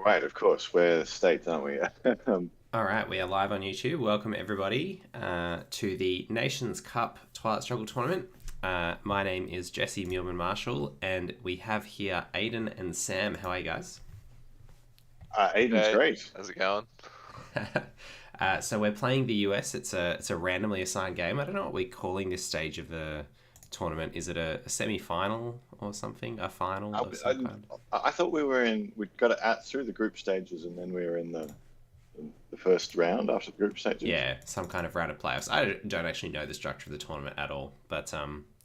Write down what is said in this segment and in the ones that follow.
Right, of course. We're states, aren't we? All right, we are live on YouTube. Welcome everybody to the Nations Cup Twilight Struggle tournament. My name is Jesse Muleman Marshall, and we have here Aiden and Sam. How are you guys? Aiden's Hey, great. how's it going? So we're playing the US. It's a randomly assigned game. I don't know what we're calling this stage of the tournament. Is it a semi-final or something? A final I, of some kind? I thought we'd got it out through the group stages, and then we were in the first round after the group stages. Yeah, some kind of round of playoffs. I don't actually know the structure of the tournament at all, but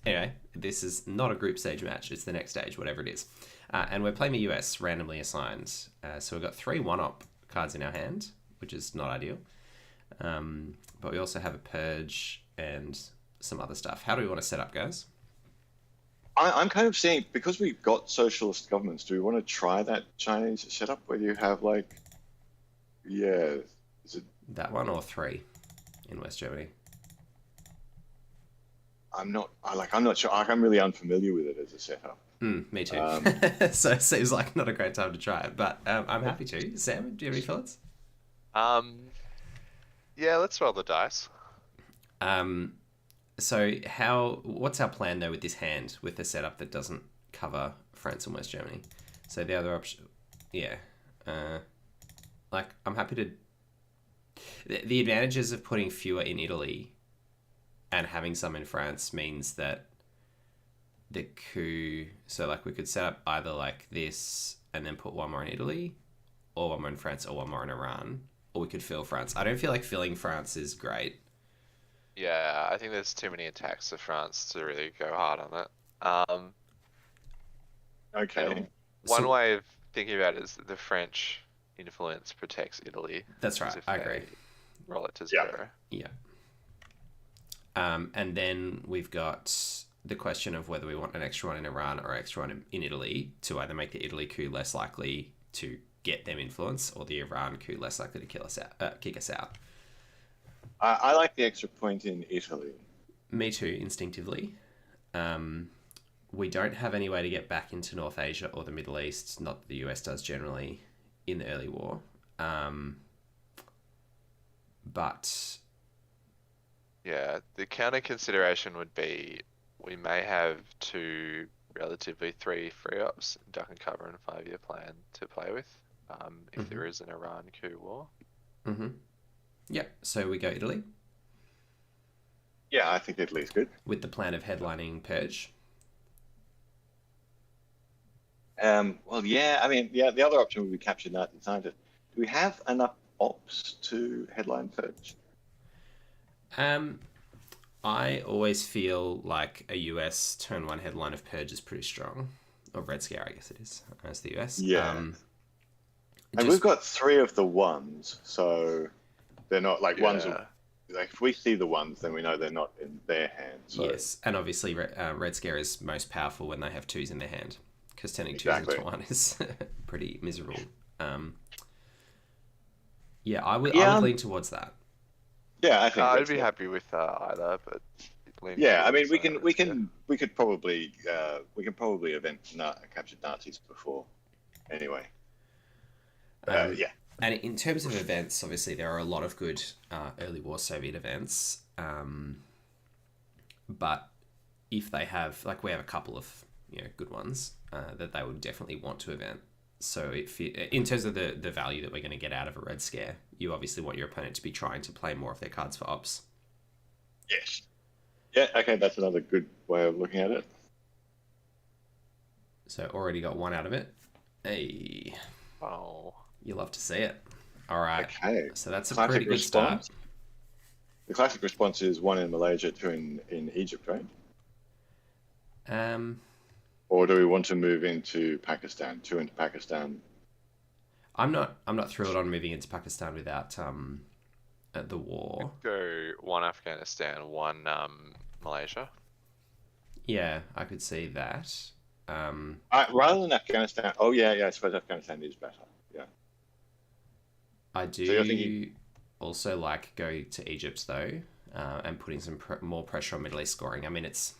anyway, this is not a group stage match. It's the next stage, whatever it is. And we're playing the US randomly assigned. So we've got 3 one-up cards in our hand, which is not ideal. But we also have a purge and some other stuff. How do we want to set up, guys? I'm kind of seeing, because we've got socialist governments, do we want to try that Chinese setup where you have yeah, is it? That one or 3 in West Germany? I'm not sure. I'm really unfamiliar with it as a setup. Me too. Um, So it seems like not a great time to try it, but I'm happy to. Sam, do you have any thoughts? Um, yeah, let's roll the dice. Um, what's our plan though with this hand, with the setup that doesn't cover France and West Germany? So the other option, yeah, I'm happy to. The advantages of putting fewer in Italy and having some in France means that the coup. So we could set up either like this and then put one more in Italy, or one more in France, or one more in Iran, or we could fill France. I don't feel like filling France is great. Yeah, I think there's too many attacks to France to really go hard on it. okay. One So way of thinking about it is that the French influence protects Italy. that's Because right. if I they agree. roll it to Yeah. 0. Yeah. And then we've got the question of whether we want an extra one in Iran or extra one in Italy to either make the Italy coup less likely to get them influence, or the Iran coup less likely to kick us out. I like the extra point in Italy. Me too, instinctively. We don't have any way to get back into North Asia or the Middle East, not that the US does generally, in the early war. But Yeah, the counter consideration would be we may have 2 relatively 3 free ops, duck and cover and 5-year plan to play with. If there is an Iran coup war. yeah, so we go Italy Yeah, I think Italy's good. with the plan of headlining Purge. Well, yeah, I mean, yeah, the other option would be capture Nazi scientists. Do we have enough ops to headline Purge? I always feel like a US turn 1 headline of Purge is pretty strong. Or Red Scare, I guess it is, as the US. Yeah. And we've got 3 of the ones, so they're not like ones. Yeah. Like if we see the ones, then we know they're not in their hands. So. Yes, and obviously Red Scare is most powerful when they have 2s in their hand, because turning 2s Exactly. into 1 is pretty miserable. I would lean towards that. Yeah, I think I'd that's be it. happy with either, but leaning Yeah, I mean, towards, we could probably capture Nazis before, anyway. Yeah, And in terms of events, obviously there are a lot of good early war Soviet events, but if they have, we have a couple of good ones that they would definitely want to event. So in terms of the value that we're going to get out of a Red Scare, you obviously want your opponent to be trying to play more of their cards for ops. yes, yeah. Okay, that's another good way of looking at it. So already got 1 out of it. Hey, Oh, you love to see it. All right. Okay, So that's a classic pretty good start. response. The classic response is 1 in Malaysia, 2 in Egypt, right? Um, Or do we want to move into Pakistan? 2 into Pakistan. I'm not thrilled on moving into Pakistan without the war. go 1 Afghanistan, 1 Malaysia. Yeah, I could see that. Rather than Afghanistan. Oh yeah, I suppose Afghanistan is better. Yeah. I do So you're thinking- also go to Egypt though, and putting some more pressure on Middle East scoring. I mean, it's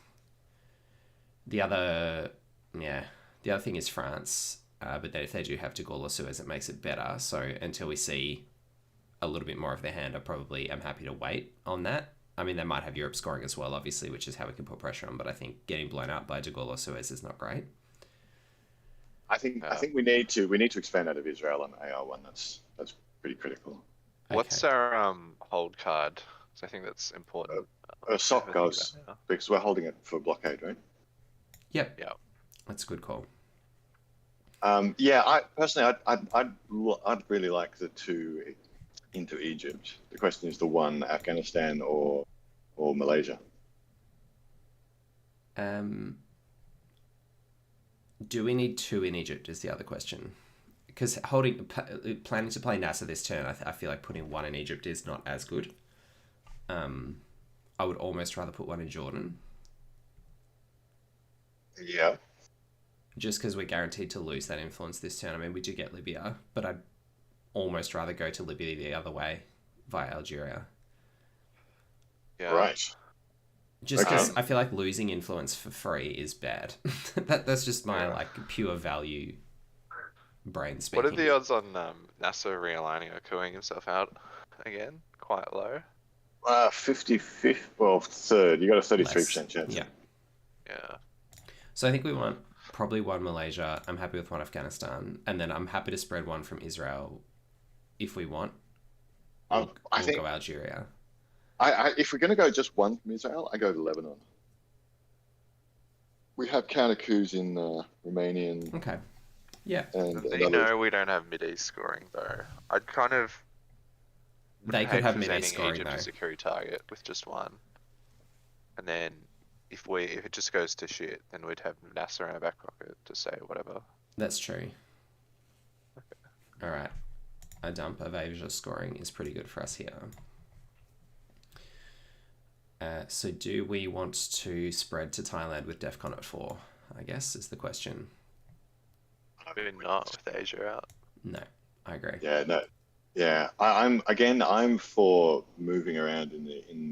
the other thing is France. but then if they do have De Gaulle or Suez, it makes it better. So until we see a little bit more of their hand, I probably am happy to wait on that. I mean, they might have Europe scoring as well, obviously, which is how we can put pressure on. But I think getting blown out by De Gaulle or Suez is not great. I think we need to expand out of Israel on AR1. That's pretty critical. What's Okay. our hold card? 'Cause I think that's important. SOC to think goes about now. because we're holding it for blockade, right? Yep. Yeah. That's a good call. Yeah, I personally, I'd really like the 2 into Egypt. The question is the 1 Afghanistan or Malaysia. Do we need 2 in Egypt is the other question. Because planning to play NASA this turn, I feel like putting 1 in Egypt is not as good. I would almost rather put 1 in Jordan. Yeah. Just because we're guaranteed to lose that influence this turn. I mean, we do get Libya, but I'd almost rather go to Libya the other way via Algeria. Yeah. Right. Just because I feel like losing influence for free is bad. That's just my like pure value brain speaking. What are the odds on NASA realigning or cooing himself out again? Quite low. 55th, well, third. You got a 33% chance. Yeah. Yeah. So I think we want probably 1 Malaysia. I'm happy with 1 Afghanistan, and then I'm happy to spread 1 from Israel if we want. I think go Algeria. If we're going to go just 1 from Israel, I go to Lebanon. We have counter coups in Romanian. Okay. Yeah. And we don't have Mid-East scoring though. I'd kind of. They could have Mid-East scoring Egypt though. as a coup target with just 1, and then if it just goes to shit, then we'd have NASA in our back pocket to say whatever. That's true. Okay. All right. A dump of Asia scoring is pretty good for us here. So do we want to spread to Thailand with DEFCON at 4? I guess is the question. Maybe not with Asia out. No, I agree. Yeah, no. Yeah, I'm for moving around in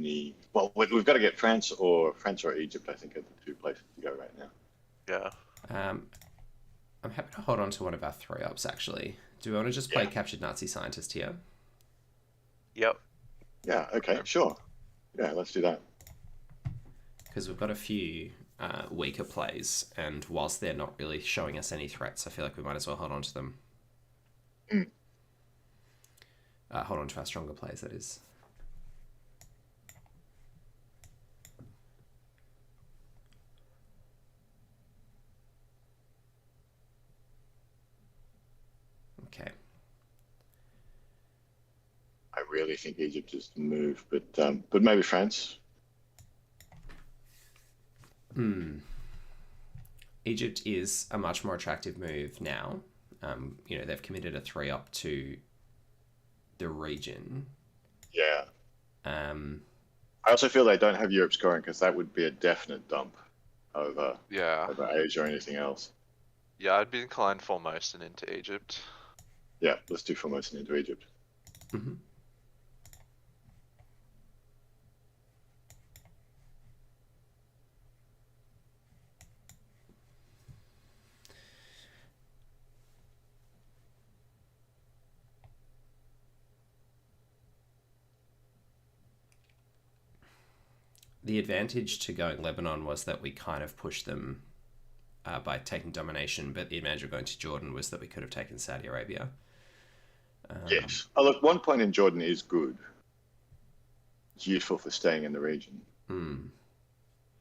the. Well, we've got to get France or Egypt. I think are the 2 places to go right now. Yeah. I'm happy to hold on to 1 of our 3-ups actually. Do we want to just play captured Nazi scientist here? Yep. Yeah. Okay. Sure. Yeah. Let's do that. Because we've got a few weaker plays, and whilst they're not really showing us any threats, I feel like we might as well hold on to them. Hold on to our stronger plays, that is. Okay. I really think Egypt is the move, but maybe France. Egypt is a much more attractive move now. They've committed a 3-up to the region. Yeah. I also feel they don't have Europe scoring because that would be a definite dump over Asia or anything else. Yeah, I'd be inclined Formosan into Egypt. Yeah, let's do Formosan into Egypt. Mm-hmm. The advantage to going Lebanon was that we kind of pushed them by taking domination, but the advantage of going to Jordan was that we could have taken Saudi Arabia. Yes. Oh, look, 1 point in Jordan is good. It's useful for staying in the region.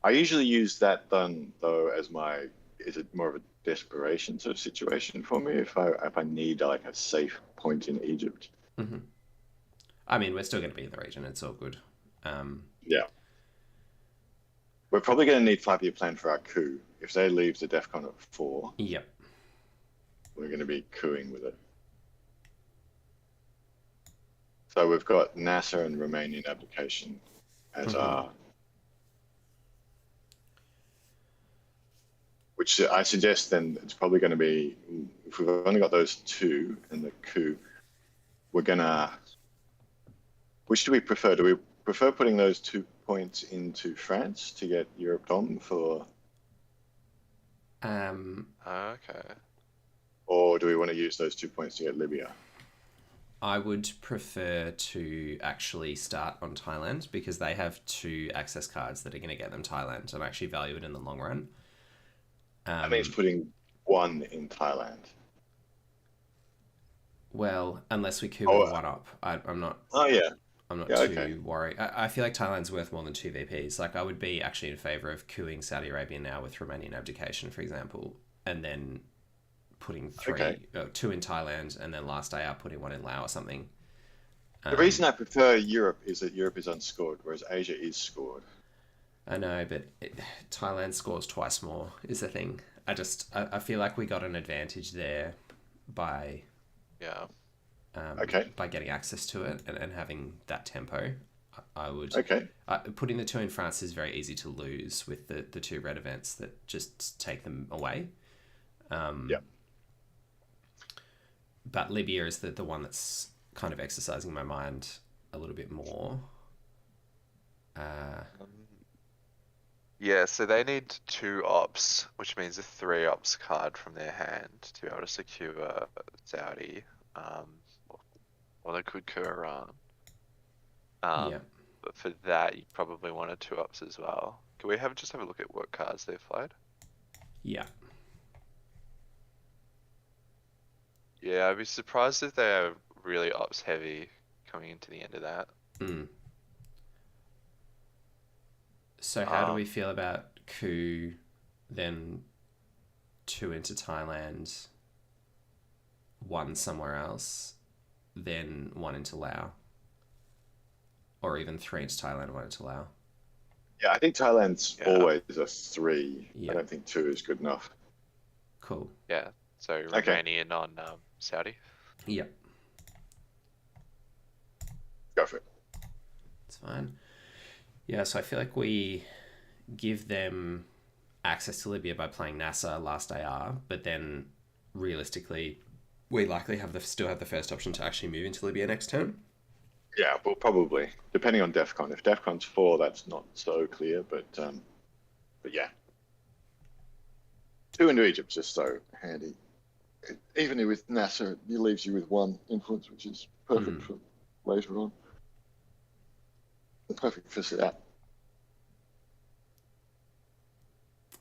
I usually use that though as is it more of a desperation sort of situation for me if I need like a safe point in Egypt. Mm-hmm. I mean, we're still going to be in the region. It's all good. Yeah. We're probably going to need 5-year plan for our coup. If they leave the DEFCON at 4, yep, we're going to be cooing with it. So we've got NASA and Romanian application as our, which I suggest then it's probably going to be, if we've only got those 2 in the coup, we're going to, which do we prefer? Do we prefer putting those 2 points into France to get Europe Dom for? Okay. Or do we want to use those 2 points to get Libya? I would prefer to actually start on Thailand because they have 2 access cards that are going to get them Thailand, and I actually value it in the long run. That means putting 1 in Thailand. Well, unless we coup with a 1-up, I'm not. Oh yeah. I'm not Yeah, too okay. worried. I feel like Thailand's worth more than 2 VPs. Like, I would be actually in favour of coupping Saudi Arabia now with Romanian abdication, for example, and then putting 2 in Thailand, and then last day out putting 1 in Laos or something. The reason I prefer Europe is that Europe is unscored, whereas Asia is scored. I know, but Thailand scores twice more is the thing. I feel like we got an advantage there by by getting access to it and having that tempo. I would putting the 2 in France is very easy to lose with the 2 red events that just take them away. But Libya is the one that's kind of exercising my mind a little bit more. Yeah, so they need 2 ops, which means a 3 ops card from their hand to be able to secure Saudi, or they could coup Iran. But for that, you probably want a 2 ops as well. Can we just have a look at what cards they've played? Yeah. Yeah, I'd be surprised if they are really ops heavy coming into the end of that. So how do we feel about coup, then 2 into Thailand, 1 somewhere else, then 1 into Laos? Or even 3 into Thailand, 1 into Laos? Yeah, I think Thailand's always a 3. Yeah. I don't think 2 is good enough. Cool. Yeah, so Romanian on Saudi? Yep. Go for it. It's fine. Yeah, so I feel like we give them access to Libya by playing Nasser last AR, but then realistically, we likely still have the first option to actually move into Libya next turn. Yeah, well, probably depending on DEFCON. If DEFCON's 4, that's not so clear, but yeah, 2 into Egypt's just so handy. Even with Nasser, it leaves you with 1 influence, which is perfect for later on. Perfect for that.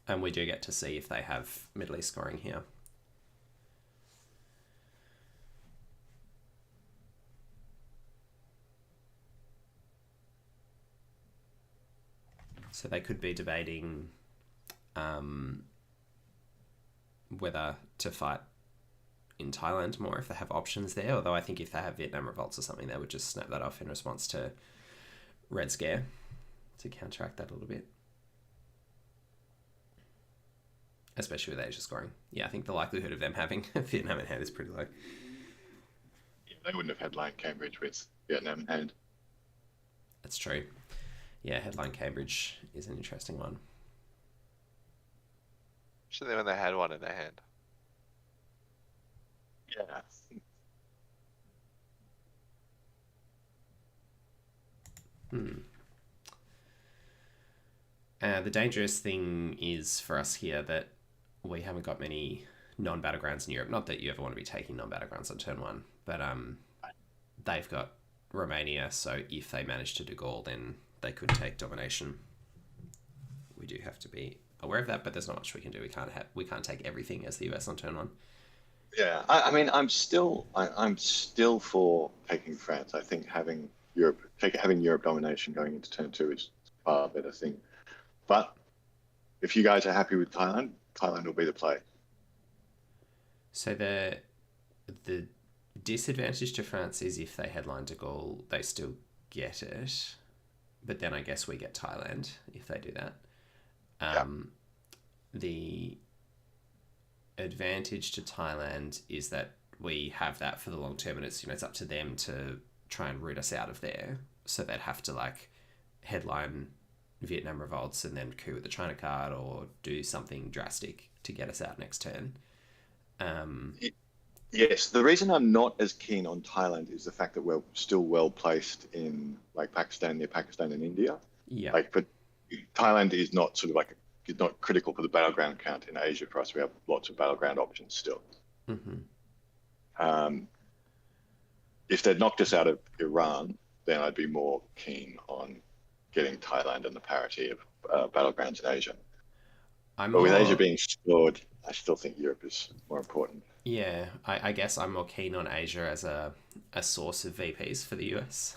And we do get to see if they have Middle East scoring here. So they could be debating whether to fight in Thailand more if they have options there. Although I think if they have Vietnam revolts or something, they would just snap that off in response to Red Scare to counteract that a little bit. Especially with Asia scoring. Yeah, I think the likelihood of them having Vietnam in hand is pretty low. Yeah, they wouldn't have headlined Cambridge with Vietnam in hand. That's true. Yeah, headline Cambridge is an interesting one. Especially when they had 1 in their hand. Yeah. The dangerous thing is for us here that we haven't got many non-battlegrounds in Europe. Not that you ever want to be taking non-battlegrounds on turn 1, but they've got Romania, so if they manage to de Gaulle, then they could take domination. We do have to be aware of that, but there's not much we can do. We can't take everything as the US on turn 1. Yeah, I mean, I'm still for taking France. I think having Europe domination going into turn 2 is a far better thing. But if you guys are happy with Thailand, Thailand will be the play. So the disadvantage to France is if they headline de Gaulle, they still get it. But then I guess we get Thailand if they do that. The advantage to Thailand is that we have that for the long term, and it's up to them to try and root us out of there. So they'd have to headline Vietnam revolts and then coup with the China card or do something drastic to get us out next turn. Yes, the reason I'm not as keen on Thailand is the fact that we're still well placed in Pakistan, near Pakistan and India. Yeah. But Thailand is not it's not critical for the battleground count in Asia for us. We have lots of battleground options still. If they'd knocked us out of Iran, then I'd be more keen on getting Thailand and the parity of battlegrounds in Asia. But with Asia being scored, I still think Europe is more important. Yeah, I guess I'm more keen on Asia as a source of VPs for the US.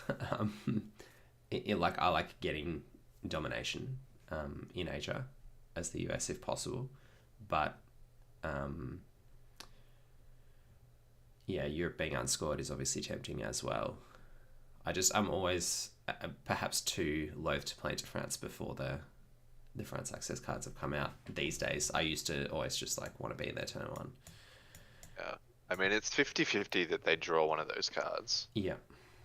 I like getting domination in Asia as the US if possible, but yeah, Europe being unscored is obviously tempting as well. I'm always perhaps too loath to play into France before the France access cards have come out these days. I used to always just like want to be in their turn one. Yeah. I mean, it's 50-50 that they draw one of those cards. Yeah.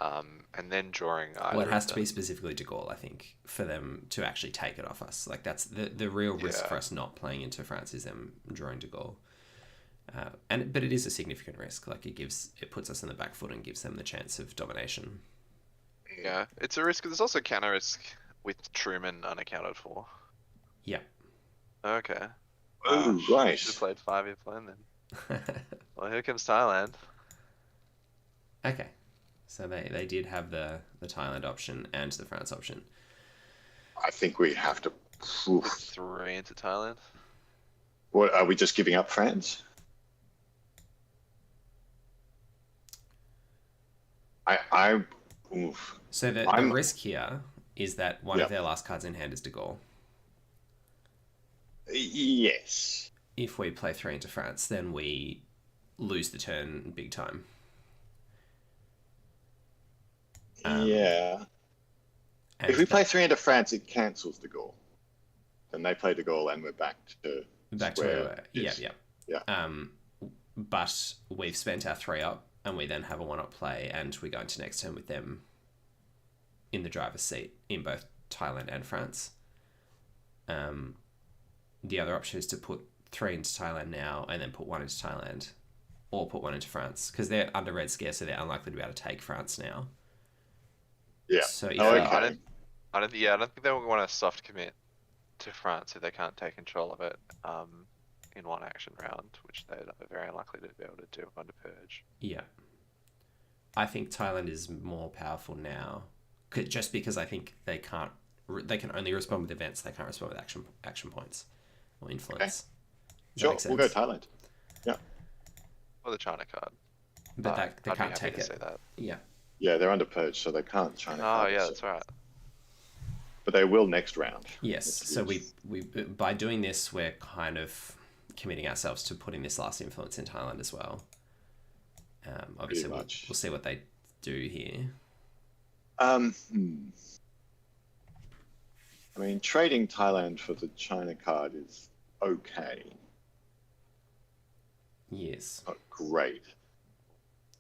And then drawing either. Well, it has to be specifically De Gaulle, I think, for them to actually take it off us. Like, that's the real risk for us not playing into France is them drawing De Gaulle. But it is a significant risk. Like, it puts us in the back foot and gives them the chance of domination. Yeah, it's a risk. There's also counter risk with Truman unaccounted for. Yeah. Okay. Oh, right. Should have played 5-year plan then. Well, here comes Thailand. Okay. So they did have the Thailand option and the France option. I think we have to... 3 into Thailand. What, are we just giving up France? So the risk here is that one of their last cards in hand is De Gaulle. Yes. If we play 3 into France, then we lose the turn big time. Yeah. If we play 3 into France, it cancels De Gaulle. Then they play De Gaulle and we're back to where we were. Yeah. But we've spent our 3 up and we then have a 1-up play and we go into next turn with them in the driver's seat in both Thailand and France. The other option is to put 3 into Thailand now and then put 1 into Thailand, or put 1 into France because they're under red scare, so they're unlikely to be able to take France now. Yeah. So if I don't think they want to soft commit to France if they can't take control of it in one action round, which they're very unlikely to be able to do under Purge. Yeah. I think Thailand is more powerful now, just because I think they can only respond with events. They can't respond with action points or influence. Okay. Sure, we'll go Thailand. Yeah. Or the China card. But they can't take it. Say that. Yeah. Yeah, they're under Purge, so they can't China card. Oh, yeah, that's right. But they will next round. Yes. So we by doing this, we're kind of committing ourselves to putting this last influence in Thailand as well. Obviously, we'll see what they do here. I mean, trading Thailand for the China card is okay. Yes. Not great.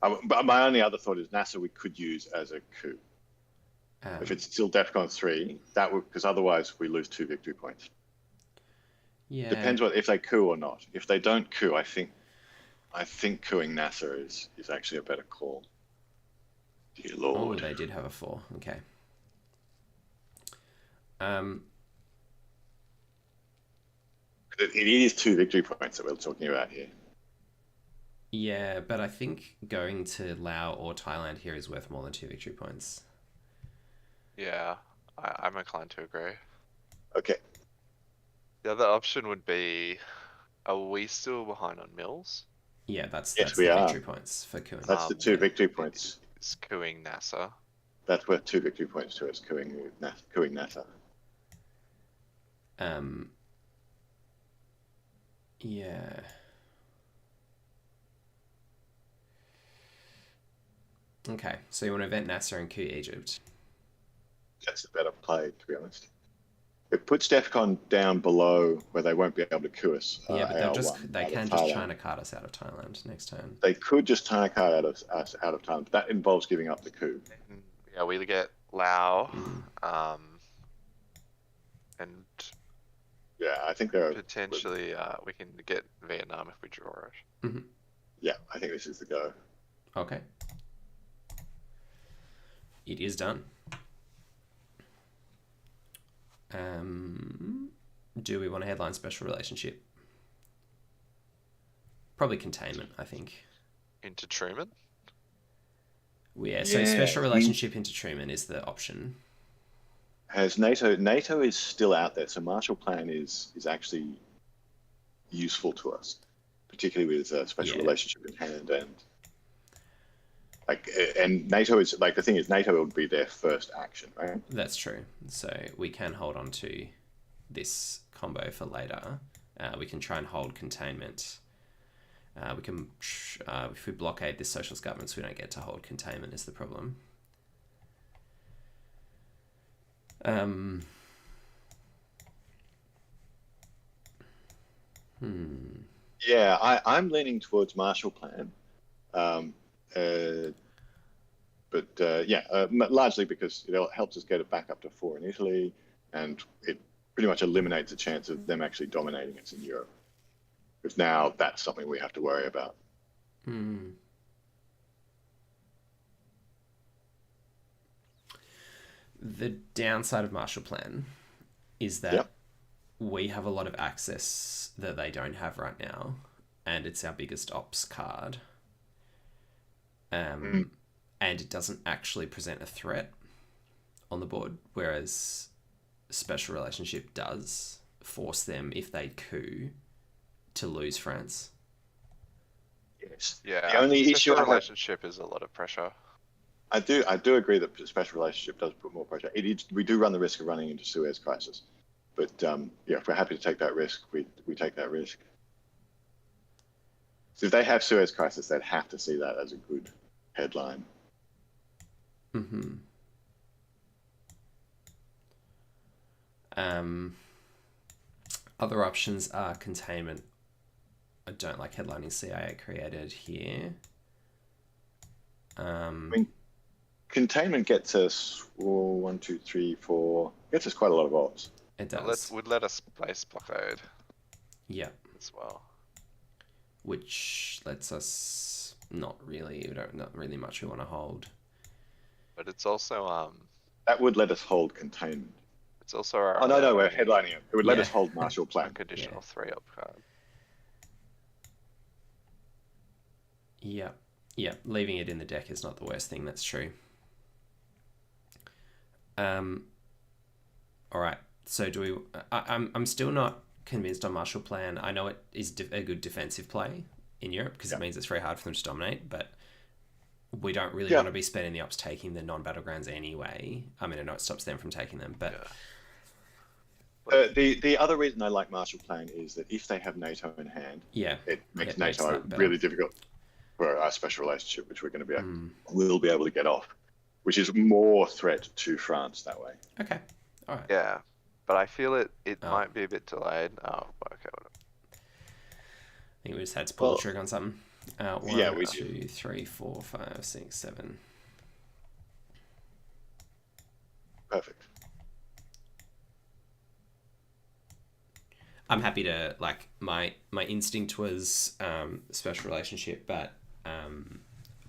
But my only other thought is NASA we could use as a coup. If it's still DEFCON 3, that would, because otherwise we lose 2 victory points. Yeah. Depends if they coup or not. If they don't coup, I think cooing NASA is actually a better call. Dear Lord. Oh, they did have a 4. Okay. It is 2 victory points that we're talking about here. Yeah, but I think going to Laos or Thailand here is worth more than 2 victory points. Yeah, I'm inclined to agree. Okay. The other option would be, are we still behind on Mills? Yeah, that's the victory points for cooing. That's the 2 victory points. It's cooing NASA. That's worth 2 victory points to us, cooing NASA. Yeah. Okay, so you want to event NASA and coup Egypt. That's the better play, to be honest. It puts DEFCON down below where they won't be able to coup us. Yeah, but they can just China card us out of Thailand next turn. They could just China card us out of Thailand, but that involves giving up the coup. Yeah, we get Lao, and yeah, I think there are potentially we can get Vietnam if we draw it. Mm-hmm. Yeah, I think this is the go. Okay. It is done. Do we want a headline special relationship? Probably containment, I think. Into Truman? Yeah, so special relationship into Truman is the option. Has NATO is still out there, so Marshall Plan is actually useful to us, particularly with a special relationship in hand, and NATO is like, the thing is, NATO would be their first action, right? That's true. So we can hold on to this combo for later. We can try and hold containment. We can, if we blockade this socialist governments, we don't get to hold containment is the problem. Yeah, I'm leaning towards Marshall Plan, largely because it helps us get it back up to 4 in Italy, and it pretty much eliminates the chance of them actually dominating us in Europe. Because now that's something we have to worry about. The downside of Marshall Plan is that we have a lot of access that they don't have right now, and it's our biggest ops card. And it doesn't actually present a threat on the board, whereas special relationship does force them, if they coup, to lose France. Yes. Yeah. The only issue relationship is a lot of pressure. I do agree that special relationship does put more pressure. We do run the risk of running into Suez crisis, but if we're happy to take that risk, we take that risk. So if they have Suez crisis, they'd have to see that as a good headline. Other options are containment. I don't like headlining CIA created here. I mean, containment gets us 1, 2, 3, 4. Gets us quite a lot of ops. It does. Would let us place blockade. Yeah. As well. Which lets us not really much we want to hold. But it's also that would let us hold containment. It's also our no, we're headlining it. It would let us hold Marshall Plan. Unconditional 3-up card. Yeah. Yeah, leaving it in the deck is not the worst thing, that's true. Alright, so do we... I'm still not convinced on Marshall Plan. I know it is a good defensive play in Europe, because it means it's very hard for them to dominate, but we don't really want to be spending the ops taking the non-battlegrounds anyway. I mean, I know it stops them from taking them, but... The other reason I like Marshall Plan is that if they have NATO in hand, it makes NATO really difficult for our special relationship, which we're going to be we'll be able to get off, which is more threat to France that way. Okay, all right. Yeah, but I feel it might be a bit delayed. Oh, okay. I think we just had to pull the trigger on something. 1, we 2, 3, 4, 5, 6, 7. Perfect. I'm happy to, like, my instinct was special relationship, but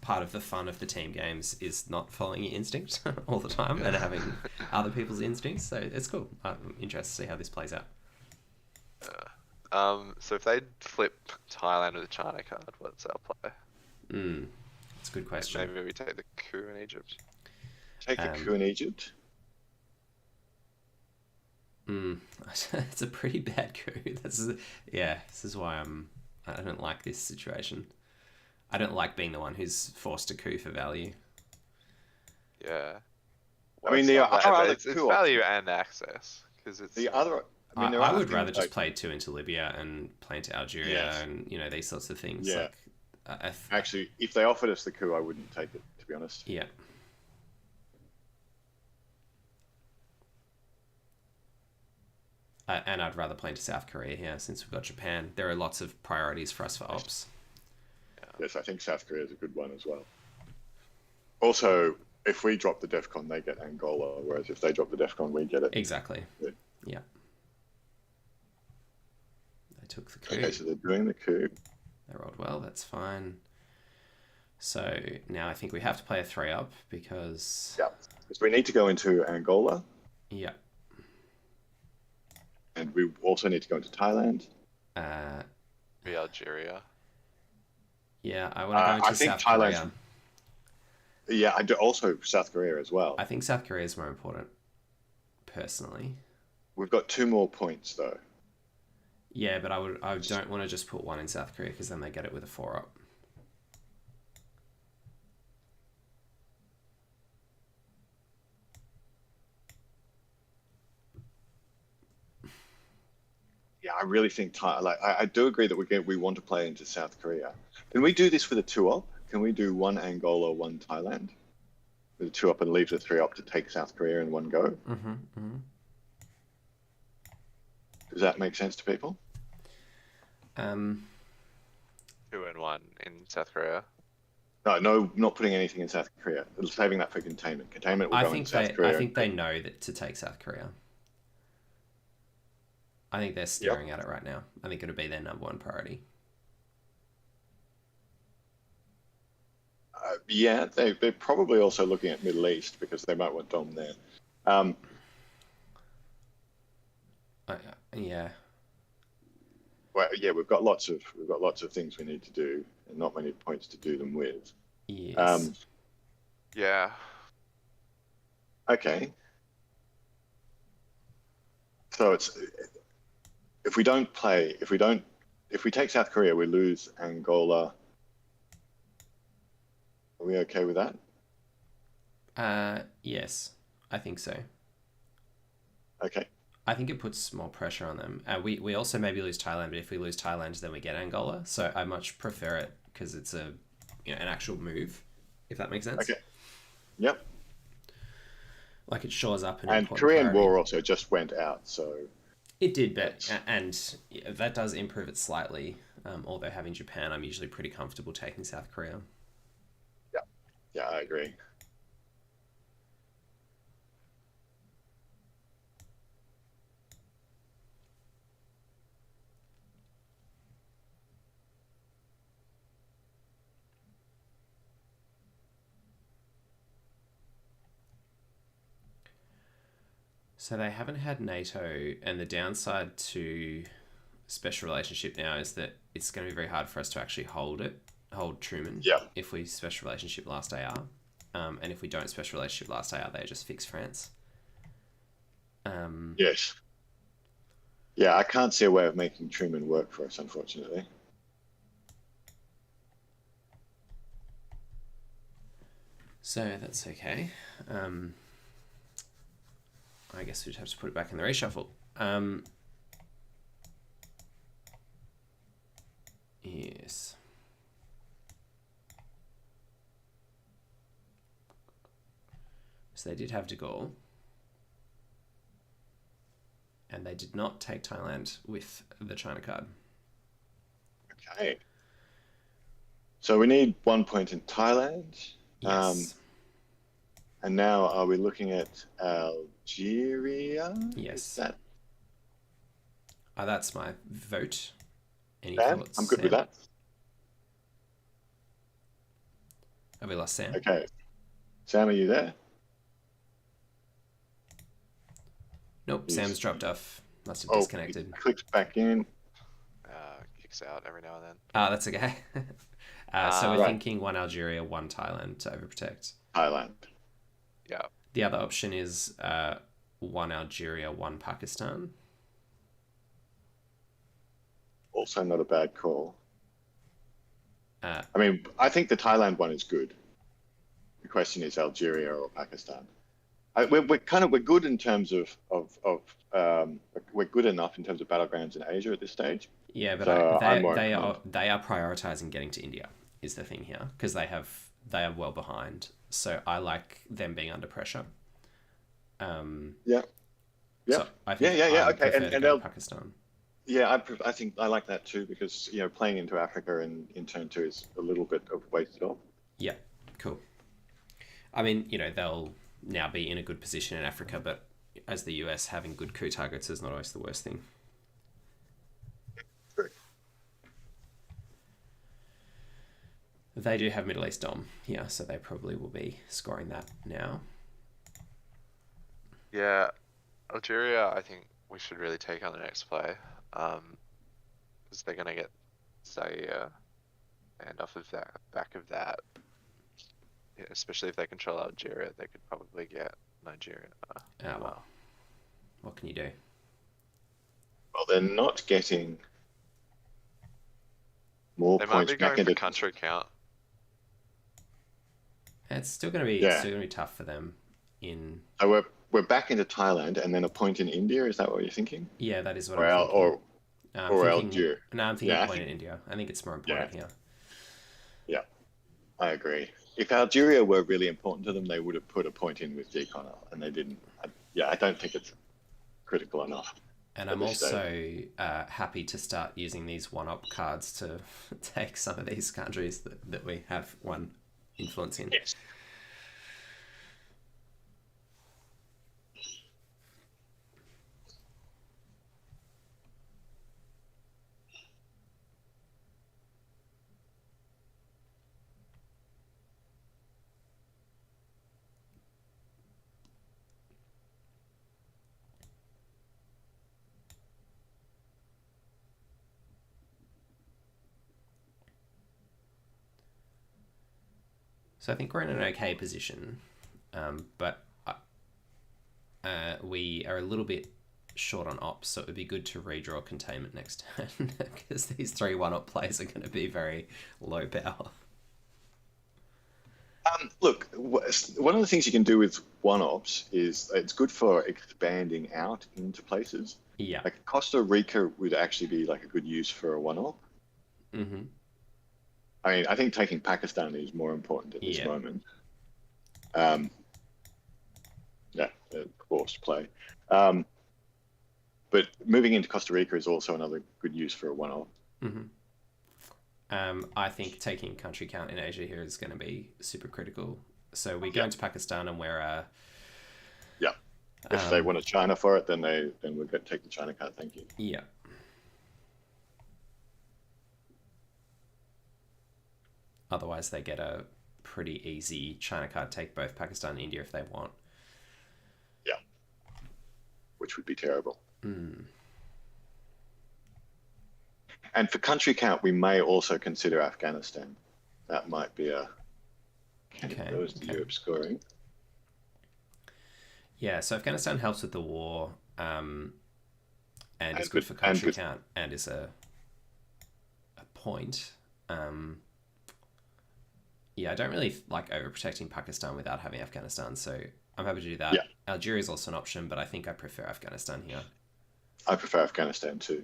part of the fun of the team games is not following your instinct all the time and having other people's instincts, so it's cool. I'm interested to see how this plays out. So if they flip Thailand with a China card, what's our play? That's a good question. Maybe we take the coup in Egypt. Take the coup in Egypt? It's a pretty bad coup. This is why I don't like this situation. I don't like being the one who's forced to coup for value. Yeah. Well, I mean, it's value and access, because it's the other. I mean, I would rather just play 2 into Libya and play into Algeria and these sorts of things. Yeah. Like, actually, if they offered us the coup, I wouldn't take it, to be honest. Yeah. And I'd rather play into South Korea here, since we've got Japan. There are lots of priorities for us for ops. Yes, I think South Korea is a good one as well. Also, if we drop the DEFCON, they get Angola, whereas if they drop the DEFCON, we get it. Exactly. Yeah. They took the coup. Okay, so they're doing the coup. They rolled well, that's fine. So now I think we have to play a 3-up because... Yeah, because we need to go into Angola. Yeah. And we also need to go into Thailand. Algeria. Yeah, I want to go I into think South Thailand's. Korea. Yeah, I do also South Korea as well. I think South Korea is more important, personally. We've got 2 more points though. Yeah, but I don't want to just put one in South Korea because then they get it with a 4-up. Yeah, I really think I do agree that we want to play into South Korea. Can we do this for the 2-up? Can we do 1 Angola, 1 Thailand with a 2-up and leave the 3-up to take South Korea in one go? Does that make sense to people? 2 and 1 in South Korea. No, not putting anything in South Korea. Saving that for containment. Containment will go into South Korea. I think they know that to take South Korea. I think they're staring at it right now. I think it'll be their number 1 priority. Yeah, they're probably also looking at Middle East because they might want Dom there. Yeah. Well, yeah, we've got lots of things we need to do, and not many points to do them with. Yes. Yeah. Okay. So it's if we take South Korea, we lose Angola. Are we okay with that? Yes, I think so. Okay. I think it puts more pressure on them. We also maybe lose Thailand, but if we lose Thailand, then we get Angola. So I much prefer it because it's an actual move, if that makes sense. Okay. Yep. Like it shores up an and important Korean priority. War also just went out, so it did, and that does improve it slightly. Although having Japan, I'm usually pretty comfortable taking South Korea. Yeah, I agree. So they haven't had NATO, and the downside to special relationship now is that it's going to be very hard for us to actually hold Truman. Yeah. If we special relationship last AR, and if we don't special relationship last AR, they just fix France. Yes. Yeah, I can't see a way of making Truman work for us, unfortunately. So that's okay. I guess we'd have to put it back in the reshuffle. Yes. So they did have De Gaulle. And they did not take Thailand with the China card. Okay. So we need 1 point in Thailand. Yes. And now are we looking at Algeria? Yes. That's my vote. Any Sam? thoughts? I'm good with that. Have we lost Sam? Okay. Sam, are you there? Nope, Sam's dropped off. Must have disconnected. He clicks back in. Kicks out every now and then. That's okay. So we're thinking 1 Algeria, 1 Thailand to overprotect. Thailand. Yeah. The other option is 1 Algeria, 1 Pakistan. Also not a bad call. I mean, I think the Thailand one is good. The question is Algeria or Pakistan. We're good in terms of we're good enough in terms of battlegrounds in Asia at this stage. Yeah, but So they are prioritizing getting to India is the thing here because they are well behind. So I like them being under pressure. Yeah. So I think Okay, and go to Pakistan. Yeah, I think I like that too because playing into Africa in turn 2 is a little bit of wasted off. Yeah, cool. I mean, they'll now be in a good position in Africa, but as the US, having good coup targets is not always the worst thing. True. They do have Middle East Dom, yeah, so they probably will be scoring that now. Yeah, Algeria, I think we should really take on the next play, because they're gonna get Zaire. And off of that, back of that, yeah, especially if they control Algeria, they could probably get Nigeria as well. What can you do? Well, they're not getting more They might points be back going for into. country count. It's still going to be tough for them. So we're back into Thailand and then a point in India. Is that what you're thinking? Yeah, that is what Or I'm thinking. or Algeria. No, I'm thinking point in India. I think it's more important here. Yeah, I agree. If Algeria were really important to them, they would have put a point in with Deconal, and they didn't. I don't think it's critical enough. And I'm also happy to start using these one-up cards to take some of these countries that we have one influence in. Yes. So I think we're in an okay position, but we are a little bit short on ops, so it would be good to redraw containment next turn because these 3 one-up plays are going to be very low power. Look, one of the things you can do with one-ops is it's good for expanding out into places. Yeah. Like Costa Rica would actually be like a good use for a one-op. Mm-hmm. I mean, I think taking Pakistan is more important at this moment. Forced play. But moving into Costa Rica is also another good use for a one-off. Mm-hmm. I think taking country count in Asia here is going to be super critical. So we go into Pakistan and we're... If they want a China for it, then we're going to take the China card. Thank you. Yeah. Otherwise, they get a pretty easy China card, take both Pakistan and India if they want. Yeah. Which would be terrible. Mm. And for country count, we may also consider Afghanistan. That might be goes to Europe scoring. Yeah, so Afghanistan helps with the war, and is good for country count, and is a point. I don't really like overprotecting Pakistan without having Afghanistan, so I'm happy to do that. Yeah. Algeria is also an option, but I think I prefer Afghanistan here. I prefer Afghanistan too.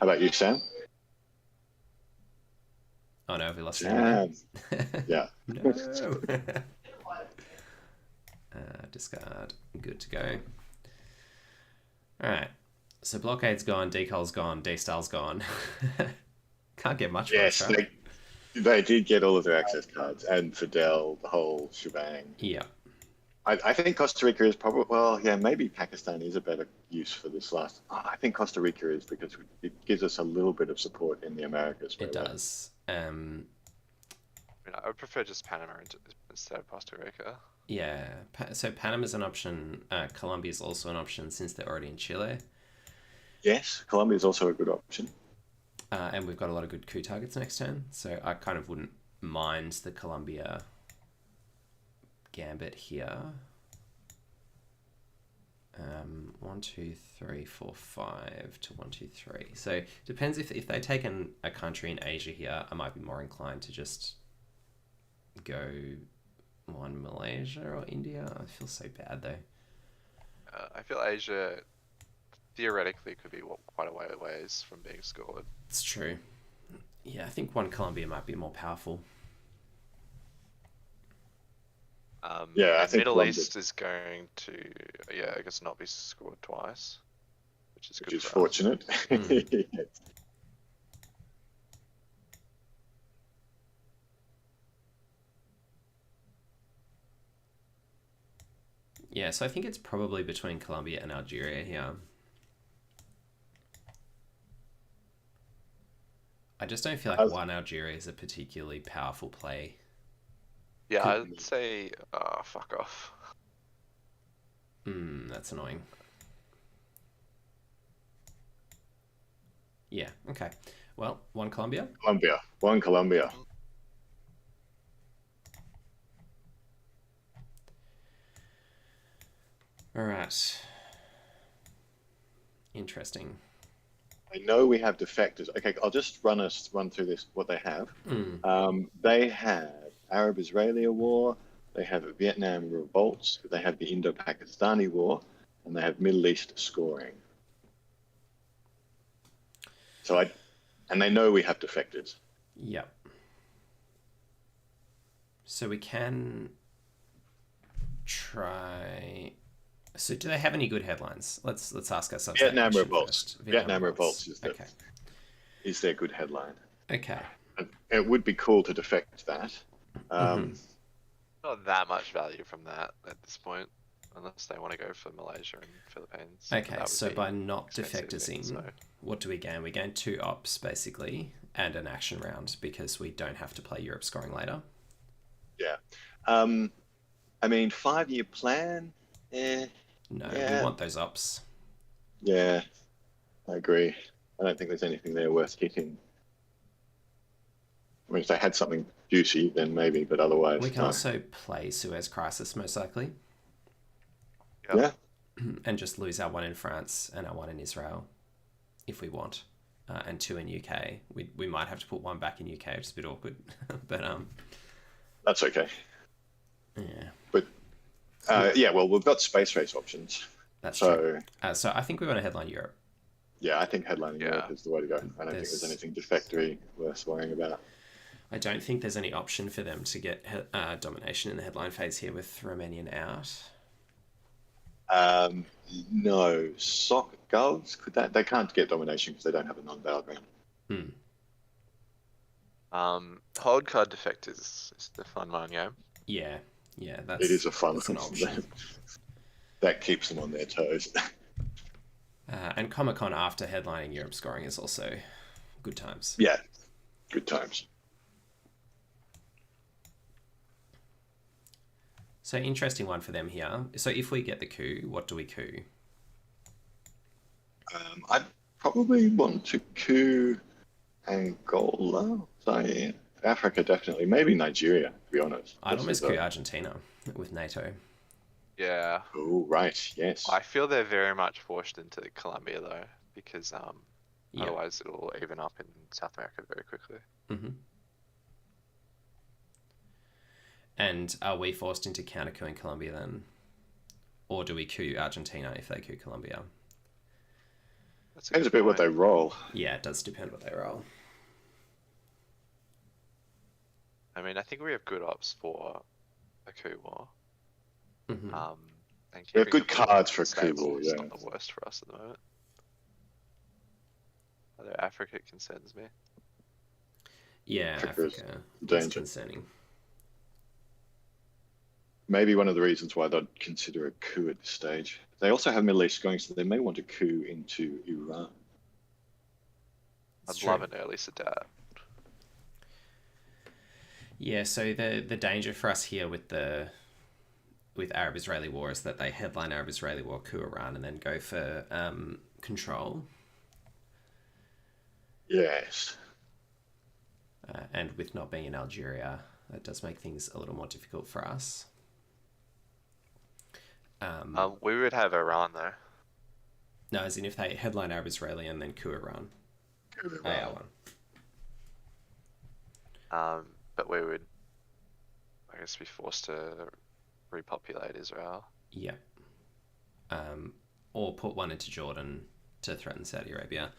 How about you, Sam? Oh no, have we lost Sam? Yeah. No. Discard. Good to go. Alright. So blockade's gone, decal's gone, D-style's gone. Can't get much worse, right? They did get all of their access cards and Fidel, the whole shebang. Yeah. I think Costa Rica is probably, maybe Pakistan is a better use for this last. I think Costa Rica is because it gives us a little bit of support in the Americas. It does. I would prefer just Panama instead of Costa Rica. Yeah. So Panama's an option. Colombia's also an option since they're already in Chile. Yes, Colombia is also a good option. And we've got a lot of good coup targets next turn, so I kind of wouldn't mind the Colombia gambit here. 1, 2, 3, 4, 5 to 1, 2, 3. So depends if they take a country in Asia here, I might be more inclined to just go one Malaysia or India. I feel so bad though. I feel Asia theoretically could be quite a ways from being scored. It's true. Yeah, I think one Colombia might be more powerful. I think Middle East is going to, I guess not be scored twice, which is good. Which is fortunate. Yeah, so I think it's probably between Colombia and Algeria here. I just don't feel like one Algeria is a particularly powerful play. Yeah, I'd say, fuck off. That's annoying. Yeah, okay. Well, one Colombia? One Colombia. All right. Interesting. I know we have defectors. Okay, I'll just run through this, what they have. They have Arab-Israeli war, they have Vietnam revolts, they have the Indo-Pakistani war, and they have Middle East scoring. And they know we have defectors. Yep. So we can try. So do they have any good headlines? Let's ask ourselves Vietnam that revolts. first. Vietnam revolts is their good headline. Okay. And it would be cool to defect that. Not that much value from that at this point, unless they want to go for Malaysia and Philippines. Okay, so by not defecting, what do we gain? We gain 2 ops, basically, and an action round, because we don't have to play Europe scoring later. Yeah. I mean, 5-year plan? No, we want those ops. Yeah, I agree. I don't think there's anything there worth kicking. I mean, if they had something juicy, then maybe, but otherwise, we can also play Suez Crisis, most likely. Yeah. And just lose our 1 in France and our 1 in Israel, if we want, and 2 in UK. We might have to put 1 back in UK, which is a bit awkward, but that's okay. Yeah. But well, we've got space race options. That's true. So I think we want to headline Europe. Yeah, I think headlining Europe is the way to go. I don't think there's anything defectory worth worrying about. I don't think there's any option for them to get domination in the headline phase here with Romanian out. No. Sock Govs, they can't get domination because they don't have a non-valid round. Hold card defectors is the fun one, yeah? Yeah, it is a fun one. Option. That keeps them on their toes. And Comic-Con after headlining Europe scoring is also good times. Yeah, good times. So interesting one for them here. So if we get the coup, what do we coup? I'd probably want to coup Angola. So yeah, Africa definitely. Maybe Nigeria, to be honest. I'd almost coup Argentina with NATO. Yeah. Oh, right. Yes. I feel they're very much forced into Colombia, though, because otherwise it'll even up in South America very quickly. Mm-hmm. And are we forced into counter-coupping Colombia then? Or do we coup Argentina if they coup Colombia? Depends a bit what they roll. Yeah, it does depend what they roll. I mean, I think we have good ops for a coup war. Mm-hmm. And we have good cards for a coup war, yeah. It's not the worst for us at the moment. Although Africa concerns me. Yeah, Africa is concerning. Maybe one of the reasons why they'd consider a coup at this stage. They also have Middle East going, so they may want to coup into Iran. I'd love an early Sadat. Yeah, so the danger for us here with Arab-Israeli war is that they headline Arab-Israeli war, coup Iran, and then go for control. Yes. And with not being in Algeria, that does make things a little more difficult for us. We would have Iran, though. No, as in if they headline Arab-Israeli and then coup Iran. But we would, I guess, be forced to repopulate Israel. Yeah. Or put 1 into Jordan to threaten Saudi Arabia.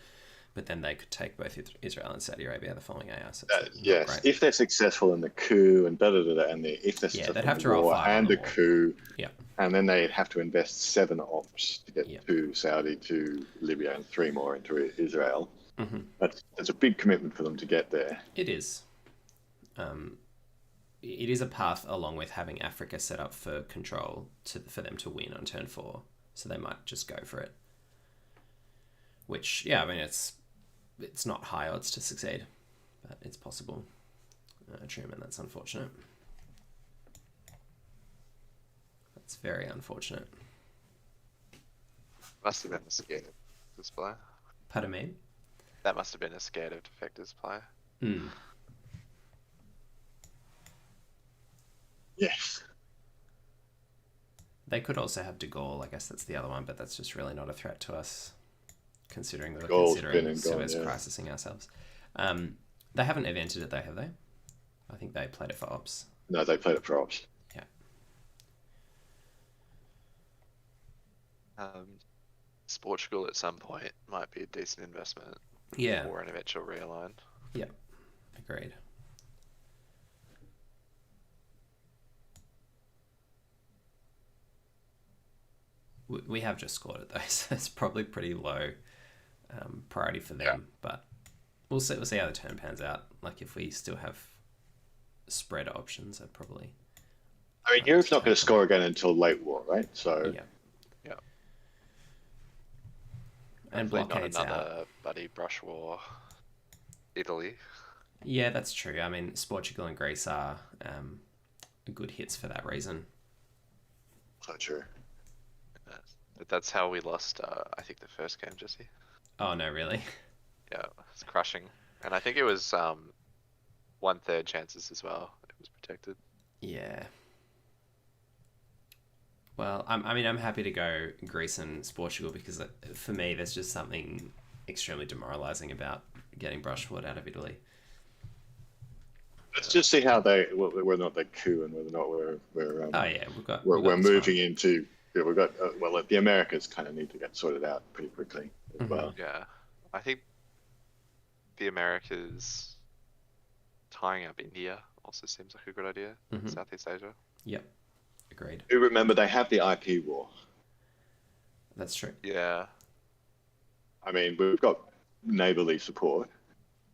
But then they could take both Israel and Saudi Arabia the following year. So yes, if they're successful in the coup and if they're successful they'd have in to the roll war 5 and the a coup, yeah, and then they'd have to invest 7 ops to get 2 Saudi, 2 Libya, and 3 more into Israel. Mm-hmm. That's a big commitment for them to get there. It is. It is a path along with having Africa set up for control for them to win on turn 4. So they might just go for it. Which, yeah, I mean, it's not high odds to succeed, but it's possible. Truman, that's unfortunate. That's very unfortunate. Must have been a scared of this player. Pardon me? That must have been a scared of defectors player. Yes. They could also have De Gaulle. I guess that's the other one, but that's just really not a threat to us, considering we were considering Suez crisising ourselves. They haven't evented it though, have they? I think they played it for ops. No, they played it for ops. Yeah. Portugal at some point might be a decent investment. Yeah. Or an eventual realign. Yeah. Agreed. We have just scored it though, so it's probably pretty low priority for them. But we'll see how the turn pans out. Like if we still have spread options, I'd probably. I mean, Europe's not going to score again until late war, right? So yeah. And blockades not another out. bloody brush war. Italy. Yeah, that's true. I mean, Portugal and Greece are good hits for that reason. So true. That's how we lost, I think, the first game, Jesse. Oh, no, really? Yeah, it's crushing. And I think it was 1/3 chances as well. It was protected. Yeah. Well, I'm happy to go Greece and Portugal because for me, there's just something extremely demoralising about getting brushwood out of Italy. Let's just see how whether or not they coup and whether or not we're moving into. Yeah, we've got the Americas kind of need to get sorted out pretty quickly as well. Yeah, I think the Americas tying up India also seems like a good idea. Southeast Asia. Yep, agreed. Do remember they have the IP war. That's true. Yeah. I mean, we've got neighborly support,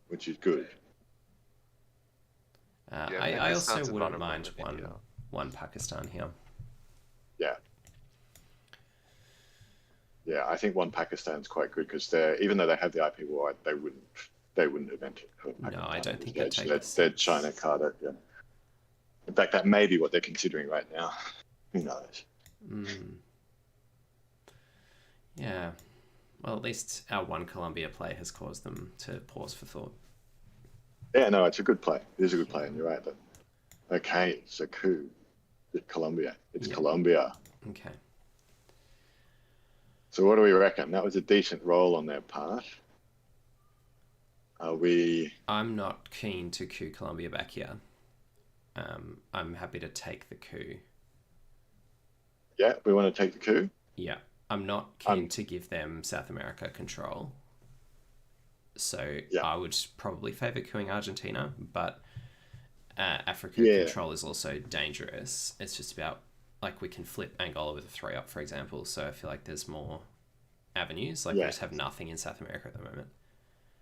which is good. I also wouldn't mind one Pakistan here. Yeah. Yeah, I think one Pakistan's quite good because even though they have the IP war, they wouldn't event it. No, I don't think they'd take it. They're China card it. Yeah. In fact, that may be what they're considering right now. Who knows? Yeah. Well, at least our one Colombia play has caused them to pause for thought. Yeah, no, it's a good play. It is a good play, and you're right. Okay, so coup. It's Colombia. It's Colombia. Okay. So what do we reckon? That was a decent roll on their part. I'm not keen to coup Colombia back here. I'm happy to take the coup. Yeah, we want to take the coup? Yeah. I'm not keen to give them South America control. So I would probably favour coupping Argentina, but African control is also dangerous. It's just about, like, we can flip Angola with a 3-up, for example. So I feel like there's more avenues. Like, we just have nothing in South America at the moment.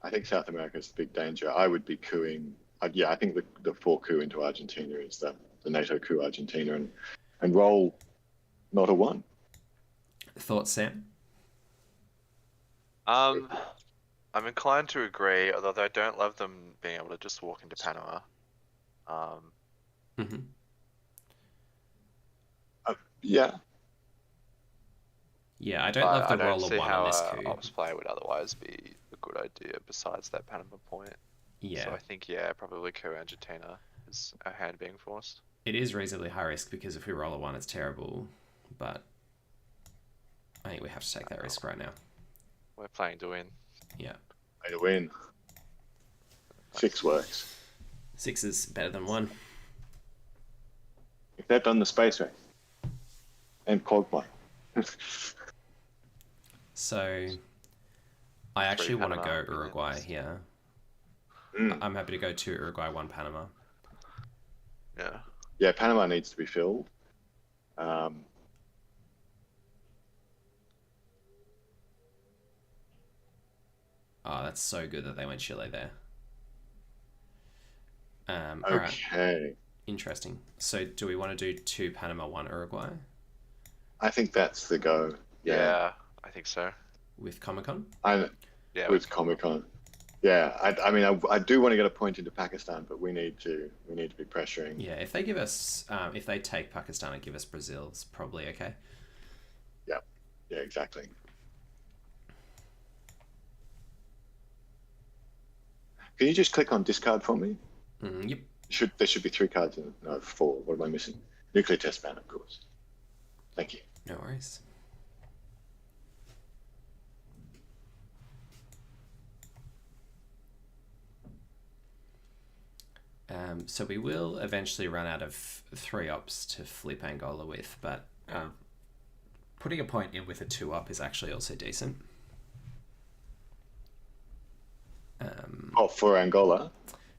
I think South America is a big danger. I would be coupping. I think the 4 coup into Argentina is the NATO coup Argentina and roll not a 1. Thoughts, Sam? I'm inclined to agree, although I don't love them being able to just walk into Panama. Yeah. Yeah, I don't love the roll of 1 on this coup. Ops play would otherwise be a good idea besides that Panama point. Yeah. So I think, probably coup Argentina is a hand being forced. It is reasonably high risk because if we roll a 1, it's terrible. But I think we have to take that risk right now. We're playing to win. Yeah. Play to win. 6 works. 6 is better than 1. If they've done the space race and Quagmire. So I actually want to go Uruguay here. I'm happy to go 2 Uruguay, 1 Panama. Yeah. Yeah, Panama needs to be filled. Oh, that's so good that they went Chile there. Okay. All right. Interesting. So do we want to do 2 Panama, 1 Uruguay? I think that's the go. Yeah, I think so. With Comic-Con? With Comic-Con. Yeah, I mean, I do want to get a point into Pakistan, but we need to be pressuring. Yeah, if they give us, if they take Pakistan and give us Brazil, it's probably okay. Yeah, exactly. Can you just click on discard for me? Yep. There should be 3 cards in it. No, 4. What am I missing? Nuclear test ban, of course. Thank you. No worries. So we will eventually run out of 3 ops to flip Angola with, but putting a point in with a 2 op is actually also decent. For Angola?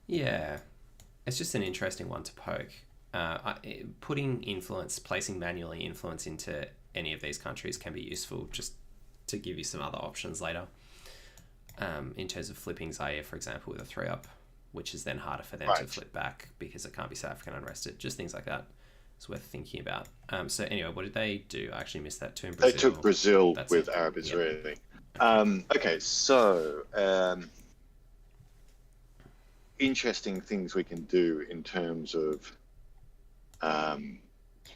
Yeah, it's just an interesting one to poke. Putting influence, placing manually influence into any of these countries can be useful just to give you some other options later. In terms of flipping Zaire, for example, with a 3 up, which is then harder for them to flip back because it can't be South African unrested. Just things like that. It's worth thinking about. So anyway, what did they do? I actually missed that too in Brazil. They took Brazil with Arab Israeli. Okay, so interesting things we can do in terms of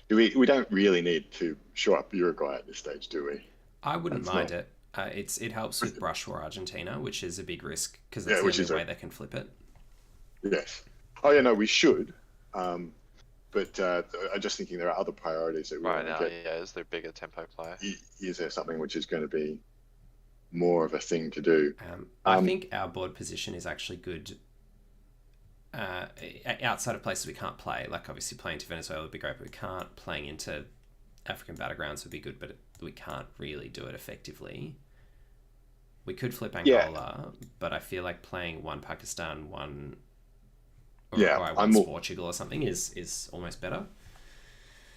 we don't really need to show up Uruguay at this stage, do we? I wouldn't mind it. It helps with brush war Argentina, which is a big risk because it's the only way they can flip it. Yes. Oh yeah, no, we should. But I'm just thinking there are other priorities that we right want now. to get. Yeah, is there a bigger tempo player? Is there something which is going to be more of a thing to do? I think our board position is actually good. Outside of places we can't play, like obviously playing to Venezuela would be great, but we can't. Playing into African battlegrounds would be good, but we can't really do it effectively. We could flip Angola, but I feel like playing one Pakistan, one Uruguay, one Portugal or something is almost better.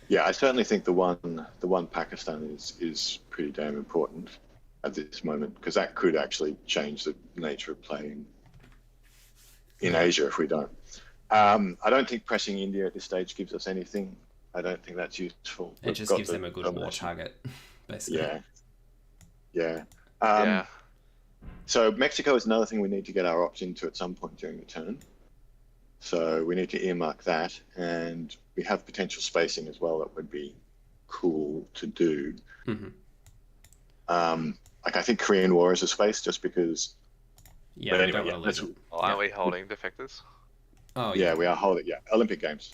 Yeah, I certainly think the one Pakistan is pretty damn important at this moment, because that could actually change the nature of playing in Asia if we don't. I don't think pressing India at this stage gives us anything. I don't think that's useful. It just gives them a good war target, basically. Yeah. Yeah. So Mexico is another thing we need to get our ops into at some point during the turn. So we need to earmark that, and we have potential spacing as well that would be cool to do. Like I think Korean War is a space just because. Yeah, we don't want to lose it. Well, aren't we holding defectors? Oh yeah, we are holding. Yeah, Olympic Games.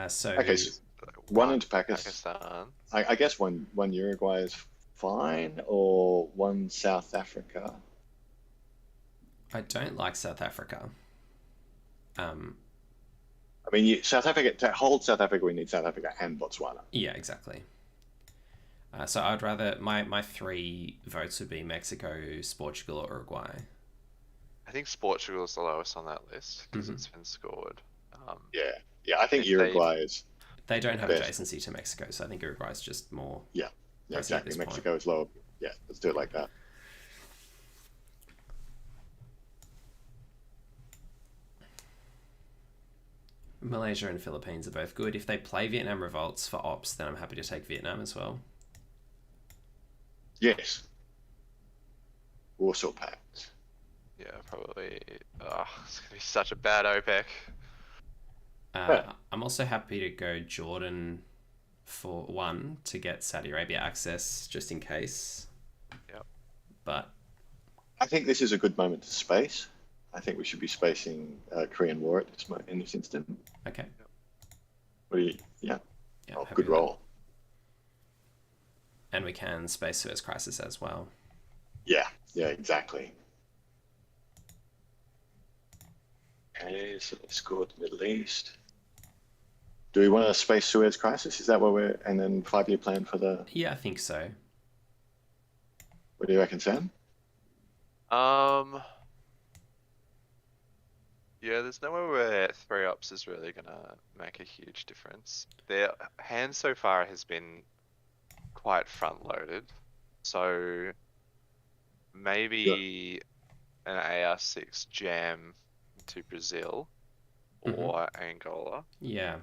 So one into Pakistan. I guess one Uruguay is fine, or one South Africa. I don't like South Africa. I mean, South Africa, to hold South Africa, we need South Africa and Botswana. Yeah, exactly. So I'd rather my 3 votes would be Mexico, Portugal, or Uruguay. I think Portugal is the lowest on that list because it's been scored. Yeah. I think Uruguay is. They don't have adjacency to Mexico, so I think Uruguay is just more. Yeah, exactly. Mexico is lower. Yeah, let's do it like that. Malaysia and Philippines are both good. If they play Vietnam Revolts for ops, then I'm happy to take Vietnam as well. Yes. Warsaw Pact. Yeah, probably. It's going to be such a bad OPEC. I'm also happy to go Jordan for 1 to get Saudi Arabia access, just in case. Yep. But I think this is a good moment to space. I think we should be spacing Korean War at this moment, in this instant. Okay. What do you? Yeah. Good roll. And we can space Suez Crisis as well. Yeah, exactly. Okay, so let's go to the Middle East. Do we want to space Suez Crisis? Is that what we're... And then 5-year plan for the... Yeah, I think so. What do you reckon, Sam? Yeah, there's nowhere where 3 ups is really going to make a huge difference. Their hand so far has been quite front-loaded. So maybe an AR6 jam to Brazil or Angola. Yeah.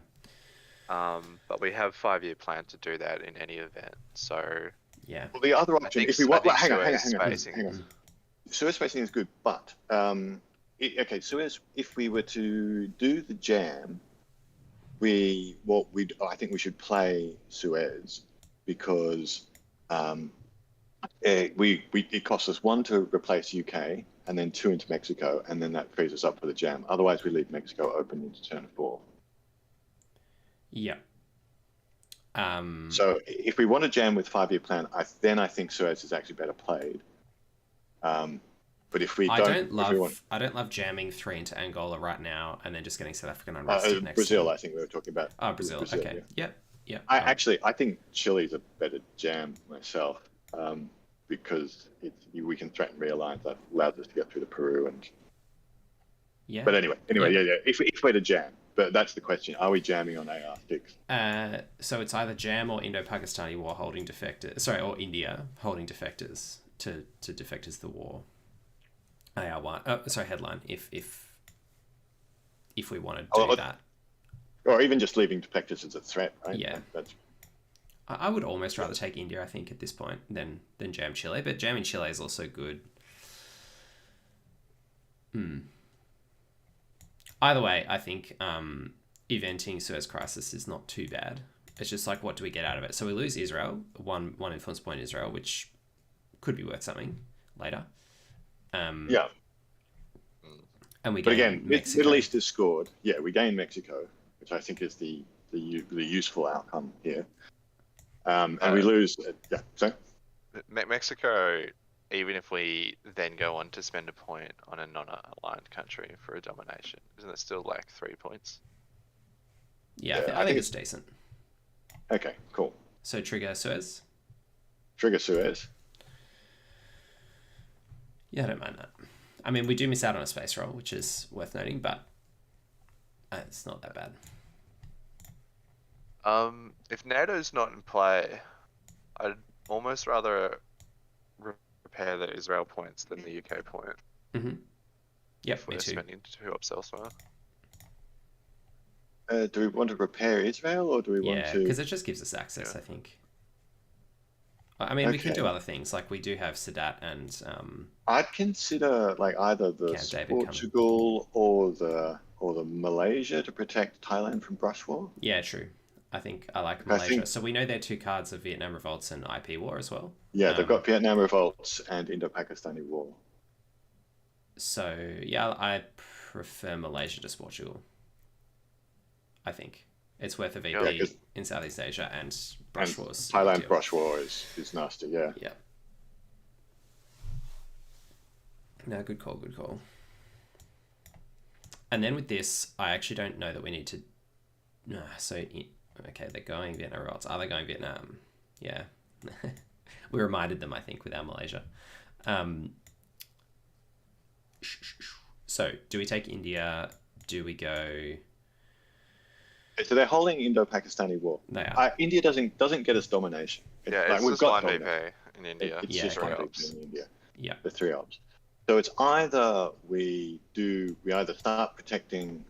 But we have 5-year plan to do that in any event. So yeah. Well, the other option, if we want, hang on. Suez spacing is good, but Suez. If we were to do the jam, I think we should play Suez because it costs us 1 to replace UK and then 2 into Mexico, and then that frees us up for the jam. Otherwise, we leave Mexico open into turn 4. Yeah. So if we want to jam with 5-year plan, I think Suez is actually better played. But if we I don't love jamming 3 into Angola right now and then just getting South African unrested next Brazil, time. I think we were talking about. Oh, Brazil. Okay. Yeah. Yep. I think Chile's a better jam myself, because we can threaten realign that allows us to get through to Peru and. Yeah. But anyway, yeah. If we're to jam, but that's the question: are we jamming on AR6? So it's either jam or Indo-Pakistani war holding defectors. Sorry, or India holding defectors to defectors the war. AR1. Headline. If we want to do that, or even just leaving defectors as a threat, right? Yeah. I would almost rather take India, I think, at this point than jam Chile. But jamming Chile is also good. Either way, I think eventing Suez Crisis is not too bad. It's just like, what do we get out of it? So we lose Israel, one influence point Israel, which could be worth something later. Yeah. And we gain Mexico. Middle East is scored. Yeah, we gain Mexico, which I think is the useful outcome here. And we lose. Yeah. So Mexico, even if we then go on to spend a point on a non-aligned country for a domination, isn't it still like 3 points? Yeah, I think it's decent. Okay, cool. So trigger Suez. Trigger Suez. Yeah, I don't mind that. I mean, we do miss out on a space roll, which is worth noting, but it's not that bad. If NATO's not in play, I'd almost rather repair the Israel points than the UK point. Mm-hmm. Yep, if we're me too. spending 2 ops elsewhere. Do we want to repair Israel, or do we want to? Yeah, because it just gives us access, I think. I mean, we can do other things, like we do have Sadat and. I'd consider like either the Portugal or the Malaysia to protect Thailand from brush war. Yeah, true. I think I like Malaysia. So we know their 2 cards of Vietnam Revolts and IP War as well. Yeah, they've got Vietnam Revolts and Indo-Pakistani War. So yeah, I prefer Malaysia to Portugal. I think it's worth a VP in Southeast Asia and brush wars. Thailand brush war is nasty. Yeah. Yeah. No, good call. And then with this, I actually don't know that we need to. Okay, they're going Vietnam Revolts. Are they going Vietnam? Yeah. We reminded them, I think, with our Malaysia. So, do we take India? Do we go? So they're holding Indo-Pakistani war. They are. India doesn't get us domination. It's just one VP in India. It's just one VP in India. Yeah. The 3 ops. So it's either we either start protecting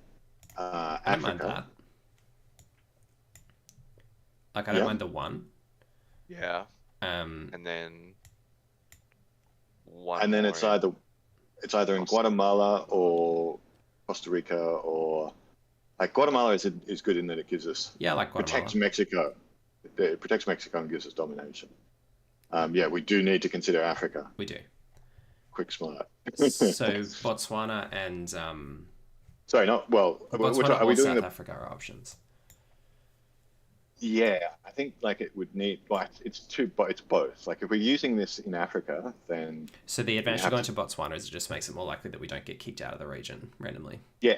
Africa. I don't mind that. Like, I don't mind the 1. Yeah. And then one. And then it's either in Guatemala or Costa Rica, or like Guatemala is good in that it gives us protects Mexico. It protects Mexico and gives us domination. We do need to consider Africa. We do. Quick smart. So Botswana and sorry, not well. Botswana or South Africa are options. Yeah, I think like it would need it's both. Like if we're using this in Africa, then so the advantage of going to Botswana is it just makes it more likely that we don't get kicked out of the region randomly. Yeah,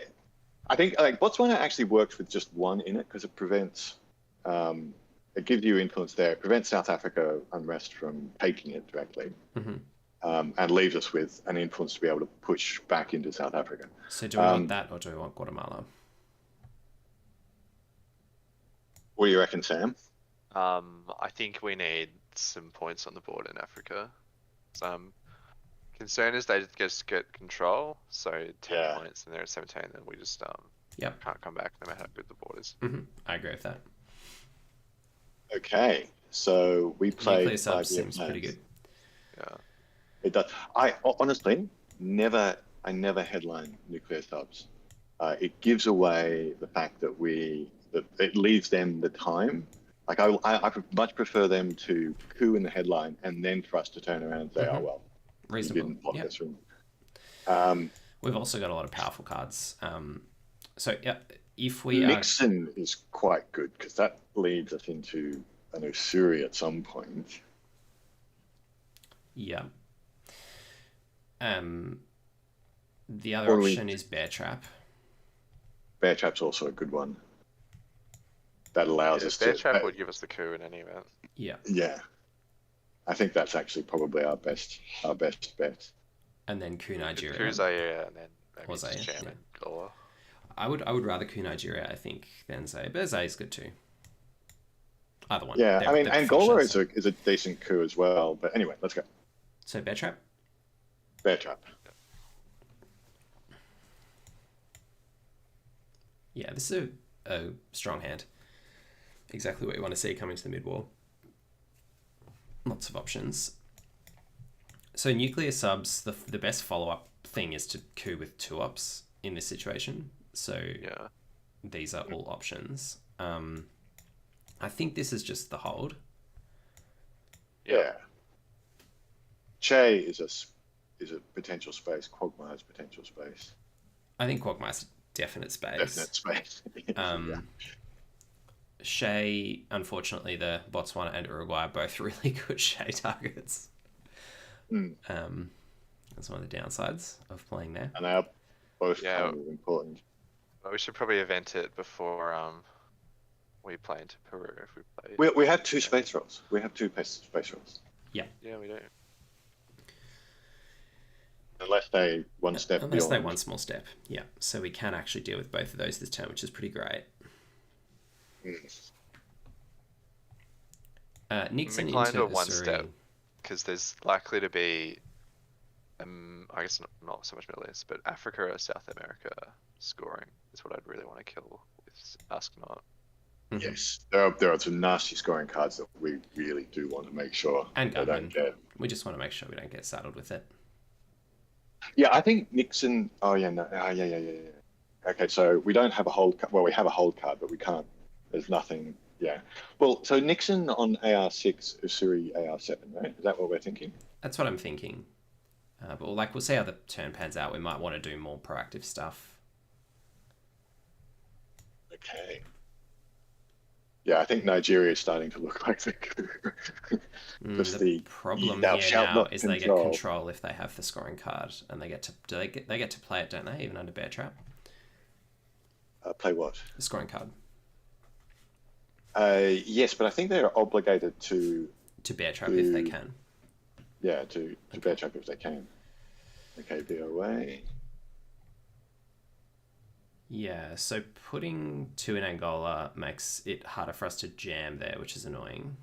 I think like Botswana actually works with just 1 in it because it prevents. It gives you influence there. It prevents South Africa unrest from taking it directly, and leaves us with an influence to be able to push back into South Africa. So do we want that, or do we want Guatemala? What do you reckon, Sam? I think we need some points on the board in Africa. Concern is they just get control, so 10 points and they're at 17, then we just can't come back no matter how good the board is. I agree with that. Okay, so we play nuclear subs seems pretty good. Yeah, it does. I honestly never headline nuclear subs. It gives away the fact that it leaves them the time. Like I much prefer them to coup in the headline and then for us to turn around and say, oh well, reasonable. You didn't block this room. We've also got a lot of powerful cards. So yeah, if we Nixon is quite good because that leads us into an Usuri at some point. Yeah. The other option is Bear Trap. Bear Trap's also a good one. That allows us Bear to. Trap would give us the coup in any event. Yeah. Yeah. I think that's actually probably our best bet. And then coup Nigeria. Coup Zaire and then maybe Zaire, just jam Angola. I would rather coup Nigeria, I think, than Zaire. But Zaire is good too. Either one. Yeah, I mean, Angola is a decent coup as well. But anyway, let's go. So Bear Trap? Bear Trap. Yeah, this is a strong hand. Exactly what you want to see coming to the mid-war. Lots of options. So nuclear subs, the best follow-up thing is to coup with 2-ups in this situation. So yeah, these are all options. I think this is just the hold. Yeah. Che is a potential space. Quagmire's potential space. I think Quagmire's definite space. Definite space. Yeah. Shea, unfortunately, the Botswana and Uruguay are both really good Shea targets. That's one of the downsides of playing there. And they are both kind of important. Well, we should probably event it before we play into Peru if we play. We have 2 space rolls. We have 2 space rolls. Yeah. Yeah, we do. Unless they one step beyond. Unless they one small step. Yeah. So we can actually deal with both of those this turn, which is pretty great. Nixon into a one step because there's likely to be, I guess not so much Middle East, but Africa or South America scoring is what I'd really want to kill with Ask Not. Yes, there are some nasty scoring cards that we really do want to make sure and they don't get. We just want to make sure we don't get saddled with it. Yeah, I think Nixon. Oh yeah, no, yeah. Okay, so we don't have a hold. Well, we have a hold card, but we can't. There's nothing. Yeah. Well, so Nixon on AR6, Usuri AR7, right? Is that what we're thinking? That's what I'm thinking. But we'll see how the turn pans out. We might want to do more proactive stuff. Okay. Yeah, I think Nigeria is starting to look like the the problem here now is they get control if they have the scoring card, and they get to play it, don't they? Even under Bear Trap. Play what? The scoring card. Yes, but I think they're obligated to Bear Trap if they can. Yeah, to Bear Trap if they can. Okay, BOA. Yeah, so putting 2 in Angola makes it harder for us to jam there, which is annoying.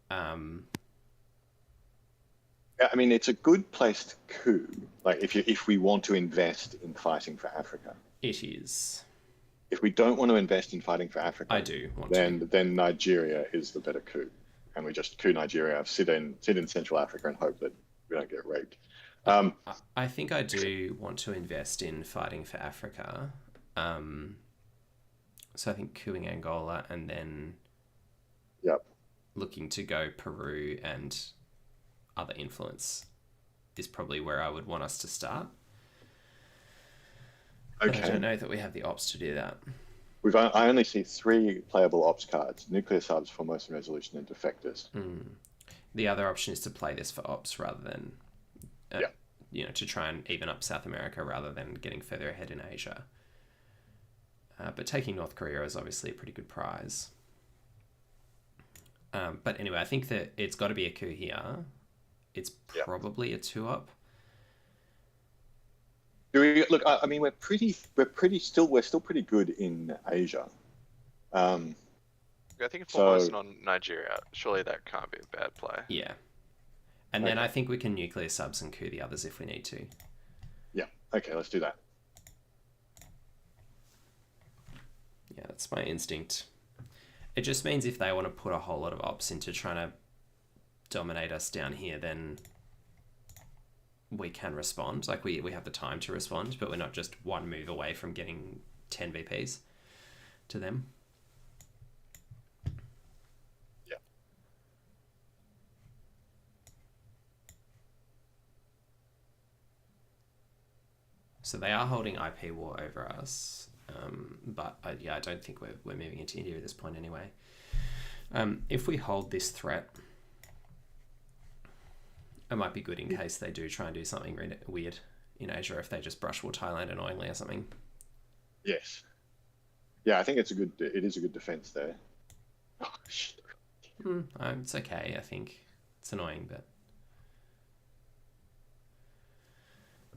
Yeah, I mean, it's a good place to coup. Like, if we want to invest in fighting for Africa. It is. If we don't want to invest in fighting for Africa, I do want then Nigeria is the better coup, and we just coup Nigeria, sit in Central Africa, and hope that we don't get raped. I think I do want to invest in fighting for Africa. So I think cooing Angola and then looking to go Peru and other influence is probably where I would want us to start. Okay. But I don't know that we have the ops to do that. I only see 3 playable ops cards: nuclear subs, Formosan Resolution, and defectors. The other option is to play this for ops rather than, to try and even up South America rather than getting further ahead in Asia. But taking North Korea is obviously a pretty good prize. But anyway, I think that it's got to be a coup here. It's probably a 2-up. Look, I mean, we're still pretty good in Asia. I think if Formosan on Nigeria, surely that can't be a bad play. Yeah. And then I think we can nuclear subs and coup the others if we need to. Yeah. Okay, let's do that. Yeah, that's my instinct. It just means if they want to put a whole lot of ops into trying to dominate us down here, then we can respond. Like, we have the time to respond, but we're not just one move away from getting 10 VPs to them. Yeah. So they are holding IP war over us. But I don't think we're moving into India at this point anyway. If we hold this threat, it might be good in case they do try and do something weird in Asia, if they just brushwall Thailand annoyingly or something. Yes. Yeah, I think it is a good defense there. Oh, shit. It's okay, I think. It's annoying, but...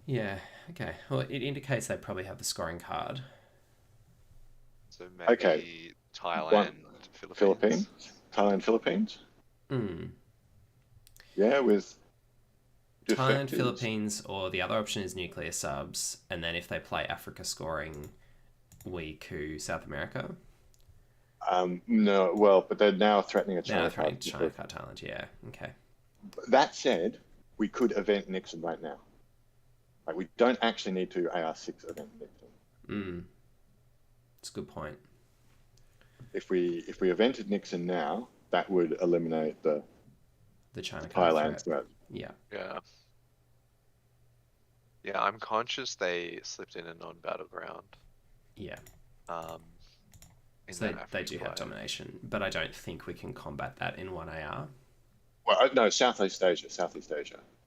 Yeah, okay. Well, it indicates they probably have the scoring card. So maybe Okay. Thailand, Philippines. Thailand, Philippines. Yeah, with Thailand, defectors. Philippines, or the other option is nuclear subs, and then if they play Africa scoring, we coup South America. No, well, but they're now threatening a China They're threatening card. China card Thailand, yeah. Okay. That said, we could event Nixon right now. Like, we don't actually need to AR6 event Nixon. That's a good point. If we evented Nixon now, that would eliminate the China card Thailand threat. Yeah. Yeah, I'm conscious they slipped in a non-battleground. Yeah. So they do have domination, but I don't think we can combat that in 1AR. Well, no, Southeast Asia.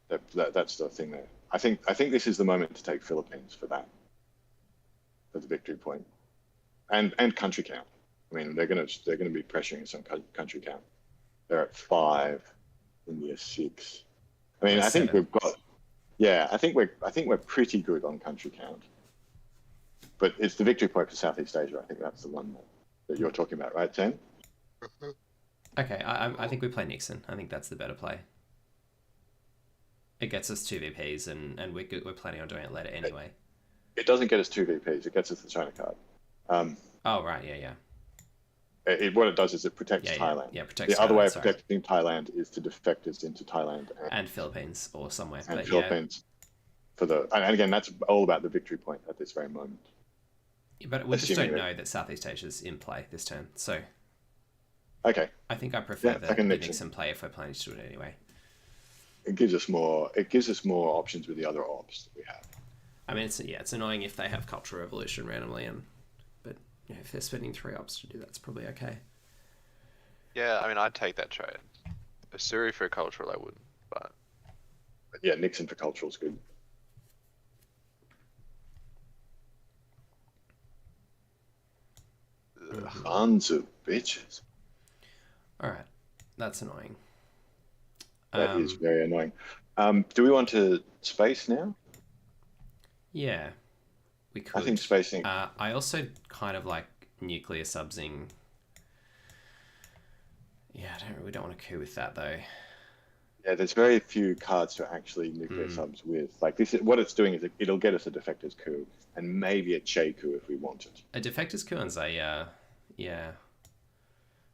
That's the thing there. I think this is the moment to take Philippines for that, for the victory point, and country count. I mean, they're gonna be pressuring some country count. They're at 5, India 6. I mean, I think 7. we've got. Yeah, I think we're pretty good on country count, but it's the victory point for Southeast Asia. I think that's the one that you're talking about, right, Sam? Okay, I think we play Nixon. I think that's the better play. It gets us 2 VPs, and we're planning on doing it later anyway. It doesn't get us 2 VPs. It gets us the China card. Oh right, yeah. What it does is it protects Thailand. Yeah, protects the other Thailand, way of protecting Thailand is to defect us into Thailand and Philippines or somewhere. And Philippines and again, that's all about the victory point at this very moment. Yeah, but we just don't know that Southeast Asia's in play this turn, so. Okay. I think I prefer the Nixon play if we're planning to do it anyway. It gives us more options with the other ops that we have. I mean, it's annoying if they have Cultural Revolution randomly, but if they're spending 3 ops to do that, it's probably okay. Yeah, I mean, I'd take that trade. Asuri for cultural, I wouldn't, but yeah, Nixon for cultural is good. Tons of bitches. All right, that's annoying. That is very annoying. Do we want to space now? Yeah, we could. I think spacing. I also kind of like nuclear subsing. Yeah, we don't want to coup with that though. Yeah, there's very few cards to actually nuclear subs with. Like this, what it's doing is it'll get us a defector's coup and maybe a Che coup if we want it. A defector's coup and Zaire, yeah,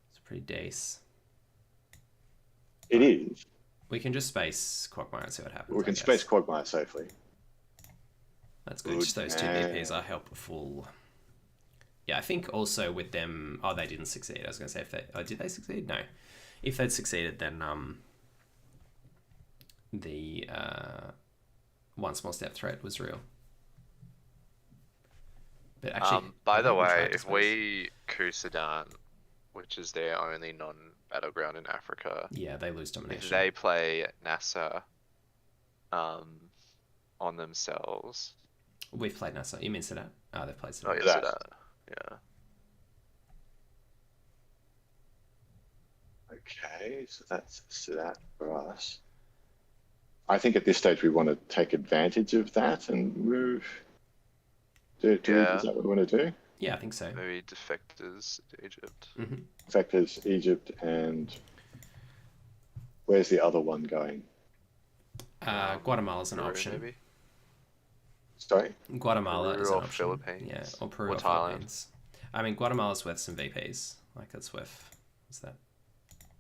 it's pretty decent. It is. We can just space Quagmire and see what happens. We can space Quagmire safely. That's good. Just those 2 VPs are helpful. Yeah, I think also with them... Oh, they didn't succeed. I was going to say if they... Oh, did they succeed? No. If they'd succeeded, then the one small step threat was real. But actually... by the way, if we coup Sudan, which is their only non-battleground in Africa... Yeah, they lose domination. If they play Nasser on themselves... We've played Nasser. You mean Sudan? Oh, they've played Sudan. Oh, yeah, Sudan. Yeah. Okay, so that's that for us. I think at this stage we want to take advantage of that and move. Is that what we want to do? Yeah, I think so. Maybe defectors to Egypt. Mm-hmm. Defectors, Egypt, and where's the other one going? Guatemala's an Peru, option. Maybe? Sorry? Guatemala Peru is an or option. Philippines. Yeah, or Peru or or Thailand. Philippines. I mean, Guatemala's worth some VPs. Like, that's worth... What's that?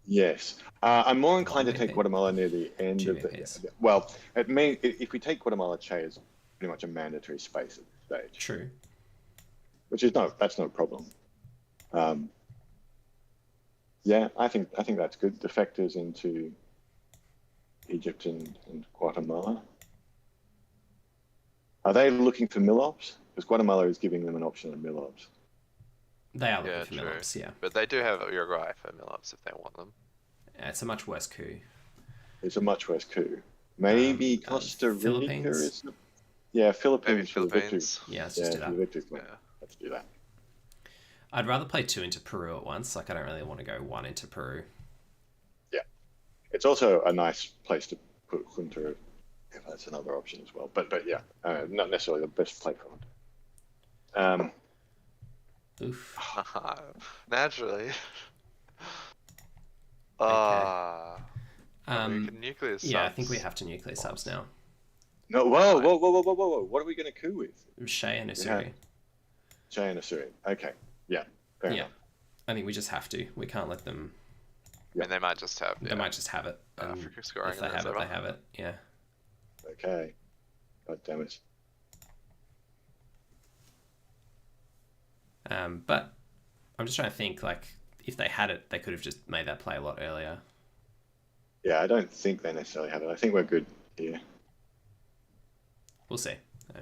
Yes. I'm more inclined to take Guatemala near the end of the... Well, if we take Guatemala, Che is pretty much a mandatory space at this stage. True. Which is that's no problem. Yeah, I think that's good. Defectors into Egypt and Guatemala. Are they looking for mill ops because Guatemala is giving them an option on mill-ups. They are looking Yeah, for true. mill-ups, yeah. But they do have Uruguay for mill-ups if they want them. It's a much worse coup. It's a much worse coup. Maybe Costa Rica Philippines? is... Yeah, Philippines. Maybe for the victory. Philippines. Yeah, let's just do For that. the victory point. Yeah. Let's do that. I'd rather play 2 into Peru at once. Like, I don't really want to go 1 into Peru. Yeah. It's also a nice place to put Junta if that's another option as well. But yeah, not necessarily the best play for it. Oof. Naturally. We can nuclear subs. Yeah, I think we have to nuclear subs now. No, whoa. What are we going to coup with? Shay and Usuri. Shay and Usuri. Okay. Yeah. Fair enough. I think we just have to. We can't let them... Yeah. And they might just have... They might just have it. Africa scoring. If they have it, they have it. Yeah. Okay. God damn it. But I'm just trying to think, like, if they had it, they could have just made that play a lot earlier. Yeah, I don't think they necessarily have it. I think we're good here. We'll see.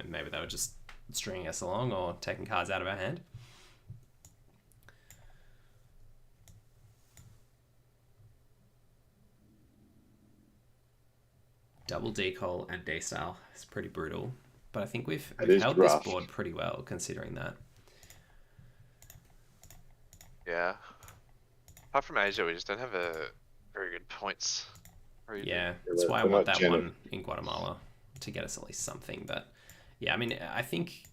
Maybe they were just stringing us along or taking cards out of our hand. Double decal and D-style is pretty brutal. But I think we've held this board pretty well, considering that. Yeah. Apart from Asia, we just don't have a very good points. Yeah, that's why I want that one in Guatemala to get us at least something. But yeah, I mean, I think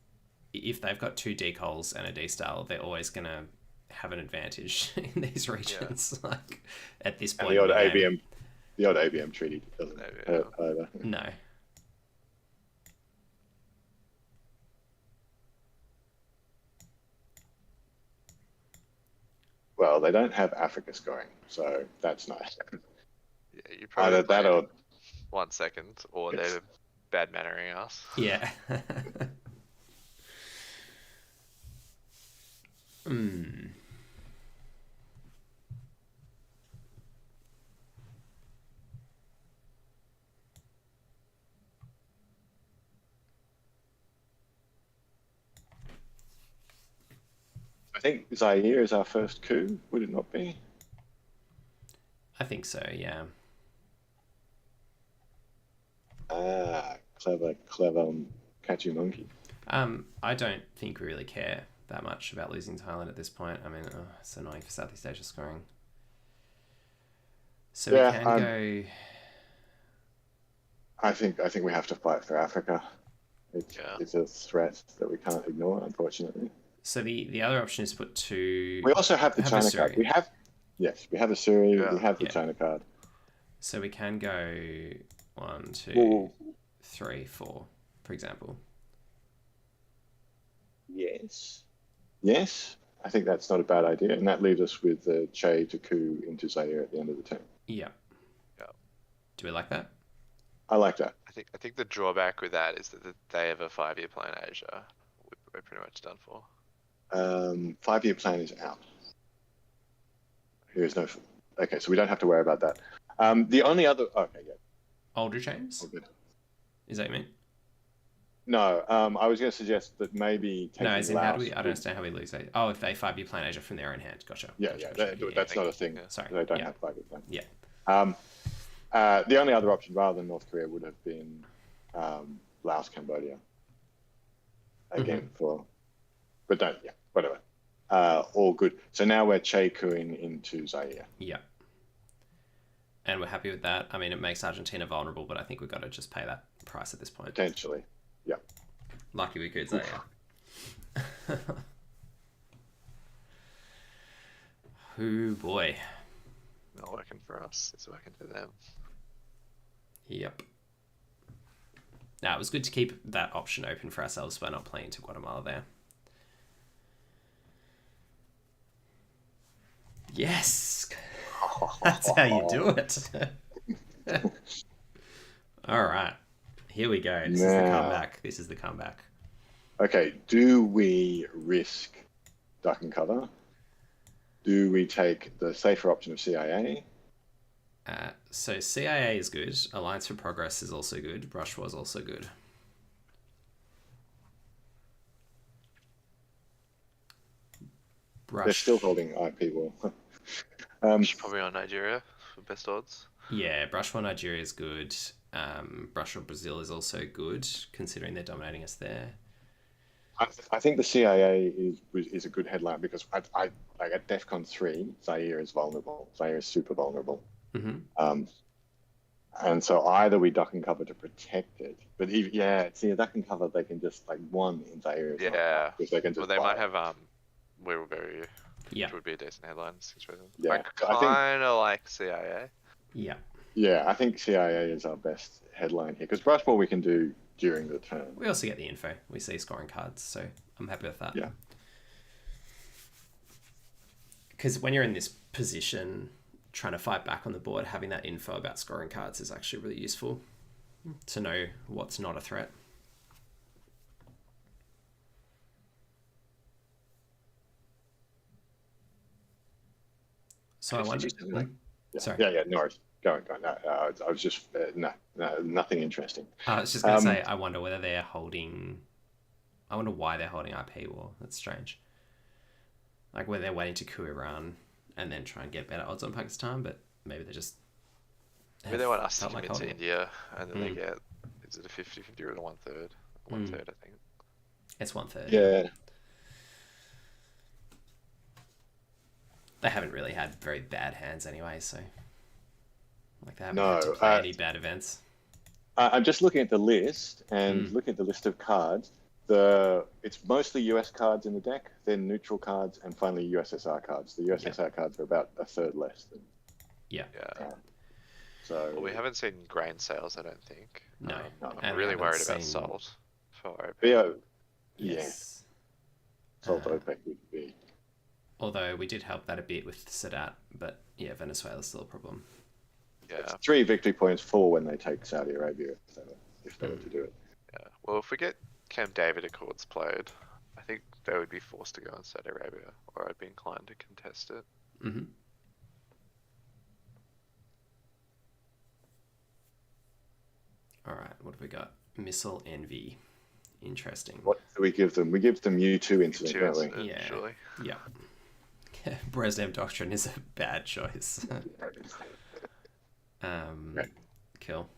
if they've got 2 decals and a D-style, they're always going to have an advantage in these regions. Yeah. Like at this point, and the odd ABM treaty doesn't hurt either. No. Well, they don't have Africa scoring, so that's nice. Yeah, you probably either that or 1 second, or they're bad mannering us. Yeah. I think Zaire is our first coup, would it not be? I think so, yeah. Clever, catchy monkey. I don't think we really care that much about losing Thailand at this point. I mean, it's annoying for Southeast Asia scoring. So we can go... I think we have to fight for Africa. It's a threat that we can't ignore, unfortunately. So the other option is to put 2... We also have the China card. We have Usuri. Yeah. We have the China card. So we can go 1, 2, 3, 4, for example. Yes. I think that's not a bad idea, and that leaves us with the Che to coup into Zaire at the end of the turn. Yeah. Do we like that? I like that. I think the drawback with that is that they have a 5-year plan in Asia. We're pretty much done for. 5-year plan is out. There is no... Okay, so we don't have to worry about that. The only other... Okay, yeah. Older chains? Oh, good. Is that what you mean? No, I was going to suggest that maybe... No, as in, how do we... I don't understand how we lose that. Oh, if they 5-year plan Asia from their own hand. Gotcha. That's not a thing. Sorry. They don't have 5-year plan. Yeah. The only other option rather than North Korea would have been Laos, Cambodia. Again, but don't, whatever. All good. So now we're Che couing into Zaire. Yeah. And we're happy with that. I mean, it makes Argentina vulnerable, but I think we've got to just pay that price at this point. Potentially. Yeah. Lucky we could Zaire. Oh boy. Not working for us. It's working for them. Yep. Now, it was good to keep that option open for ourselves by not playing to Guatemala there. Yes! That's how you do it. All right. Here we go. This is the comeback. Okay, do we risk duck and cover? Do we take the safer option of CIA? So CIA is good. Alliance for Progress is also good. Brush was also good. They're still holding IP war. Probably on Nigeria for best odds. Yeah, Brush War Nigeria is good. Brush War Brazil is also good, considering they're dominating us there. I think the CIA is a good headline because I like at DEFCON 3, Zaire is vulnerable. Zaire is super vulnerable. And so either we duck and cover to protect it, but see, a duck and cover, they can just like one in Zaire. Because they can just. Well, they might have we were very. Yeah. Which would be a decent headline situation. Yeah, I kind of like CIA. Yeah. Yeah, I think CIA is our best headline here because Brush War we can do during the turn. We also get the info. We see scoring cards, so I'm happy with that. Yeah. Because when you're in this position, trying to fight back on the board, having that info about scoring cards is actually really useful to know what's not a threat. So I wonder. Sorry. Yeah. No worries. Go. No, I was just no, nothing interesting. I was just going to say, I wonder whether they're holding. I wonder why they're holding IP war. That's strange. Like whether they're waiting to coup Iran and then try and get better odds on Pakistan, but maybe they just. Maybe they want us to commit to India, and then they get. Is it a 50-50 or a 1/3? 1/3, I think. It's 1/3. Yeah. They haven't really had very bad hands anyway, so like they haven't had to play any bad events. I'm just looking at the list and looking at the list of cards. It's mostly US cards in the deck, then neutral cards, and finally USSR cards. The USSR cards are about a third less than. Yeah. So we haven't seen grain sales, I don't think. No. I'm really worried about salt for OPEC. Yes. Salt OPEC would be. Although we did help that a bit with Sadat, but yeah, Venezuela's still a problem. Yeah. It's 3 victory points for when they take Saudi Arabia if they were to do it. Yeah. Well, if we get Camp David Accords played, I think they would be forced to go on Saudi Arabia, or I'd be inclined to contest it. All right, what have we got? Missile Envy. Interesting. What do we give them? We give them U2 incident, don't we? Yeah. Surely. Yeah. Brezhnev Doctrine is a bad choice. Kill.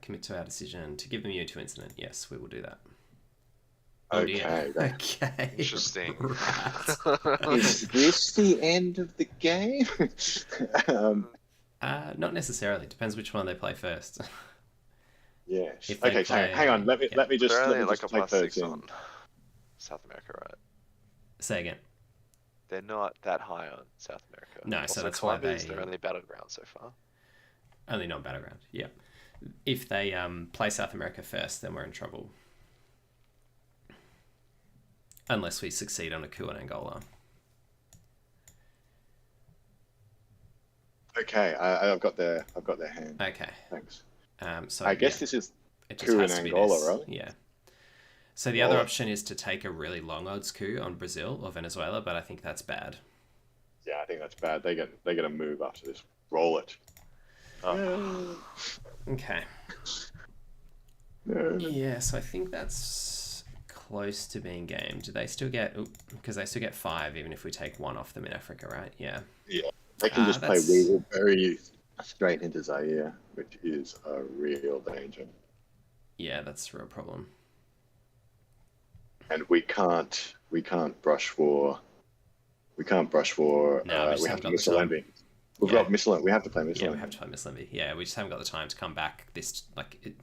Commit to our decision to give them U2 incident. Yes, we will do that. Okay. Okay. Interesting. Right. Is this the end of the game? Not necessarily. Depends which one they play first. Yes. If they Okay, so play- hang on. Let me just They're let only me like just a take those +6 in. on South America, right? Say again. They're not that high on South America. No, also, so that's why Colombia's they- their only battleground so far. Only non-battleground. Yeah. If they play South America first, then we're in trouble. Unless we succeed on a coup in Angola. Okay, I've got their hand. Okay. Thanks. So I guess this is it just coup has in to be Angola, this. right? Yeah. So the other option is to take a really long odds coup on Brazil or Venezuela, but I think that's bad. Yeah, I think that's bad. They get a move after this. Roll it. Oh. Okay. Yeah, so I think that's close to being game. Do they still get... Because they still get 5 even if we take 1 off them in Africa, right? Yeah. Yeah. They can just play We Will Bury You straight into Zaire, which is a real danger. Yeah, that's a real problem. And we can't brush for... We can't brush for... No, we have to missile envy. We've got missile. We have to play missile. Yeah, we have to play missile envy. Yeah, we just haven't got the time to come back. This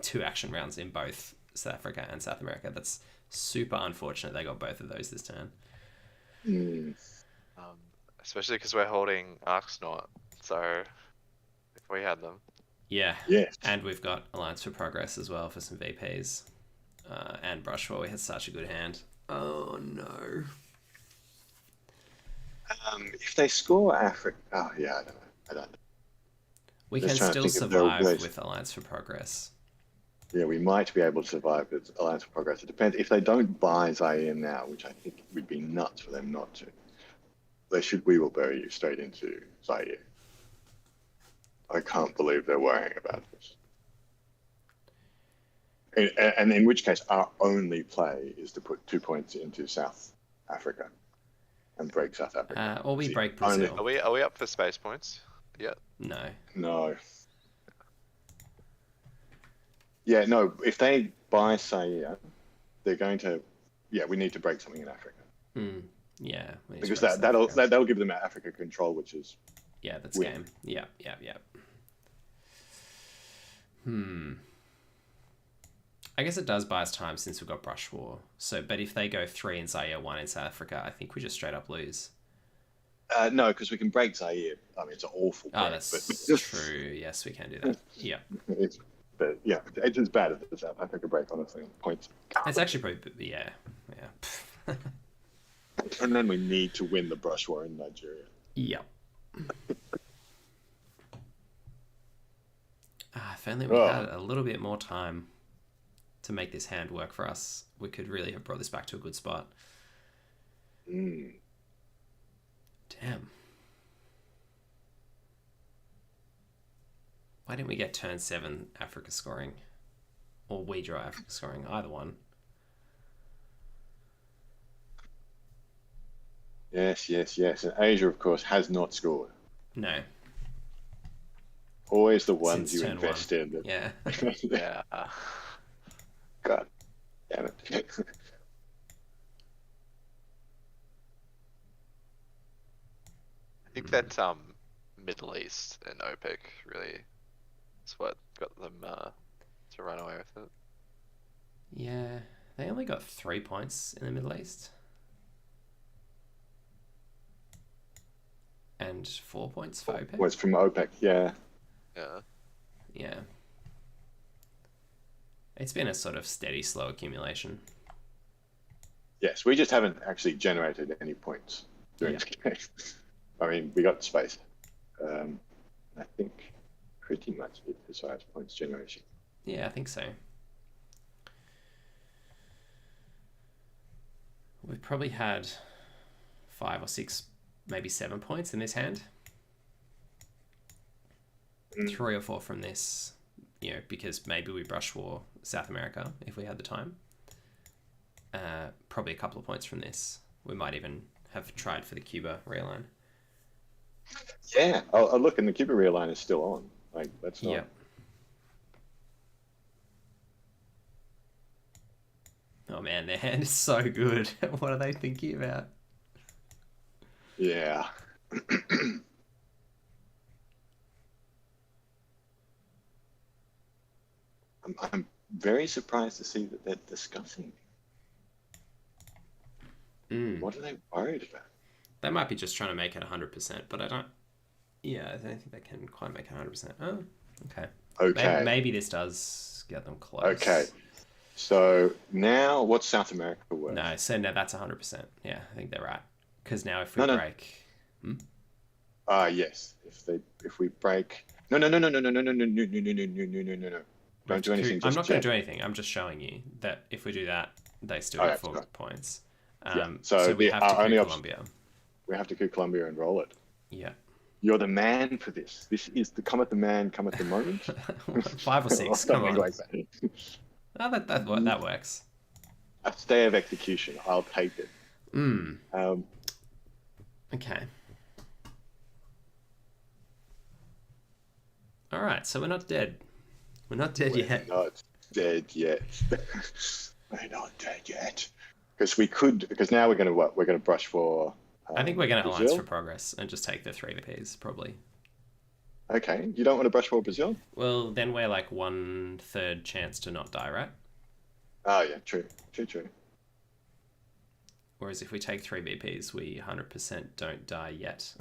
2 action rounds in both South Africa and South America. That's super unfortunate. They got both of those this turn. Especially because we're holding Arksnot. So if we had them, yeah, yes. And we've got Alliance for Progress as well for some VPs, and Brush War. We had such a good hand. Oh no. If they score Africa... Oh, yeah, I don't know. We can still survive with Alliance for Progress. Yeah, we might be able to survive with Alliance for Progress. It depends. If they don't buy Zaire now, which I think would be nuts for them not to, they should We Will Bury You straight into Zaire. I can't believe they're worrying about this. And in which case, our only play is to put 2 points into South Africa and break South Africa. Or we break Brazil. Are we up for space points? Yeah. No. Yeah, no. If they buy Zaire, they're going to. Yeah, we need to break something in Africa. Yeah. Because that'll give them Africa control, which is. Yeah, that's game. Yeah. I guess it does buy us time since we've got Brush War. So, but if they go 3 in Zaire, 1 in South Africa, I think we just straight up lose. No, because we can break Zaire. I mean, it's an awful break. Oh, that's true. Yes, we can do that. Yeah. But yeah, it's as bad as the South Africa break, honestly. Points. It's actually probably, yeah. And then we need to win the Brush War in Nigeria. Yep. If only we had a little bit more time to make this hand work for us, we could really have brought this back to a good spot. Damn. Why didn't we get turn 7 Africa scoring? Or we draw Africa scoring, either one. Yes. And Asia, of course, has not scored. No. Always the ones Since you turn invest 1. in. Yeah. Yeah. God damn it. I think that Middle East and OPEC really is what got them to run away with it. Yeah. They only got 3 points in the Middle East. And 4 points for OPEC. Was from OPEC, yeah. Yeah. It's been a sort of steady, slow accumulation. Yes, we just haven't actually generated any points during this game. I mean, we got space. I think pretty much it as far as points generation. Yeah, I think so. We've probably had 5 or 6, maybe 7 points in this hand. 3 or 4 from this, because maybe we brush war South America if we had the time. Probably a couple of points from this. We might even have tried for the Cuba realign. Yeah. Oh, look, and the Cuba realign is still on. Like, that's not. Yeah. Oh man, their hand is so good. What are they thinking about? Yeah. I'm very surprised to see that they're discussing. What are they worried about? They might be just trying to make it 100%, but I don't think they can quite make it 100%. Oh, okay. Okay. Maybe this does get them close. Okay. So now what's South America worth? No, so now that's 100%. Yeah, I think they're right. Because now if we break... Yes. If we break... No. Don't do anything. I'm not going to do anything. I'm just showing you that if we do that, they still get 4 points. So we have to coup Colombia. We have to coup Colombia and roll it. Yeah. You're the man for this. This is the cometh the man, cometh the moment. 5 or 6, come on. Like that. Oh, that works. A stay of execution. I'll take it. Okay. All right, so we're not dead. We're not dead yet. We're not dead yet. We're not dead yet. Because now we're going to what? We're going to brush for... I think we're going to Alliance for Progress and just take the 3 VPs, probably. Okay, you don't want to brush for Brazil? Well, then we're like 1/3 chance to not die, right? Oh, yeah, true. Whereas if we take 3 VPs, we 100% don't die yet.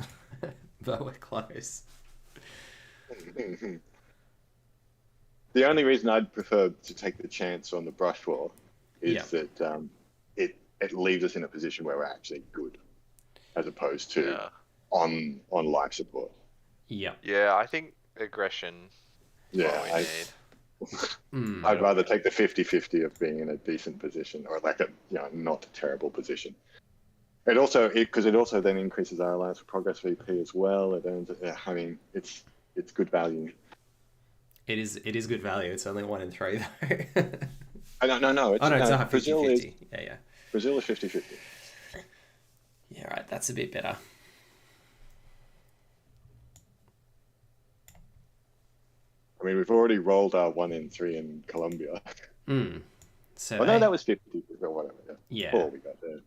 But we're close. The only reason I'd prefer to take the chance on the brush war is that it leaves us in a position where we're actually good, as opposed to on life support. Yeah. Yeah, I think aggression. Yeah, I'd rather take the 50-50 of being in a decent position, or like a not a terrible position. It also then increases our Alliance for Progress VP as well. It earns. I mean, it's good value. It is good value. It's only 1 in 3 though. No. Oh no, it's not 50-50. Brazil is Yeah. Brazil is 50-50. Yeah, right. That's a bit better. I mean, we've already rolled our 1 in 3 in Colombia. So Oh no, that was 50 or whatever. Yeah. 4 we got there.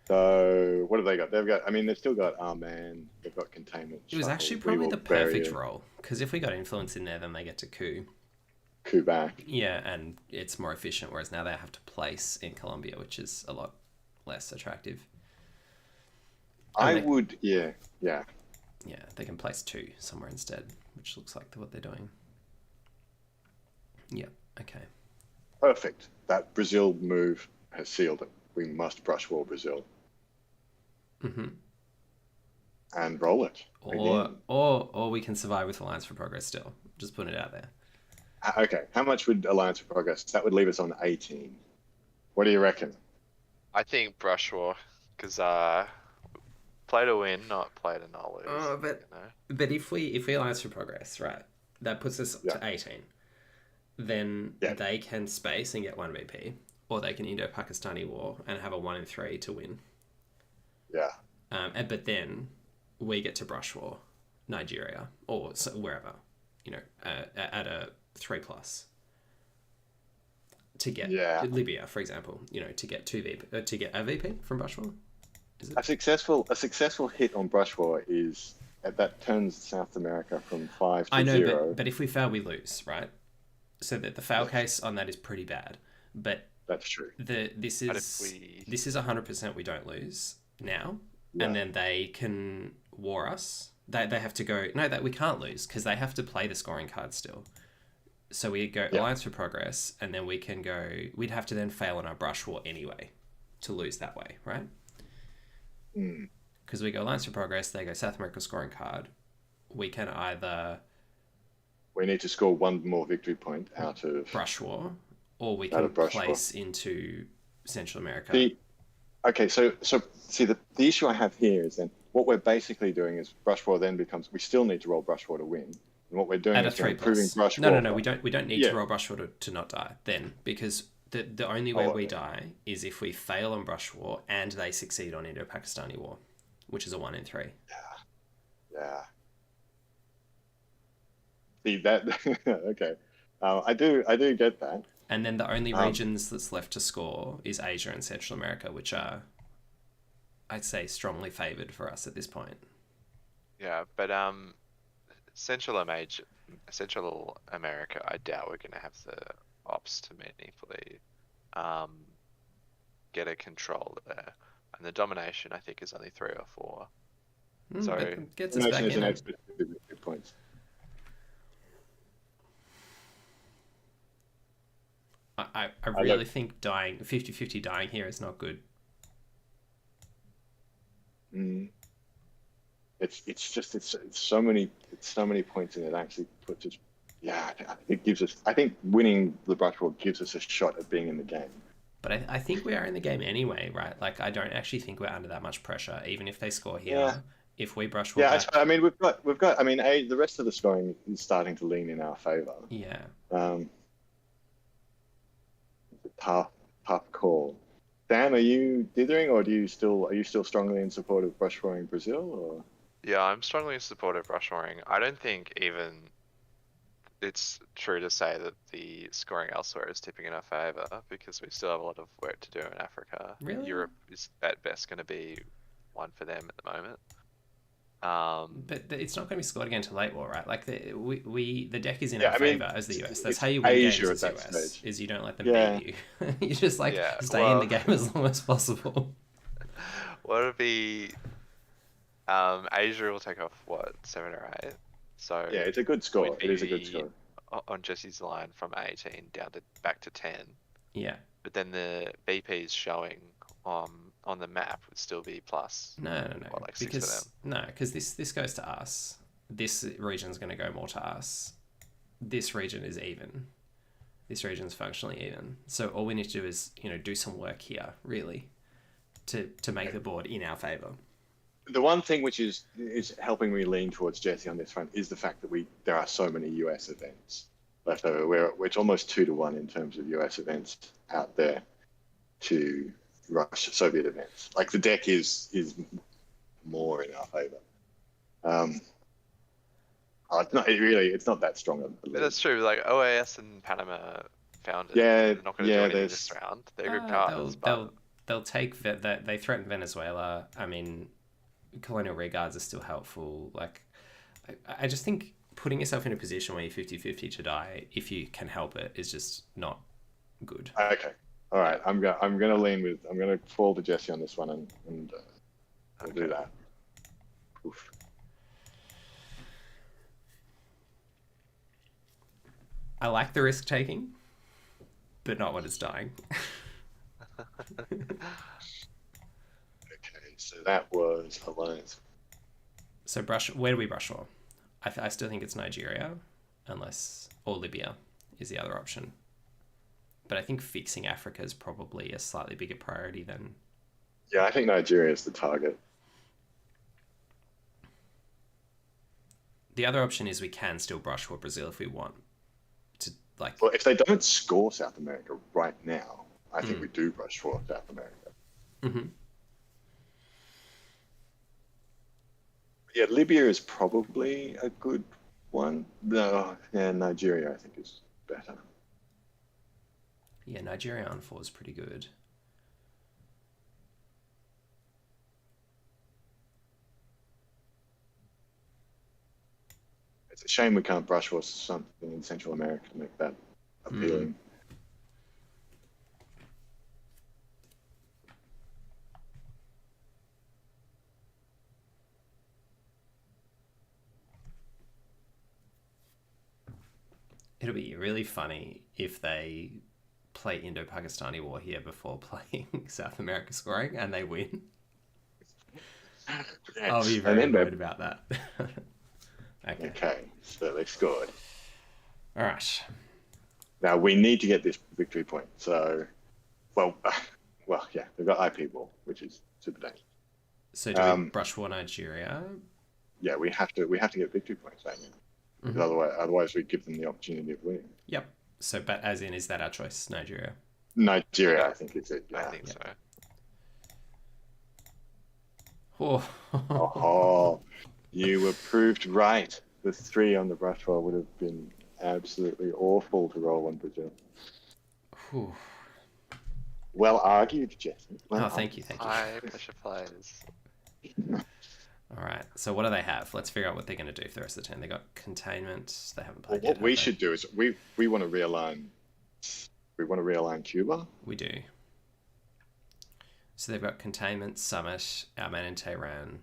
So what have they got? I mean, they've still got man. They've got containment. It was actually probably the perfect roll, because if we got influence in there, then they get to coup back. Yeah, and it's more efficient. Whereas now they have to place in Colombia, which is a lot less attractive. Yeah. Yeah, they can place 2 somewhere instead, which looks like what they're doing. Yeah. Okay. Perfect. That Brazil move has sealed it. We must brush war Brazil. And roll it. Or we can survive with Alliance for Progress still. Just putting it out there. Okay. How much would Alliance for Progress? That would leave us on 18. What do you reckon? I think brush war, because play to win, not play to not lose. But if we Alliance for Progress, right, that puts us to 18. Then they can space and get 1 VP, or they can Indo-Pakistani war and have a 1 in 3 to win. Yeah. But then we get to brush war Nigeria or wherever, at a 3+ to get Libya, for example, to get 2 VP, to get a VP from brush war. Is it? A successful hit on brush war is that turns South America from 5 to 0. But if we fail, we lose, right? So that the fail case on that is pretty bad. But that's true. This is 100% we don't lose now, and then they can war us. They have to go. No, that we can't lose because they have to play the scoring card still. So we go Alliance for Progress, and then we can go. We'd have to then fail on our brush war anyway to lose that way, right? Because we go Alliance for Progress, they go South America scoring card. We can either. We need to score 1 more victory point out of brush war, or we can place into Central America. So see the issue I have here is then what we're basically doing is brush war then becomes we still need to roll brush war to win, and what we're doing is improving brush war. No, we don't need to roll brush war to not die then, because the only way we die is if we fail on brush war and they succeed on Indo-Pakistani war, which is a 1 in 3. Yeah. See that? Okay, I do get that. And then the only regions that's left to score is Asia and Central America, which are, I'd say, strongly favoured for us at this point. Yeah, but Central America, I doubt we're going to have the ops to meaningfully get a control there, and the domination I think is only 3 or 4. So it gets us back in. Points. I really think dying 50-50 dying here is not good. It's so many points in it actually puts us. Yeah, it gives us. I think winning the brush war gives us a shot at being in the game. But I think we are in the game anyway, right? Like I don't actually think we're under that much pressure, even if they score here. Yeah. If we brush war back... I mean we've got. I mean, the rest of the scoring is starting to lean in our favour. Yeah. Tough call. Dan, are you dithering, or are you still strongly in support of brush warring Brazil? Or yeah, I'm strongly in support of brush warring. I don't think even it's true to say that the scoring elsewhere is tipping in our favour, because we still have a lot of work to do in Africa. Really? Europe is at best going to be 1 for them at the moment. But it's not going to be scored again till late war, right? Like the deck is in our favour as the US. That's how you win games as the US. Is you don't let them beat you. You just stay in the game as long as possible. What would be? Asia will take off 7 or 8. So yeah, it's a good score. It is a good score. On Jesse's line from 18 back to 10. Yeah. But then the BP's showing on the map would still be plus. No. Because this goes to us. This region's going to go more to us. This region is even. This region's functionally even. So all we need to do is do some work here, really, to make the board in our favour. The one thing which is helping me lean towards Jesse on this front is the fact that there are so many US events left over. It's almost 2-1 in terms of US events out there to Russia Soviet events. Like the deck is more in our favor. It's not that strong. That's true. Like OAS and Panama founded. Yeah, They're not going to do anything this round. They're good cards. They'll take that. They threaten Venezuela. I mean, colonial regards are still helpful. Like, I just think putting yourself in a position where you're 50-50 to die, if you can help it, is just not good. Okay. All right. I'm gonna fall to Jesse on this one and we'll do that. Oof. I like the risk taking, but not when it's dying. Okay, so that was Alliance. So where do we brush for? I still think it's Nigeria, or Libya is the other option. But I think fixing Africa is probably a slightly bigger priority than... Yeah, I think Nigeria is the target. The other option is we can still brush for Brazil if we want. Well, if they don't score South America right now, I think we do brush for South America. Mm-hmm. Yeah, Libya is probably a good one. No, yeah, Nigeria I think is better. Yeah, Nigeria on 4 is pretty good. It's a shame we can't brush for something in Central America to make that appealing. It'll be really funny if they play Indo-Pakistani war here before playing South America scoring and they win. I'll be very worried about that. Okay, so they scored. All right. Now we need to get this victory point. So, well, yeah, they've got IP ball, which is super dangerous. So do we brush for Nigeria? Yeah, we have to get victory points right now. Because otherwise we give them the opportunity of winning. Yep. So, but as in, is that our choice, Nigeria? Nigeria, I think is it. Yeah. I think so. Oh, you were proved right. The 3 on the brush roll would have been absolutely awful to roll on Brazil. Whew. Well argued, Jesse. Well thank you. High pressure players. All right. So what do they have? Let's figure out what they're going to do for the rest of the turn. They got containment. They haven't played yet. What we they? should do is we want to realign. We want to realign Cuba. We do. So they've got containment, summit, our man in Tehran,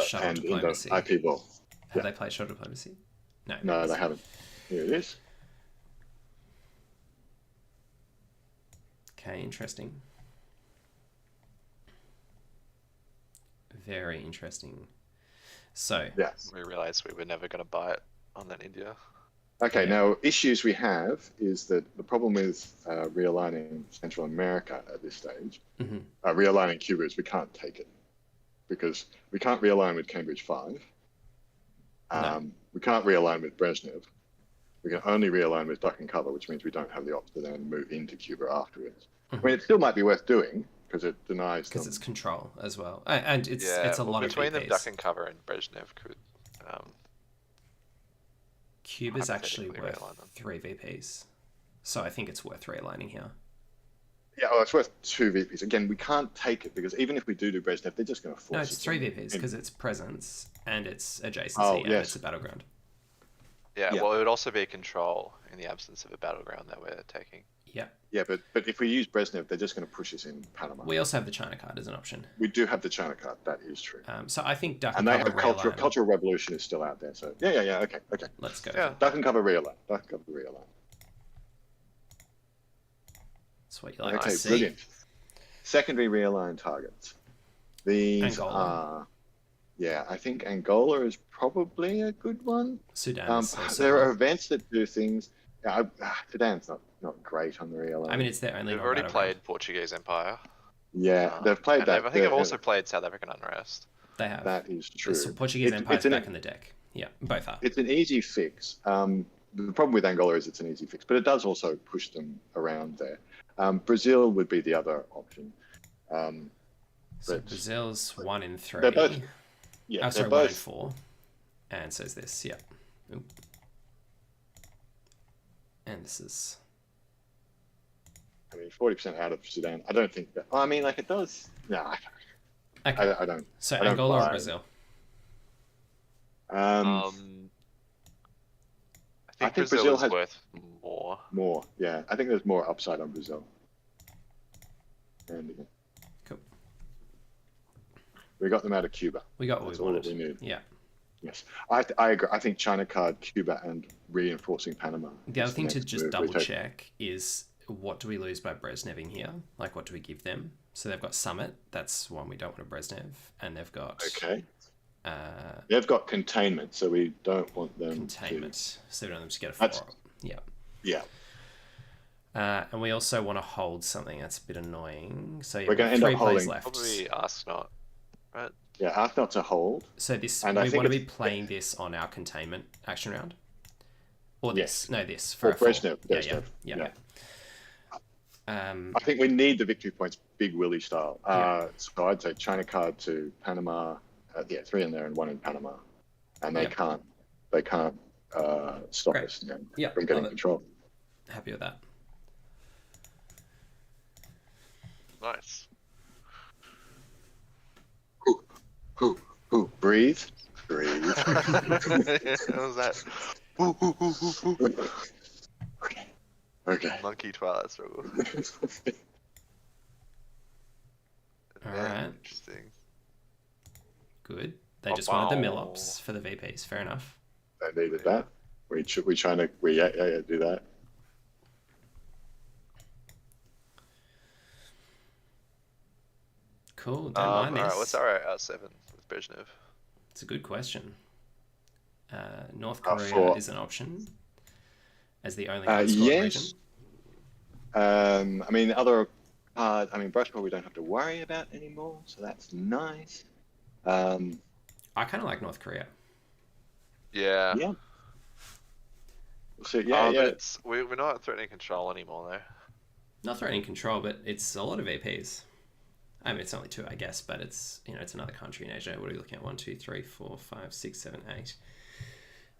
shuttle and diplomacy. IP ball. Have they played shuttle diplomacy? No, they haven't. Here it is. Okay, interesting. Very interesting. So yes, we realized we were never going to buy it on that India. Okay, now issues we have is that the problem with realigning Central America at this stage, realigning Cuba, is we can't take it because we can't realign with Cambridge 5. We can't realign with Brezhnev. We can only realign with Duck and Cover, which means we don't have the option to then move into Cuba afterwards. I mean, it still might be worth doing because it denies because it's control as well, and it's a lot of between VPs. them. Duck and Cover and Brezhnev could. Cuba's actually worth 3 VPs, so I think it's worth realigning here. Yeah, well, it's worth 2 VPs. Again, we can't take it because even if we do Brezhnev, they're just going to force it. No, it's 3 VPs because it's presence and it's adjacency and it's a battleground. Yeah, well, it would also be control in the absence of a battleground that we're taking. Yeah. Yeah, but if we use Brezhnev, they're just going to push us in Panama. We also have the China card as an option. We do have the China card. That is true. So I think Duck and Cover they have cultural revolution is still out there. So yeah. Okay. Let's go. Yeah. Duck and Cover realign. Duck and Cover realign. That's what you like to see. Brilliant. Secondary realign targets. These Angola. are. Yeah, I think Angola is probably a good one. Sudan. There are events that do things. Sudan's not great on the realign. I mean, it's their only. We've already played Portuguese Empire. Yeah, they've played and that. I think they've also played South African Unrest. They have. That is true. The Portuguese Empire's back in the deck. Yeah, both are. It's an easy fix. The problem with Angola is it's an easy fix, but it does also push them around there. Brazil would be the other option. So Brazil's 1 in 3. They're both. Yeah, sorry, 1 in 4. And so is this. Yeah. Ooh. And this is. I mean, 40% out of Sudan. I don't think that. I mean, like it does. No, Okay. I don't. So I don't Angola buy. or Brazil? I think Brazil is worth more. More, yeah. I think there's more upside on Brazil. And Cool. We got them out of Cuba. We got what That's we all wanted. that we need. Yeah. Yes, I agree. I think China card, Cuba, and reinforcing Panama. The other thing to just double check is what do we lose by Brezhneving here? Like, what do we give them? So they've got Summit. That's one we don't want to Brezhnev. And they've got... Okay. They've got containment, so we don't want them Containment. So we don't want them to get a 4 up. Yeah. Yeah. And we also want to hold something that's a bit annoying. So We're going to end up holding. left. Probably Arsenal, right? Yeah, ask not to hold. So this and we want to be playing this on our containment action round. Or this. Yes. No, this. For Brezhnev. Yeah. I think we need the victory points Big Willie style. So I'd say China card to Panama. 3 in there and 1 in Panama. And they can't stop us from getting control. Happy with that. Nice. Breathe. Breathe. What was that? Okay. Monkey Twilight struggle. Alright. Interesting. Good. They just wanted the mill-ops for the VPs. Fair enough. They needed that. We trying to do that. Cool. Don't mind this. Alright, what's our R7 with Brezhnev? It's a good question. North Korea is an option as the only unscored region. I mean, Brushcore we don't have to worry about anymore, so that's nice. I kind of like North Korea. Yeah. Yeah. So But we're not threatening control anymore, though. Not threatening control, but it's a lot of VPs. I mean, it's only 2, I guess, but it's it's another country in Asia. What are we looking at? 1, 2, 3, 4, 5, 6, 7, 8.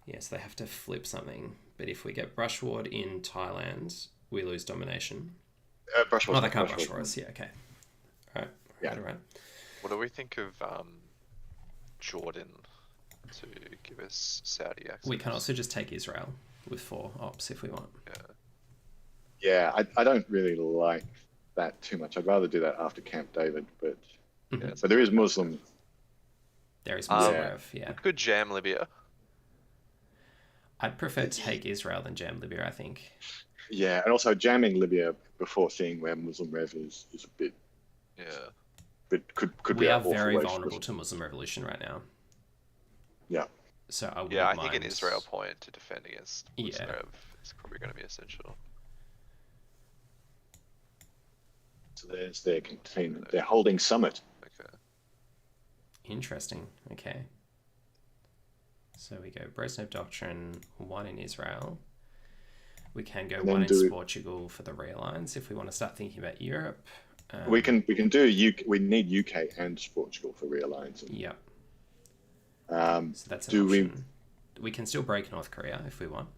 Yes, they have to flip something. But if we get Brushward in Thailand, we lose domination. Brushward. They can't brush for us. Yeah, okay. All right. Yeah. Right. What do we think of Jordan to give us Saudi access? We can also just take Israel with 4 ops if we want. Yeah, I don't really like that too much. I'd rather do that after Camp David, but but there is Muslim. There is Muslim. Yeah. We could jam Libya. I'd prefer to take Israel than jam Libya, I think. Yeah, and also jamming Libya before seeing where Muslim Rev is a bit. Yeah. But could we be are very vulnerable to Muslim revolution right now. Yeah. So I think an Israel point to defend against Muslim Rev is probably going to be essential. So there's their containment. They're holding Summit. Okay. Interesting. Okay. So we go Brezhnev Doctrine, 1 in Israel. We can go 1 in Portugal for the realigns if we want to start thinking about Europe. We can do UK. We need UK and Portugal for realigns. Yeah. So that's an option. We can still break North Korea if we want,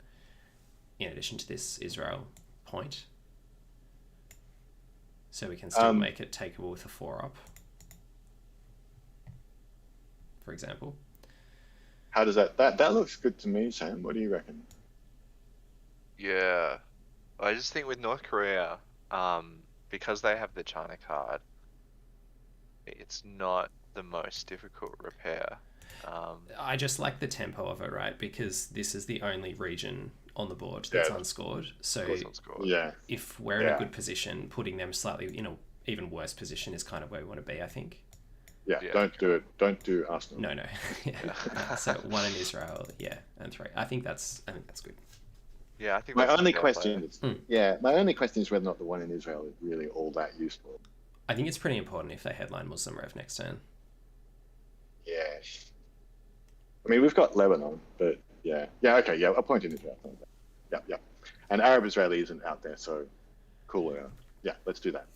in addition to this Israel point. So we can still make it takeable with a 4 up, for example. How does that looks good to me, Sam? What do you reckon? Yeah, I just think with North Korea, because they have the China card, it's not the most difficult repair. I just like the tempo of it, right? Because this is the only region on the board that's unscored. So if we're in a good position, putting them slightly in an even worse position is kind of where we want to be, I think. Yeah, don't do it. Don't do Arsenal. No. So 1 in Israel, and 3. I think that's good. Yeah, I think my only question is whether or not the 1 in Israel is really all that useful. I think it's pretty important if they headline Muslim Rev next turn. Yeah. I mean, we've got Lebanon, but yeah. Yeah, okay, yeah, a point in Israel. Yeah. And Arab Israeli isn't out there, so cool. Yeah, let's do that.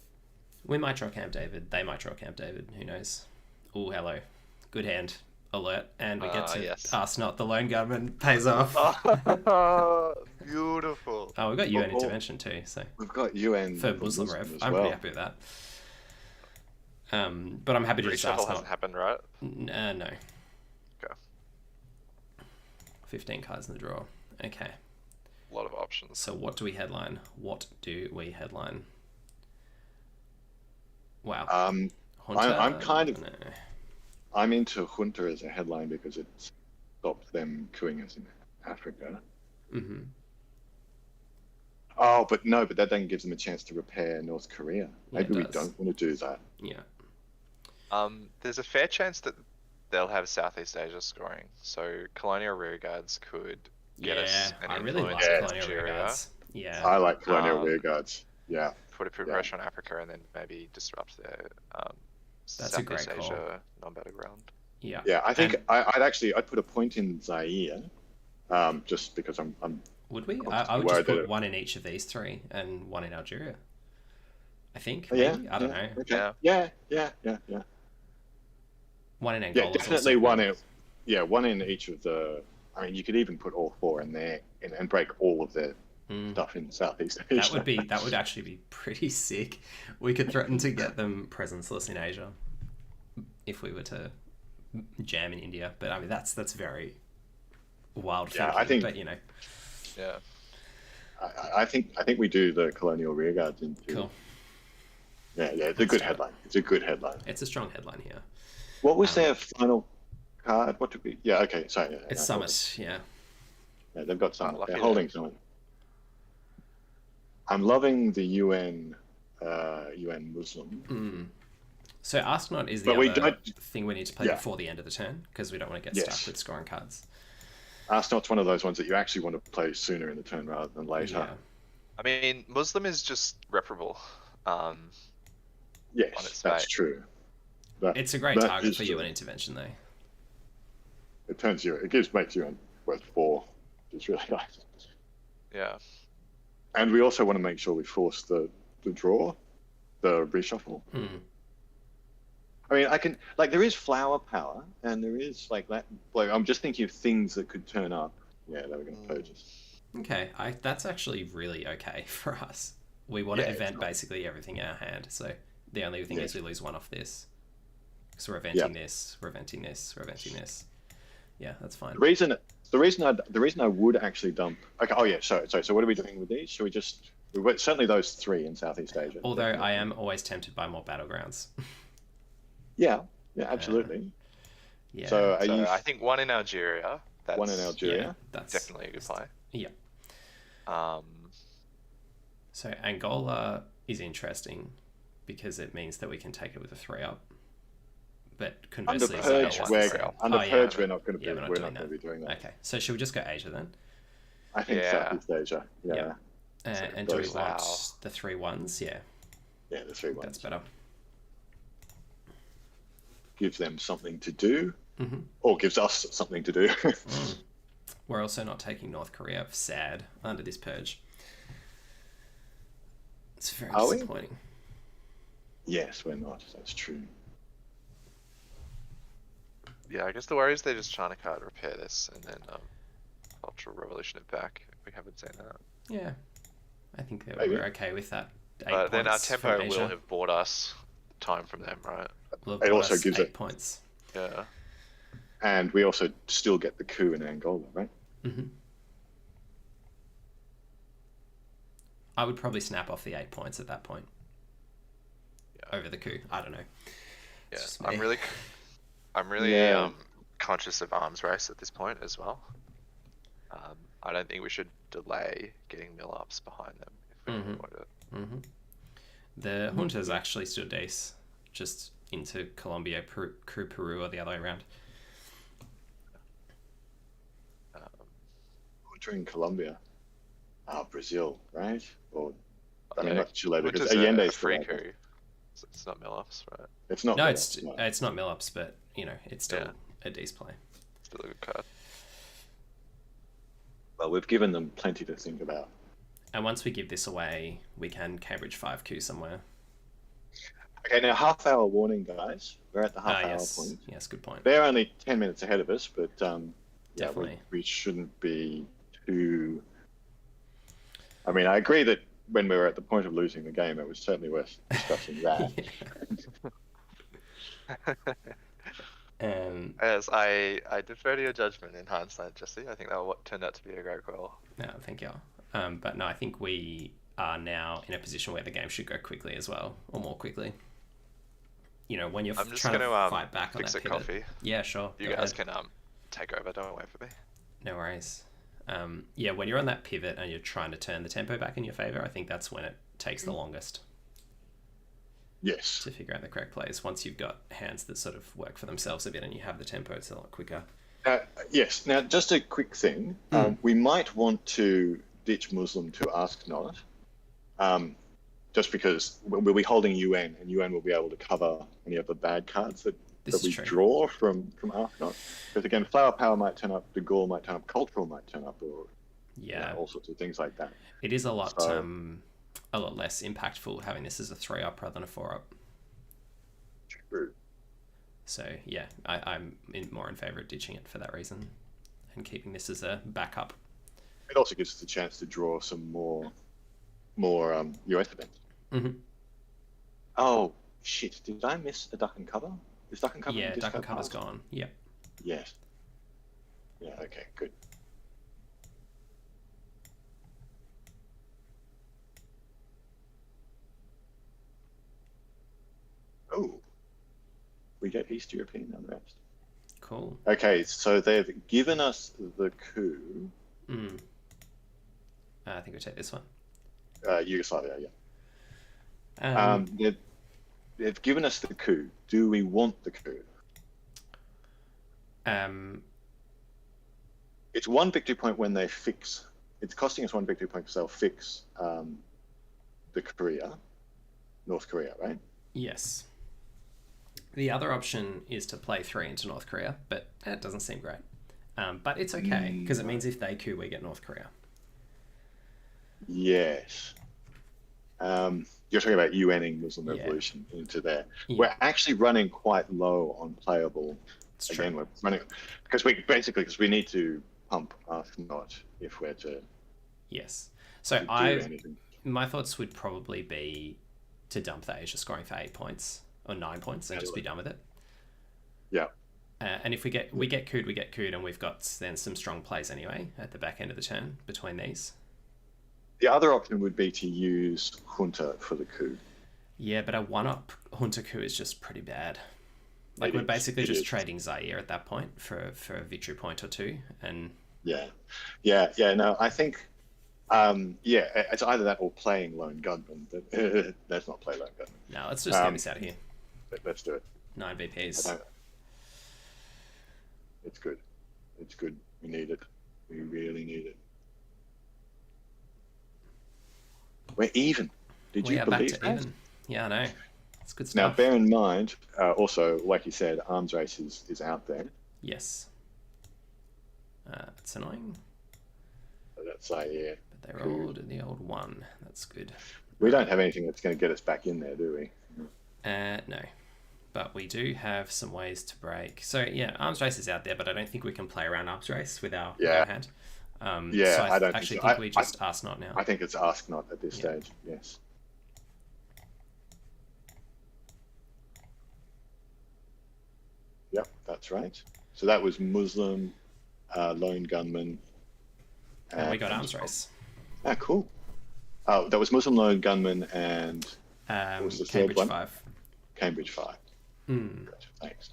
We might draw Camp David. They might draw Camp David. Who knows? Oh, hello. Good hand. Alert. And we get to Ask Not. The Lone Gunman pays off. Beautiful. Oh, we've got UN intervention too. So we've got UN for Muslim Rev. I'm pretty happy with that. But I'm happy to just ask. Hasn't happened, right? No. Okay. 15 cards in the draw. Okay. A lot of options. So what do we headline? Wow. I'm into Junta as a headline because it stops them cooing us in Africa. Mm-hmm. Oh, but that then gives them a chance to repair North Korea. Maybe we don't want to do that. Yeah. There's a fair chance that they'll have Southeast Asia scoring. So colonial rearguards could get us an I really like colonial rearguards. Yeah. I like colonial rearguards. Yeah. Put pressure on Africa and then maybe disrupt their Southeast Asia non-battleground. Yeah. Yeah, I think I'd put a point in Zaire, just because I'm would we? I would just put one in each of these three and one in Algeria. I think. Maybe. I don't know. Okay. Yeah. One in Angola. Yeah, definitely one in. Yeah, one in each of the. I mean, you could even put all four in there and break all of their stuff in Southeast Asia. That would actually be pretty sick. We could threaten to get them presenceless in Asia if we were to jam in India. But I mean, that's very wild thinking. I think. But you know. Yeah. I think we do the colonial rearguards into. Cool. Yeah, it's a good headline. It's a good headline. It's a strong headline here. What was their final card? What did we? Yeah, okay, sorry. Yeah, it's Summit, yeah. Yeah, they've got Summit. They're holding Summit. I'm loving the UN Muslim. So Ask Not is the other thing we need to play before the end of the turn, because we don't want to get stuck with scoring cards. Ask Not's one of those ones that you actually want to play sooner in the turn rather than later. Yeah. I mean, Muslim is just reparable. Yes, that's true. It's a great target for UN intervention, though. It makes UN worth 4. It's really nice. Yeah. And we also want to make sure we force the draw, the reshuffle. I mean, there is flower power, and there is that. I'm just thinking of things that could turn up. Yeah, they were going to purge us. Okay, that's actually really okay for us. We want to event basically everything in our hand, so the only thing is we lose one off this. So we're eventing this, we're eventing this, we're eventing this. Yeah, that's fine. The reason I would actually dump. Okay. Oh yeah. So what are we doing with these? Should we just? Certainly those 3 in Southeast Asia. Although I am always tempted by more battlegrounds. Yeah. Absolutely. Yeah. So I think one in Algeria. One in Algeria. Yeah, that's definitely a good play. Yeah. So Angola is interesting because it means that we can take it with a 3-up. But conversely, under Purge, we're not going to be doing that. Okay, so should we just go Asia then? I think Southeast Asia. Yeah. And do we want the 3 ones? Yeah. Yeah, the 3 ones. That's better. Gives them something to do, or gives us something to do. We're also not taking North Korea. Sad under this purge. It's very disappointing. Yes, we're not. That's true. Yeah, I guess the worry is they're just trying to repair this and then cultural revolution it back. We haven't seen that. Yeah, I think that we're okay with that. But then our tempo will have bought us time from them, right? It also gives 8 points. Yeah. And we also still get the coup in Angola, right? I would probably snap off the 8 points at that point. Over the coup. I don't know. Yeah, I'm really conscious of arms race at this point as well. I don't think we should delay getting mill-ups behind them if we really want it. The Junta's actually still decent, just into Colombia, Peru, or the other way around. Junta in Colombia. Brazil, right? Or not Chile, because Junta's Allende's a free coup. It's not mill-ups, right? It's not. No, Mill-ups, no. it's not mill-ups, but it's still Yeah. a decent play. Still a good card. Well, we've given them plenty to think about. And once we give this away, we can Cambridge 5Q somewhere. Okay, now half-hour warning, guys. We're at the half-hour point. Yes, good point. They're only 10 minutes ahead of us, but Definitely. we shouldn't be too... I mean, I agree that when we were at the point of losing the game, it was certainly worth discussing that. As I defer to your judgment in hindsight, Jesse. I think that what turned out to be a great call. No, thank you. But no, I think we are now in a position where the game should go quickly as well, or more quickly. When you're trying to fight back on that pivot. Coffee. Yeah, sure. You guys can take over. Don't wait for me. No worries. When you're on that pivot and you're trying to turn the tempo back in your favor, I think that's when it takes the longest. Yes. To figure out the correct plays. Once you've got hands that sort of work for themselves a bit and you have the tempo, it's a lot quicker. Yes. Now, just a quick thing. We might want to ditch Muslim to Ask Not, just because we'll be holding UN, and UN will be able to cover any of the bad cards that we draw from Ask Not. Because again, Flower Power might turn up, De Gaulle might turn up, Cultural might turn up, or all sorts of things like that. It is a lot less impactful having this as a 3-up rather than a 4-up. True. So yeah, I'm more in favour of ditching it for that reason and keeping this as a backup. It also gives us a chance to draw some more US events. Mm-hmm. Oh shit! Did I miss a duck and cover? Is duck and cover? Yeah, duck and cover's gone. Yep. Yes. Yeah. Okay. Good. Oh, we get East European unrest. Cool. Okay, so they've given us the coup. I think we take this one. Yugoslavia, yeah. They've given us the coup. Do we want the coup? It's 1 victory point when they fix. It's costing us 1 victory point because they'll fix North Korea, right? Yes. The other option is to play 3 into North Korea, but that doesn't seem great. But it's okay, because it means if they coup, we get North Korea. Yes. You're talking about UNing Muslim Revolution into there. Yeah. We're actually running quite low on playable. It's Again, true. we're running because we need to pump Ask Not if we're to. Yes. So my thoughts would probably be to dump the Asia scoring for 8 points or 9 points and just be done with it. Yeah. And if we get cooed, and we've got then some strong plays anyway at the back end of the turn between these. The other option would be to use Junta for the coup. Yeah, but a 1-up Junta coup is just pretty bad. We're basically just trading Zaire at that point for a victory point or 2, and yeah. No, I think it's either that or playing Lone Gunman. Let's not play Lone Gunman. No, let's just get this out of here. Let's do it. 9 VPs. It's good. It's good. We need it. We really need it. We're even. Did you believe that? Back to even. Yeah, I know. It's good stuff. Now, bear in mind, also, like you said, Arms Race is out there. Yes. It's annoying. So that's Zaire. But they rolled in the old 1. That's good. We don't have anything that's going to get us back in there, do we? No. But we do have some ways to break. So, yeah, Arms Race is out there, but I don't think we can play around Arms Race with our hand. So I don't think we just Ask Not now. I think it's Ask Not at this stage, yes. Yep, that's right. So that was Muslim, Lone Gunman. And we got Arms Race. Ah, cool. Oh, that was Muslim, Lone Gunman, and what was the Cambridge third one? 5. Cambridge 5. Gotcha, thanks.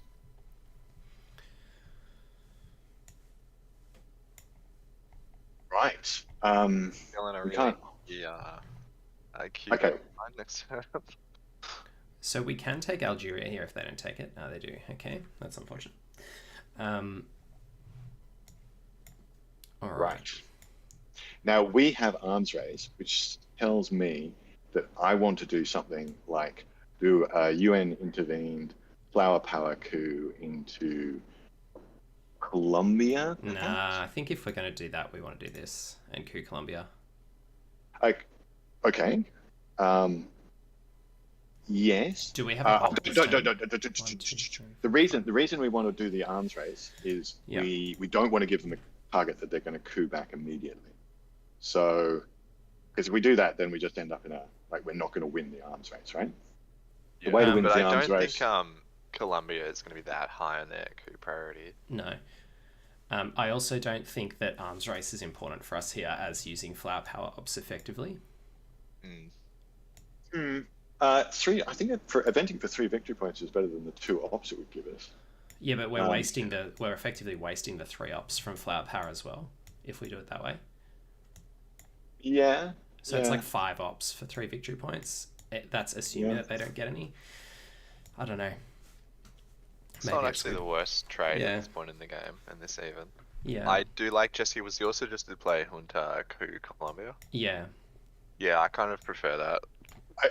Right. We can't. Okay. Next turn. So we can take Algeria here if they don't take it. No, they do. Okay, that's unfortunate. All right. Now we have Arms Race, which tells me that I want to do something like do a UN intervened flower power coup into Colombia. Nah, I think if we're going to do that, we want to do this and coup Colombia. Okay. Yes. Do we have a whole The reason we want to do the arms race is we don't want to give them a target that they're going to coup back immediately. So, because if we do that, then we just end up in we're not going to win the arms race, right? Yeah, the way to win the arms don't race. think Colombia is going to be that high on their coup priority. No. I also don't think that arms race is important for us here as using flower power ops effectively. I think for eventing for 3 victory points is better than the 2 ops it would give us. Yeah, but we're effectively wasting the 3 ops from flower power as well if we do it that way. Yeah. So it's like 5 ops for 3 victory points. That's assuming that they don't get any. I don't know. It's not actually the worst trade at this point in the game, and this even. Yeah. I do like Jesse. Was you also just to play Junta coup Colombia? Yeah. Yeah, I kind of prefer that.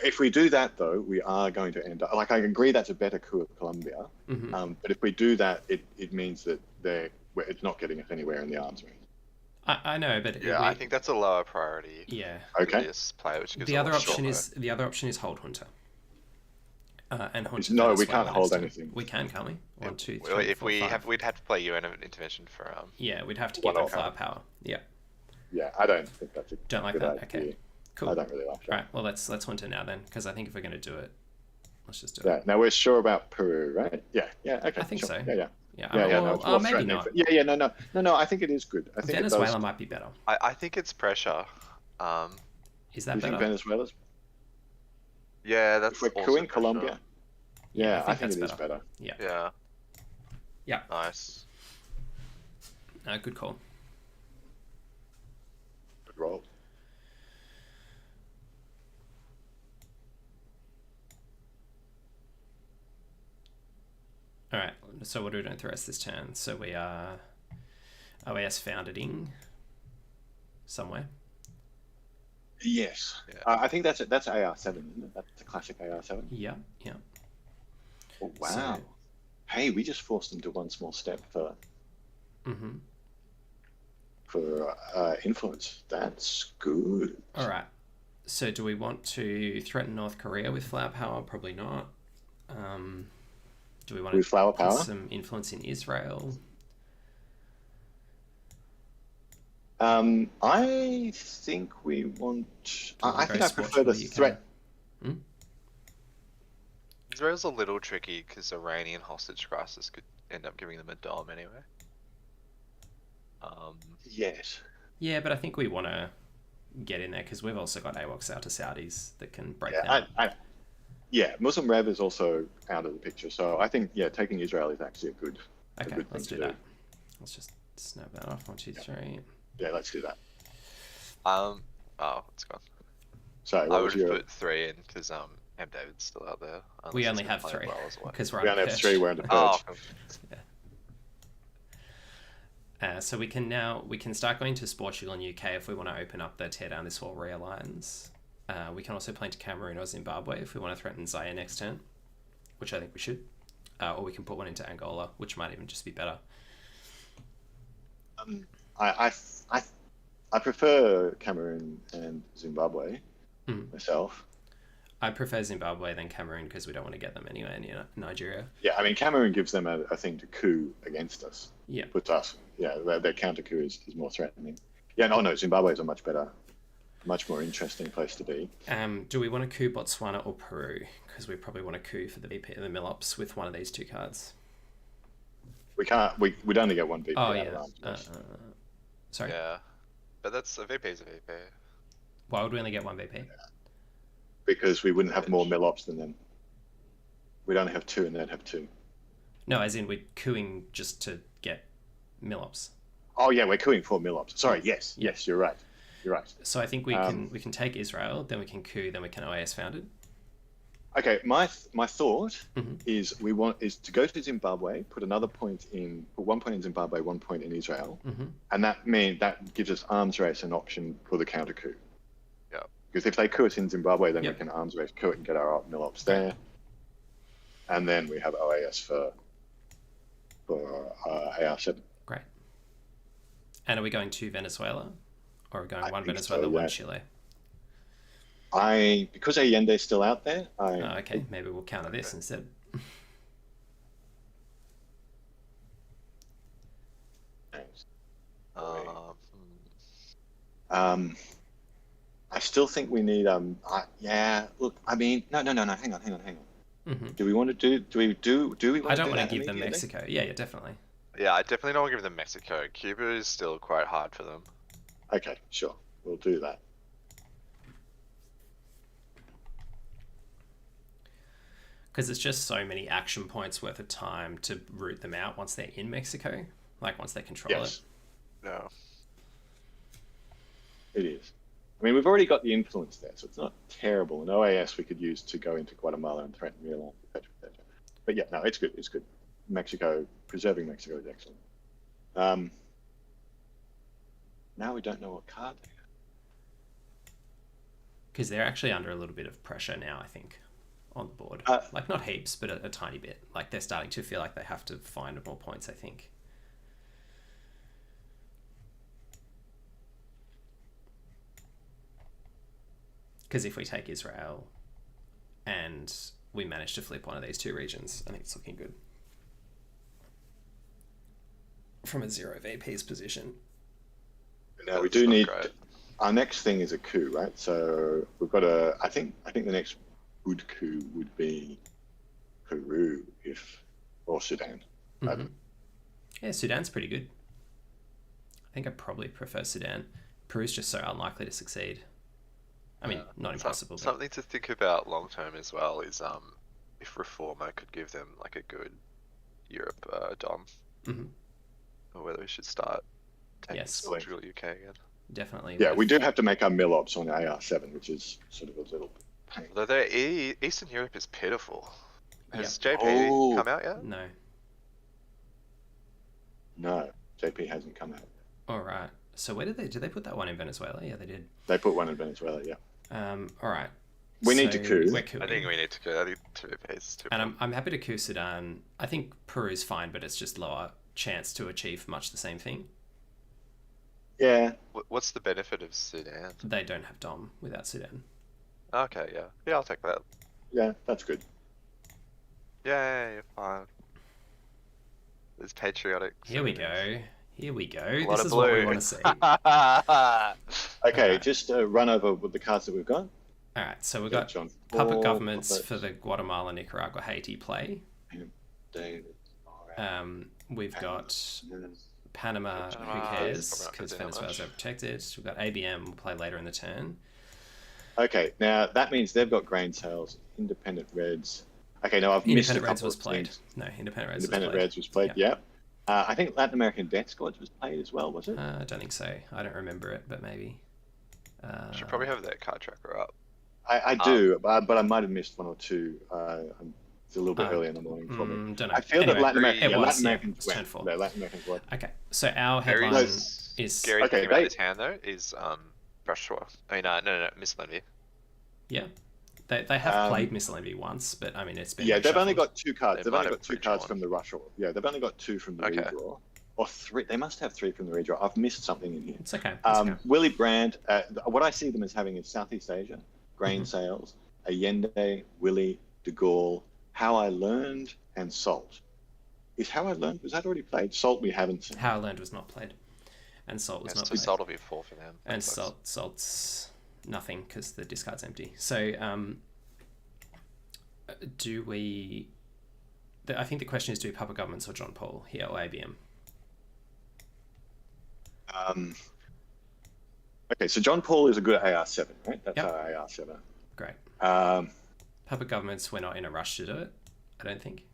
If we do that, though, we are going to end up... I agree that's a better coup of Colombia, but if we do that, it means that it's not getting us anywhere in the arms race. I know, but... Yeah, I think that's a lower priority. Yeah. Okay. This play, which gives the other option is hold Junta. And Junta. No, we can't hold anything. We can, can't we? 1, 2, 3, if 4, we 5. have, we'd have to play UN intervention for Yeah, we'd have to give them firepower. Yeah. Yeah, I don't think that's a Don't like good that. idea. Okay. Cool. I don't really like that. All right. Well, let's Junta now then, because I think if we're going to do it, let's just do Yeah. it. Now we're sure about Peru, right? Yeah. Yeah. Okay. I think so. Yeah. No, maybe not. No. I think it is good. I think Venezuela might be better. I think it's pressure. Is that you better? think Venezuela's? Yeah, that's. If we're also coupping Colombia. Yeah, I think it is better. Yeah. Yeah. Nice. Good call. Good roll. All right. So what are we doing the rest of this turn? So we are OAS founding somewhere. Yes. Yeah. I think that's AR7, isn't it? That's a classic AR7. Yeah. Oh, wow. So, hey, we just forced them to one small step for influence. That's good. All right. So do we want to threaten North Korea with flower power? Probably not. Do we want to put some influence in Israel? I think we want... I think I prefer the threat... Israel's a little tricky because Iranian hostage crisis could end up giving them a dom anyway. Yes. Yeah, but I think we want to get in there because we've also got AWOCs out to Saudis that can break them. Yeah, Muslim Rev is also out of the picture, so I think taking Israel is actually a good. Okay, let's do that. Let's just snap that off. 1, 2, 3. Yeah, let's do that. Oh, it's gone. Sorry, I would have put 3 in because M David's still out there. We only have 3 because we only have 3. We're under purge. So we can start going to Portugal and UK if we want to open up the tear down this wall realigns. We can also play into Cameroon or Zimbabwe if we want to threaten Zaire next turn, which I think we should. Or we can put one into Angola, which might even just be better. I prefer Cameroon and Zimbabwe myself. I prefer Zimbabwe than Cameroon because we don't want to get them anywhere near Nigeria. Yeah, I mean, Cameroon gives them a thing to coup against us. Yeah. Puts us. Yeah, their counter coup is more threatening. Yeah, no, Zimbabwe is a much better, much more interesting place to be. Do we want to coup Botswana or Peru? Because we probably want to coup for the VP of the Milops with one of these 2 cards. We can't. We'd only get 1 VP. Oh, yeah. Sorry. Yeah, but that's a VP is a VP. Why would we only get 1 VP? Because we wouldn't have more Milops than them. We'd only have 2 and they'd have 2. No, as in we're cooing just to get Milops. Oh yeah, we're cooing for Milops. Sorry, yes, you're right. You're right. So I think we can take Israel, then we can coup, then we can OAS found it. Okay, my thought is to go to Zimbabwe, put 1 point in Zimbabwe, 1 point in Israel, and that gives us arms race an option for the counter coup. Yeah. Because if they coup us in Zimbabwe, then we can arms race coup it and get our Milops there. and then we have OAS for AR7. Great. And are we going to Venezuela, or are we going one think Venezuela, so, one yeah. Chile? Because Allende's still out there. Okay, maybe we'll counter this instead. I still think we need yeah. Look, I mean, no. Hang on. Mm-hmm. Do we want to do we want I to don't do want that to give them immediately? Mexico. Yeah, definitely. Yeah, I definitely don't want to give them Mexico. Cuba is still quite hard for them. Okay, sure. We'll do that. Because it's just so many action points worth of time to root them out once they're in Mexico. Like, once they control Yes. it. No. It is. I mean, we've already got the influence there, so it's not terrible. An OAS we could use to go into Guatemala and threaten Realigning, etc., etc. But yeah, no, it's good. It's good. Preserving Mexico is excellent. Now we don't know what card they have. Because they're actually under a little bit of pressure now, I think, on the board. Like, not heaps, but a tiny bit. Like, they're starting to feel like they have to find more points, I think. Because if we take Israel and we manage to flip one of these two regions, I think it's looking good. From a 0 VP's position. Now we do need... Our next thing is a coup, right? So we've got I think the next good coup would be Peru, or Sudan. Mm-hmm. Yeah, Sudan's pretty good. I think I probably prefer Sudan. Peru's just so unlikely to succeed. I mean, not impossible. Something to think about long term as well is if Reformer could give them like a good Europe dom, or whether we should start taking Portugal UK again. Definitely. Yeah, we do have to make our mill-ops on AR7, which is sort of a little pain. Although Eastern Europe is pitiful. Has JP come out yet? No. No, JP hasn't come out. All right. So where did they put that one in Venezuela? Yeah, they did. They put one in Venezuela, yeah. All right. We need to coup. We're cooing. I think we need to coup. I think 2 VPs is too. And I'm happy to coup Sudan. I think Peru's fine, but it's just lower chance to achieve much the same thing. Yeah. What's the benefit of Sudan? They don't have Dom without Sudan. Okay, yeah. Yeah, I'll take that. Yeah, that's good. Yeah, you're fine. It's patriotic. Here we go. This is what we want to see. Okay, just run over with the cards that we've got. All right, so we've got puppet governments for the Guatemala, Nicaragua, Haiti play. We've got Panama, who cares, because Venezuela's overprotected. We've got ABM, we'll play later in the turn. Okay, now that means they've got grain sales, independent reds. Okay, now I've missed a couple Reds was of played. teams. No, Independent Reds Independent was played. Reds was played, yeah. I think Latin American Death Squads was played as well, was it? I don't think so. I don't remember it, but maybe. Should probably have that card tracker up. I do, but I might have missed one or two. It's a little bit early in the morning for me. Don't know. I feel that Latin Americans Americans went. Latin Americans won. Okay, so our headline is... Scary thing about this hand, though, is Brushshore. I mean, no, Miss Lenvy. Yeah. They have played Miss Lenvy once, but I mean, it's been... Yeah, they've only got 2 cards. They've only got 2 cards from the rush. Yeah, they've only got 2 from the redraw. Or 3. They must have 3 from the redraw. I've missed something in here. It's okay. Willy Brandt, what I see them as having is Southeast Asia, grain sales, Allende, Willy, De Gaulle, How I Learned, and Salt. Is How I Learned, was that already played? Salt we haven't seen. How I Learned was not played. And Salt was not So played. Salt will be 4 for them. And Salt's nothing, because the discard's empty. So, do we... I think the question is, do we puppet governments or John Paul here, or ABM? Okay, so John Paul is a good AR7, right? That's our AR7. Great. Puppet governments, we're not in a rush to do it, I don't think.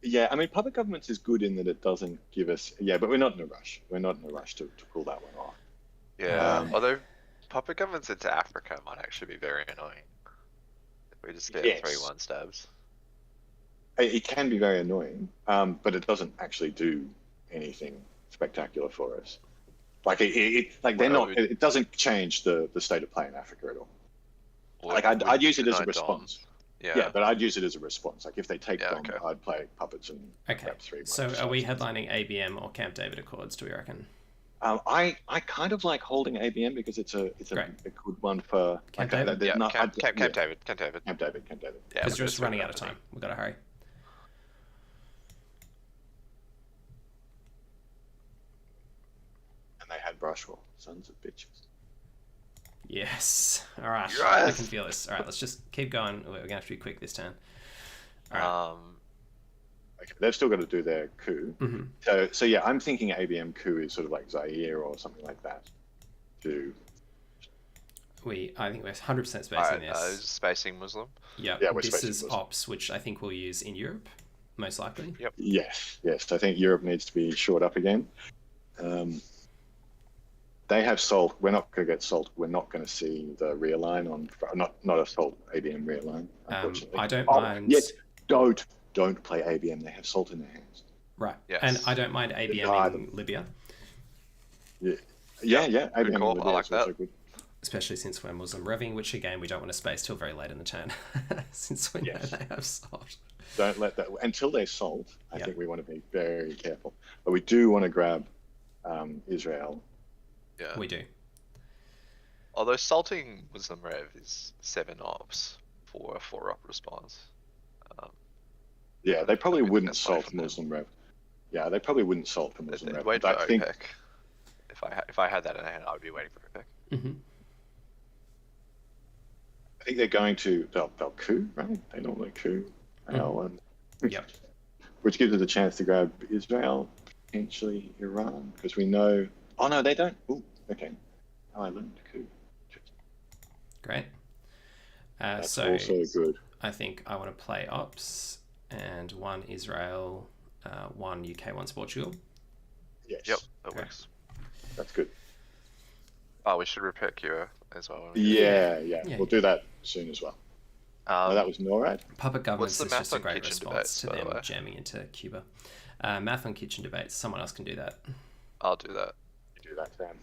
Yeah, I mean, puppet governments is good in that it doesn't give us... Yeah, but we're not in a rush. We're not in a rush to pull that one off. Yeah, although puppet governments into Africa might actually be very annoying. If we just get 3-1 stabs. It can be very annoying, but it doesn't actually do anything spectacular for us. Like it doesn't change the state of play in Africa at all. Like I'd use it as a response. Yeah, but I'd use it as a response. Like if they take Dom, okay. I'd play puppets and grab 3. So are we headlining ABM or Camp David Accords, do we reckon? I kind of like holding ABM because it's a good one for Camp David. Camp David. Camp David. Yeah, because we're just running out of time. We've got to hurry. And they had Brushwell, sons of bitches. Yes. All right. Yes. I can feel this. All right, let's just keep going. We're gonna have to be quick this turn. All right. Okay, they've still got to do their coup. Mm-hmm. So yeah, I'm thinking ABM coup is sort of like Zaire or something like that. I think we're 100% spacing this. Spacing Muslim. Yep. Yeah, this is Muslim. Ops, which I think we'll use in Europe, most likely. Yep. Yes. I think Europe needs to be shored up again. They have Salt. We're not going to get Salt. We're not going to see the realign on not a Salt ABM realign. Unfortunately, I don't mind. Yes, don't play ABM. They have Salt in their hands. Right. Yes. And I don't mind ABM in Libya. Yeah. ABM in Libya Libya is also good. Especially since we're Muslim revving, which again we don't want to space till very late in the turn, since we know they have Salt. Don't let that until they Salt. I think we want to be very careful, but we do want to grab Israel. Yeah, we do. Although salting Muslim Rev is 7 ops for a 4-op response. Yeah, they probably wouldn't salt Muslim Rev. Yeah, they probably wouldn't salt for Muslim Rev. Wait for OPEC. If I had that in hand, I would be waiting for OPEC. Mm-hmm. I think they're going to they'll coup, right? They normally coup. Yep. Which gives us a chance to grab Israel, potentially Iran, because we know. Oh no, they don't. Ooh, okay. Oh, I learned coup. Great. That's so also good. I think I want to play ops and 1 Israel, 1 UK, 1 Portugal. Yes. Yep, that works. That's good. Oh, we should repair Cuba as well. Yeah. We'll do that soon as well. That was NORAD. Puppet governments is just a great kitchen response debates, to by the them way? jamming into Cuba. Math on kitchen debates. Someone else can do that. I'll do that. You do that, Sam.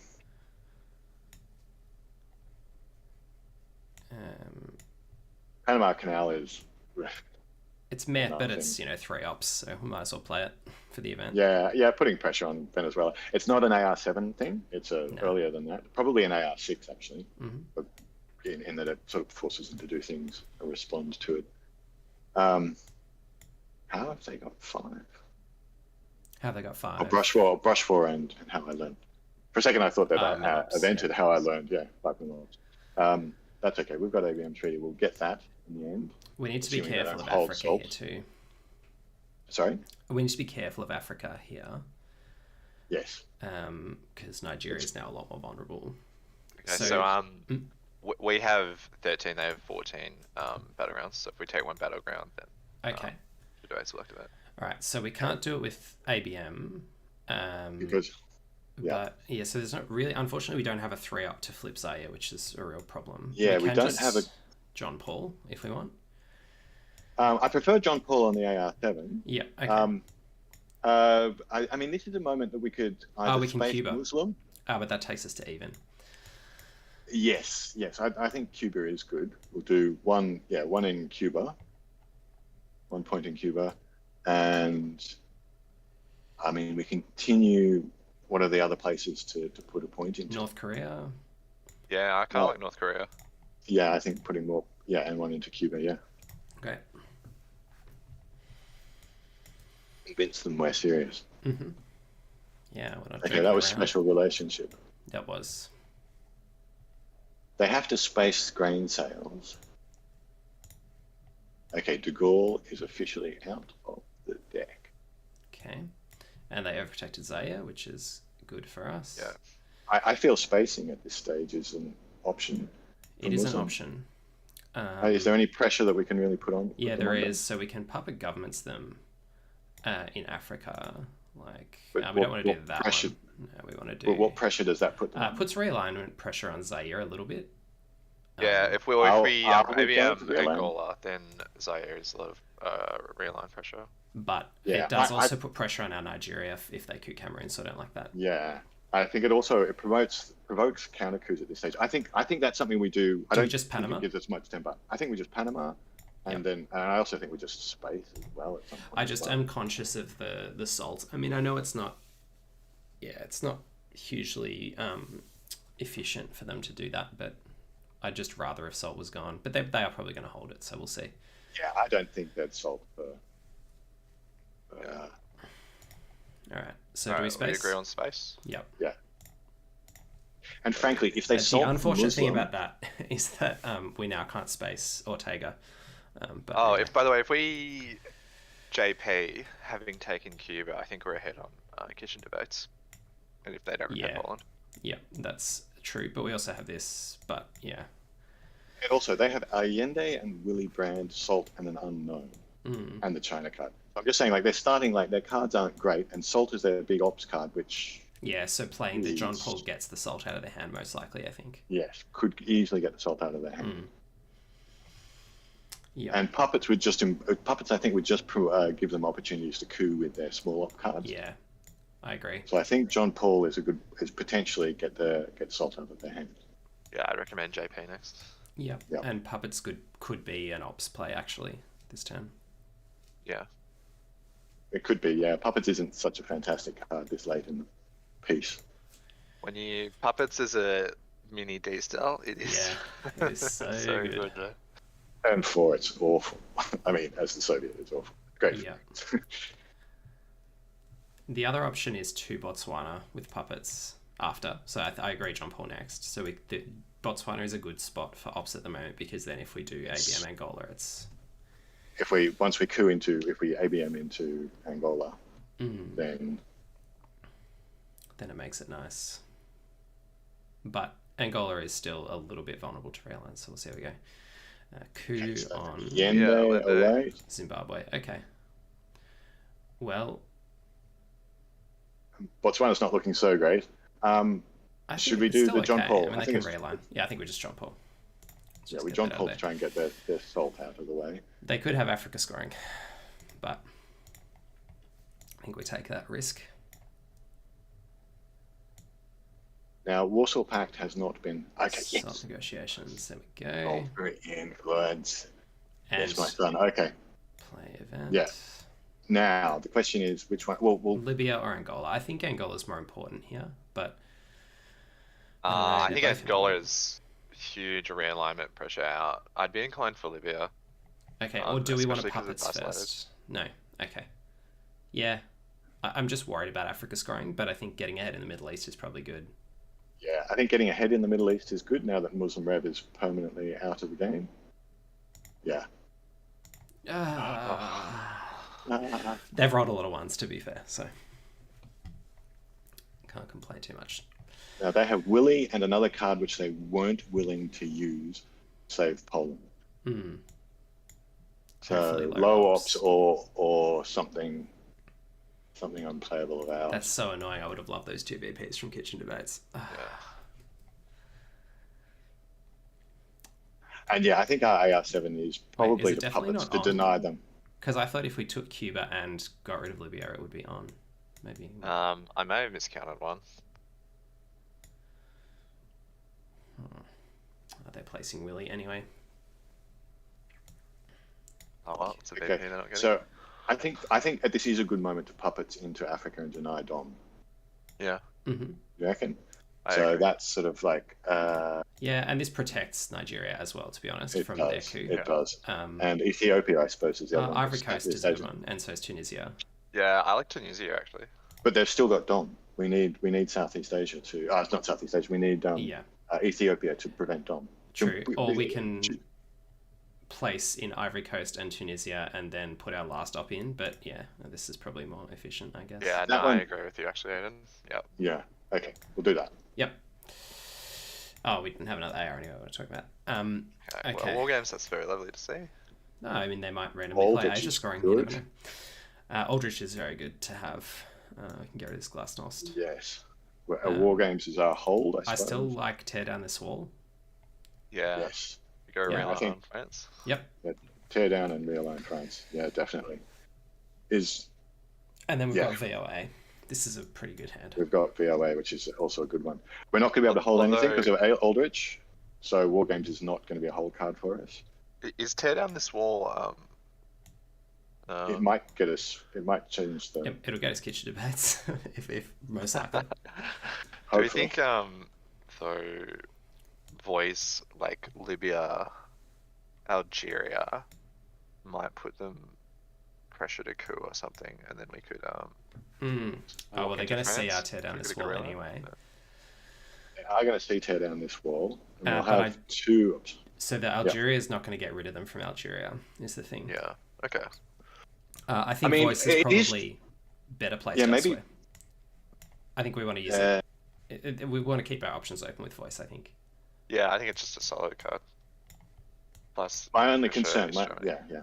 Panama Canal is. It's meh, but it's 3 ops, so we might as well play it for the event. Yeah, putting pressure on Venezuela. It's not an AR7 thing. It's earlier than that. Probably an AR6 actually. Mm-hmm. But in that it sort of forces them to do things or respond to it. How have they got 5? How have they got 5? Oh, Brush 4 and How I Learned. For a second I thought that evented How I Learned. Yeah, 5 Minutes. That's okay. We've got ABM treaty. We'll get that in the end. We need to be careful of Africa here too. Sorry? We need to be careful of Africa here. Yes. Because Nigeria is now a lot more vulnerable. Okay, so we have 13, they have 14 battlegrounds. So if we take 1 battleground, then we do a select event. All right, so we can't do it with ABM. Because But so there's not really. Unfortunately, we don't have a 3-up to flip Zaire, which is a real problem. Yeah, we don't have a John Paul if we want. I prefer John Paul on the AR7. Yeah. Okay. I mean, this is a moment that we could either we can space Cuba. Muslim. But that takes us to even. Yes. I think Cuba is good. We'll do 1 in Cuba, 1 point in Cuba, and I mean we continue. What are the other places to put a point into? North Korea. Yeah, I kind of like North Korea. Yeah, I think putting more. Yeah, and 1 into Cuba. Yeah. Great. Convince them we're serious. Mm-hmm. Yeah, we're not. Okay, that was special relationship. That was. They have to space grain sales. Okay, De Gaulle is officially out of the deck. Okay, and they overprotected Zaire, which is good for us. Yeah. I feel spacing at this stage is an option. It is an option. Is there any pressure that we can really put on? Yeah, there is. So we can puppet governments them in Africa. We don't want to do that pressure, one. No, we want to do... What pressure does that put them puts realignment pressure on Zaire a little bit. Yeah, if we ABM Angola, then Zaire is a lot of realign pressure. But it does also put pressure on our Nigeria if they coup Cameroon, so I don't like that. Yeah. I think it provokes counter coups at this stage. I think that's something we do. I don't just Panama? think it gives us much temper. I think we just Panama, And then I also think we just space as well at some point. I just am conscious of the salt. I mean, I know it's not hugely efficient for them to do that, but I'd just rather if salt was gone. But they are probably going to hold it, so we'll see. Yeah, I don't think that's salt. All right. So do we space? We agree on space. Yep. Yeah. And frankly, if they salt the unfortunate Muslim, thing about that is that we now can't space Ortega. But Oh, by the way, if we JP having taken Cuba, I think we're ahead on kitchen debates. And if they don't retain Poland. Yeah, that's true. But we also have this. But yeah. And also, they have Allende and Willy Brandt, Salt, and an unknown, and the China card. I'm just saying, like, they're starting, like, their cards aren't great, and Salt is their big ops card, which... Yeah, so playing the John Paul gets the Salt out of their hand, most likely, I think. Yes, could easily get the Salt out of their hand. Yeah. And Puppets, I think, would just give them opportunities to coup with their small op cards. Yeah, I agree. So I think John Paul is potentially get Salt out of their hand. Yeah, I'd recommend JP next. Yep. And Puppets could be an ops play, actually, this turn. Yeah. It could be, yeah. Puppets isn't such a fantastic card this late in the piece. When you Puppets is a mini D style, it is. Yeah, it is so good. And 4, it's awful. I mean, as the Soviet, it's awful. Great. Yeah. The other option is 2 Botswana with Puppets after. So I agree, John Paul next. So Botswana is a good spot for ops at the moment, because then if we do ABM Angola, it's... If we ABM into Angola, then it makes it nice. But Angola is still a little bit vulnerable to rail lines, so we'll see how we go. Coup on away. Zimbabwe. Okay. Well, Botswana's not looking so great. Should we do the John Paul? I mean, they can rail line. Yeah, I think we just John Paul. Yeah, we John Paul to try and get their Salt out of the way. They could have Africa scoring, but I think we take that risk. Now, Warsaw Pact has not been... Okay, Salt negotiations, there we go. Very influence. And yes, my son. Okay. Play event. Yeah. Now, the question is, which one... Well, Libya or Angola? I think Angola's more important here, but... I think Angola's huge realignment pressure out. I'd be inclined for Libya. Okay, or do we want to Puppets first? No. Okay. Yeah. I'm just worried about Africa scoring, but I think getting ahead in the Middle East is probably good. Yeah, I think getting ahead in the Middle East is good now that Muslim Rev is permanently out of the game. Yeah. They've rolled a lot of ones, to be fair, so can't complain too much. Now they have Willy and another card which they weren't willing to use, save Poland. So low ops or something unplayable of ours. That's so annoying. I would have loved those 2 VPs from Kitchen Debates. Yeah. And yeah, I think our AR7 is probably the Puppets to deny them. Because I thought if we took Cuba and got rid of Libya, it would be on. Maybe. I may have miscounted one. Are they placing Willy anyway? Oh well, it's a VP they're not getting. So I think this is a good moment to Puppets into Africa and deny Dom. Yeah. You reckon? I so agree. that's sort of like... yeah, and this protects Nigeria as well, to be honest, from their coup. It does. And Ethiopia, I suppose, is the other one. Ivory Coast is a good one, and so is Tunisia. Yeah, I like Tunisia, actually. But they've still got Dom. We need Southeast Asia to... it's not Southeast Asia. We need Ethiopia to prevent Dom. True. Or we can place in Ivory Coast and Tunisia and then put our last op in. But yeah, this is probably more efficient, I guess. Yeah, no, I agree with you, actually, Aiden. Yep. Yeah. Okay, we'll do that. Yep. Oh, we didn't have another AR anyway. What to talk about? Okay. Well, War Games, that's very lovely to see. No, I mean they might randomly play Asia scoring. You never know. Aldrich is very good to have. We can get rid of this Glasnost. Yes. War Games is our hold, I suppose. I still like tear down this wall. Yeah. Yes. Go around on France. Yep. Yeah, tear down and realign France. Yeah, definitely. And then we've got VOA. This is a pretty good hand. We've got VOA, which is also a good one. We're not going to be able to hold anything because of Aldrich, so War Games is not going to be a hold card for us. Is tear down this wall? It might get us. It might change the. Yep, it'll get us kitchen debates, if most likely. Do we Hopefully. think though voice like Libya, Algeria might put them pressure to coup or something, and then we could Oh well, they're going to see our tear down this wall anyway. They are going to see tear down this wall, and we'll but have two options. So the Algeria is not going to get rid of them from Algeria, is the thing. Yeah. Okay. I think voice is probably better placed elsewhere. I think we want to use it. We want to keep our options open with voice, I think. Yeah, I think it's just a solid card. Plus, My only concern, yeah.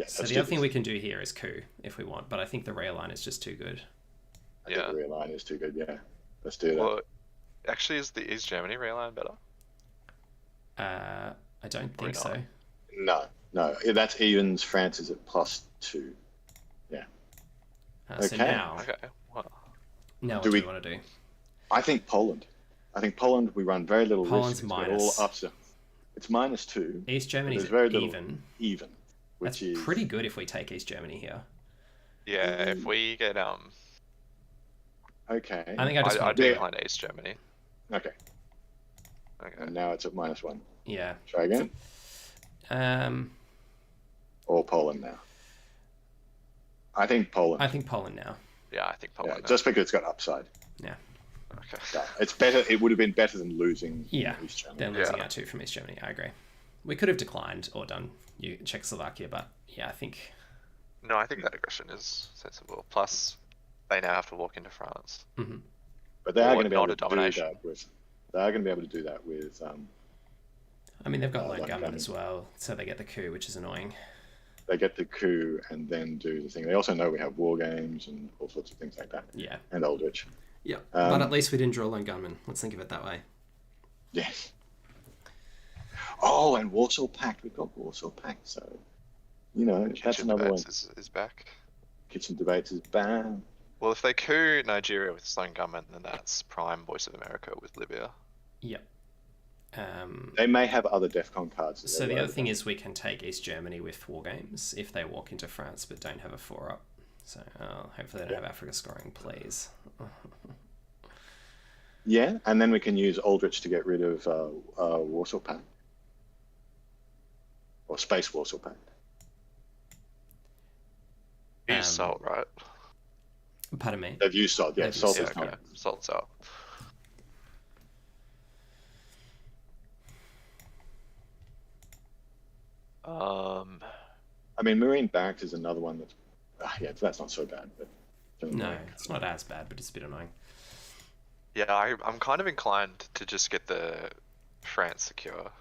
So the other thing we can do here is coup if we want, but I think the realign is just too good. I think the realign is too good. Yeah, let's do that. Well, actually, is Germany realign better? I don't think so. No, that's evens. France is at +2. Yeah. So now, now what do we want to do? I think Poland. We run very little Poland's risk. minus. All ups. It's -2. East Germany's very even. Which is pretty good if we take East Germany here. Yeah, if we get Okay. I think I do behind East Germany. Okay. And now it's at -1. Yeah. Try again. Or Poland now. I think Poland Yeah, now. I think Poland. Just because it's got upside. Yeah. Okay. Yeah, it's better. It would have been better than losing East Germany. Than losing our 2 from East Germany. I agree. We could have declined or done Czechoslovakia, but yeah, I think. No, I think that aggression is sensible. Plus, they now have to walk into France. Mm-hmm. But they are going to be able to do that with. They are going to be able to do that with. I mean, they've got lone gunmen as well, so they get the coup, which is annoying. They get the coup and then do the thing. They also know we have war games and all sorts of things like that. Yeah. And Aldrich. Yeah, but at least we didn't draw lone gunmen. Let's think of it that way. Yes. Oh, and Warsaw Pact. We've got Warsaw Pact, so that's another one. Is back. Kitchen Debates is back. Well, if they coup Nigeria with lone gunmen, then that's prime Voice of America with Libya. Yep. They may have other DEFCON cards. So the other thing is we can take East Germany with war games if they walk into France but don't have a 4-up. So hopefully they don't have Africa scoring, please. Yeah, and then we can use Aldrich to get rid of Warsaw Pact. Or Space Warsaw Pact. Use Salt, right? Pardon me? They've used Salt, yeah. Salt is not. Salt's out. I mean, Marine Barracks is another one that's that's not so bad. But no, it's not as bad, but it's a bit annoying. Yeah, I'm kind of inclined to just get the France secure.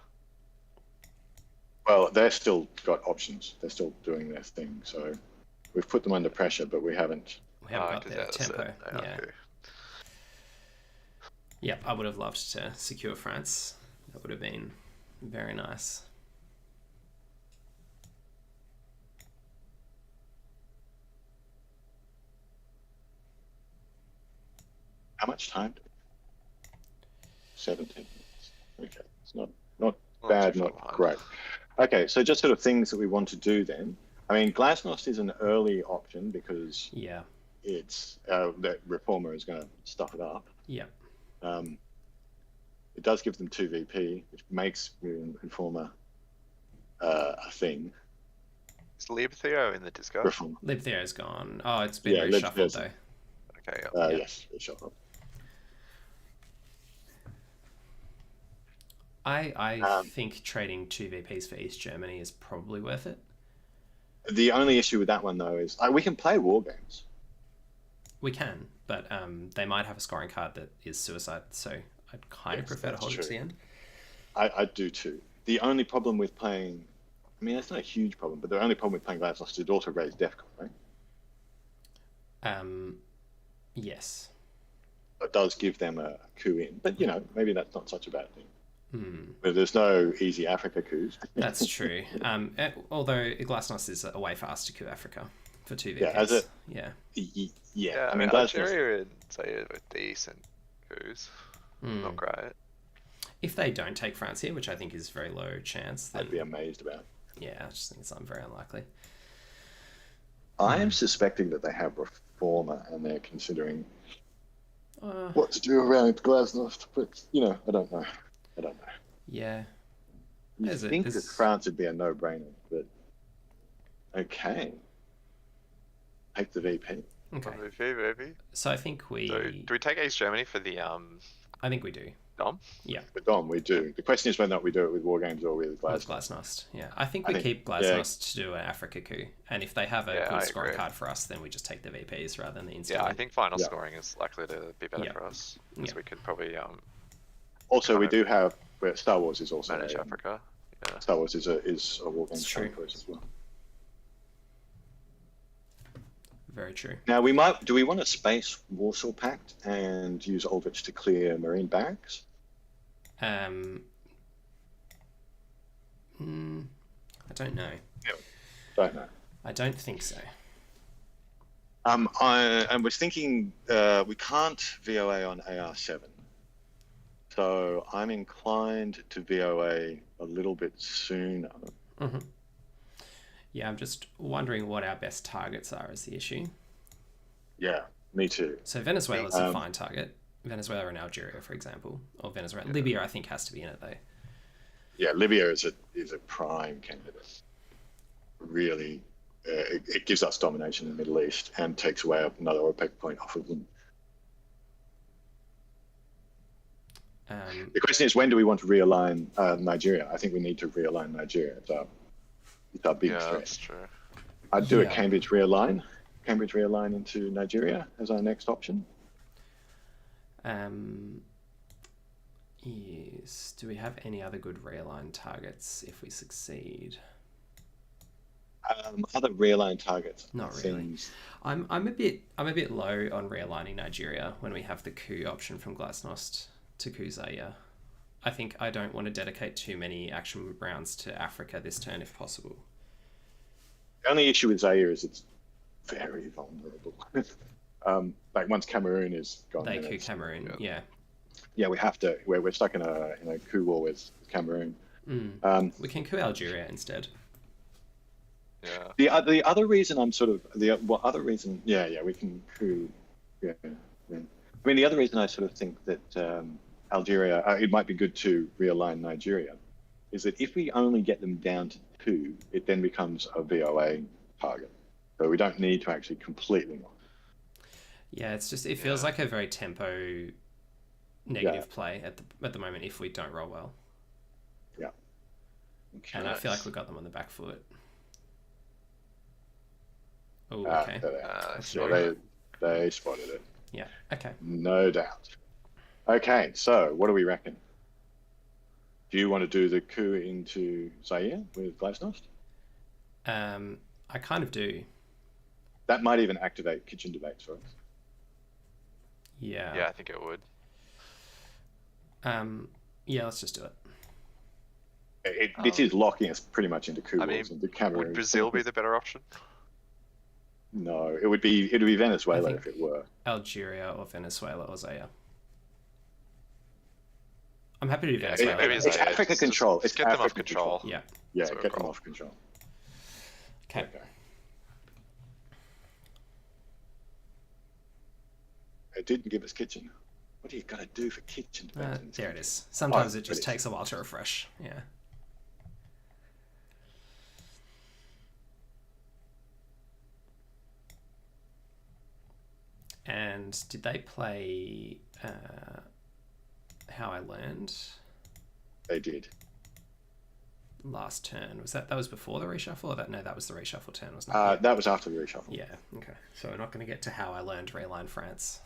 Well, they've still got options. They're still doing their thing. So we've put them under pressure, but we haven't. We haven't got their tempo. Yeah. Yep, I would have loved to secure France. That would have been very nice. How much time? 17 minutes. Okay, it's not bad, not great. Okay, so just sort of things that we want to do then. I mean, Glasnost is an early option because it's the Reformer is going to stuff it up. Yeah. It does give them 2 VP, which makes Reformer a thing. Is Lib Theo in the disco? Lib Theo's gone. Oh, it's been reshuffled though. Okay. Yes, reshuffled. I think trading 2 VPs for East Germany is probably worth it. The only issue with that one though is we can play war games. We can, but they might have a scoring card that is suicide, so I'd kind of prefer to hold it to the end. I do too. The only problem with playing, I mean, it's not a huge problem, but the only problem with playing Glasnost is it also raise DEFCON, right? Yes. It does give them a coup in, but maybe that's not such a bad thing. But there's no easy Africa coups. That's true. Although Glasnost is a way faster coup Africa for 2 VPs. I mean, Algeria would say with decent coups. Not great. If they don't take France here, which I think is very low chance, then I'd be amazed about. Yeah, I just think it's very unlikely. I am suspecting that they have Reformer and they're considering what to do around Glasnost, but I don't know. Yeah. You think that France would be a no-brainer, but okay. Take the VP. Okay. VP, maybe. So I think we... So, do we take East Germany for the I think we do. Dom? Yeah. The Dom, we do. The question is whether or not we do it with War Games or with Glasnost. With Glasnost, yeah. I think we keep Glasnost to do an Africa coup, and if they have a good scoring card for us, then we just take the VPs rather than the instant. Yeah, I think final scoring is likely to be better for us, because we could probably also, we do have Star Wars is also manage Africa. Yeah. Star Wars is a War Games for us as well. Very true. Now do we want a space Warsaw Pact and use Aldrich to clear Marine barracks? I don't know. Don't know. I don't think so. I was thinking we can't VOA on AR7. So I'm inclined to VOA a little bit sooner. Mm-hmm. Yeah, I'm just wondering what our best targets are is the issue. Yeah, me too. So Venezuela's a fine target. Venezuela and Algeria, for example. Or Venezuela. Libya, I think, has to be in it, though. Yeah, Libya is a prime candidate. Really, it gives us domination in the Middle East and takes away another OPEC point off of them. The question is, when do we want to realign Nigeria? I think we need to realign Nigeria. It's our big threat. That's true. I'd do a Cambridge realign into Nigeria as our next option. Yes. Do we have any other good realign targets if we succeed? Other realign targets? Not really. I'm a bit low on realigning Nigeria when we have the coup option from Glasnost to coup Zaire. I think I don't want to dedicate too many action rounds to Africa this turn if possible. The only issue with Zaire is it's very vulnerable. Like once Cameroon is gone, they coup Cameroon. Yeah. Yeah, we have to. We're stuck in a coup war with Cameroon. We can coup Algeria instead. Yeah. The other reason I'm sort of we can coup. Yeah. I mean, the other reason I sort of think that Algeria, it might be good to realign Nigeria, is that if we only get them down to 2, it then becomes a VOA target. So we don't need to actually completely. Yeah, it's just it feels like a very tempo negative play at the moment if we don't roll well. Yeah. Okay. And I feel like we got them on the back foot. Oh, okay. They spotted it. Yeah. Okay. No doubt. Okay, so what do we reckon? Do you want to do the coup into Zaire with Glasnost? I kind of do. That might even activate kitchen debates for us. Yeah, I think it would. Yeah, let's just do it. This is locking us pretty much into coup wars. Would Brazil be the better option? No, it would be Venezuela if it were. Algeria or Venezuela or Zaire. I'm happy to do Venezuela. It's Africa control. Let's get them off control. Yeah. Yeah, get them off control. Okay. It didn't give us kitchen. What do you got to do for kitchen? There it is. Sometimes it just takes a while to refresh. Yeah. And did they play How I Learned? They did. Last turn. That was before the reshuffle? Or that was the reshuffle turn, wasn't it? That was after the reshuffle. Yeah, okay. So we're not going to get to How I Learned Realign France.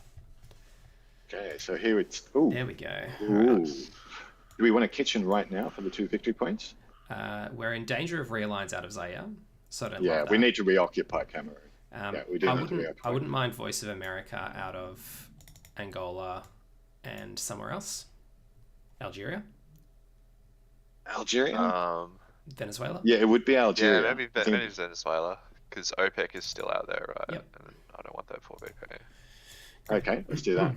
Okay, so here it's... Ooh. There we go. Ooh. Right. Do we want a kitchen right now for the 2 victory points? We're in danger of realigns out of Zaire, so I don't like that. We need to reoccupy Cameroon. We do I wouldn't mind Voice of America out of Angola and somewhere else. Algeria? Venezuela? Yeah, it would be Algeria. Yeah, maybe Venezuela, because OPEC is still out there, right? Yep. And I don't want that for VP. Okay, let's do that.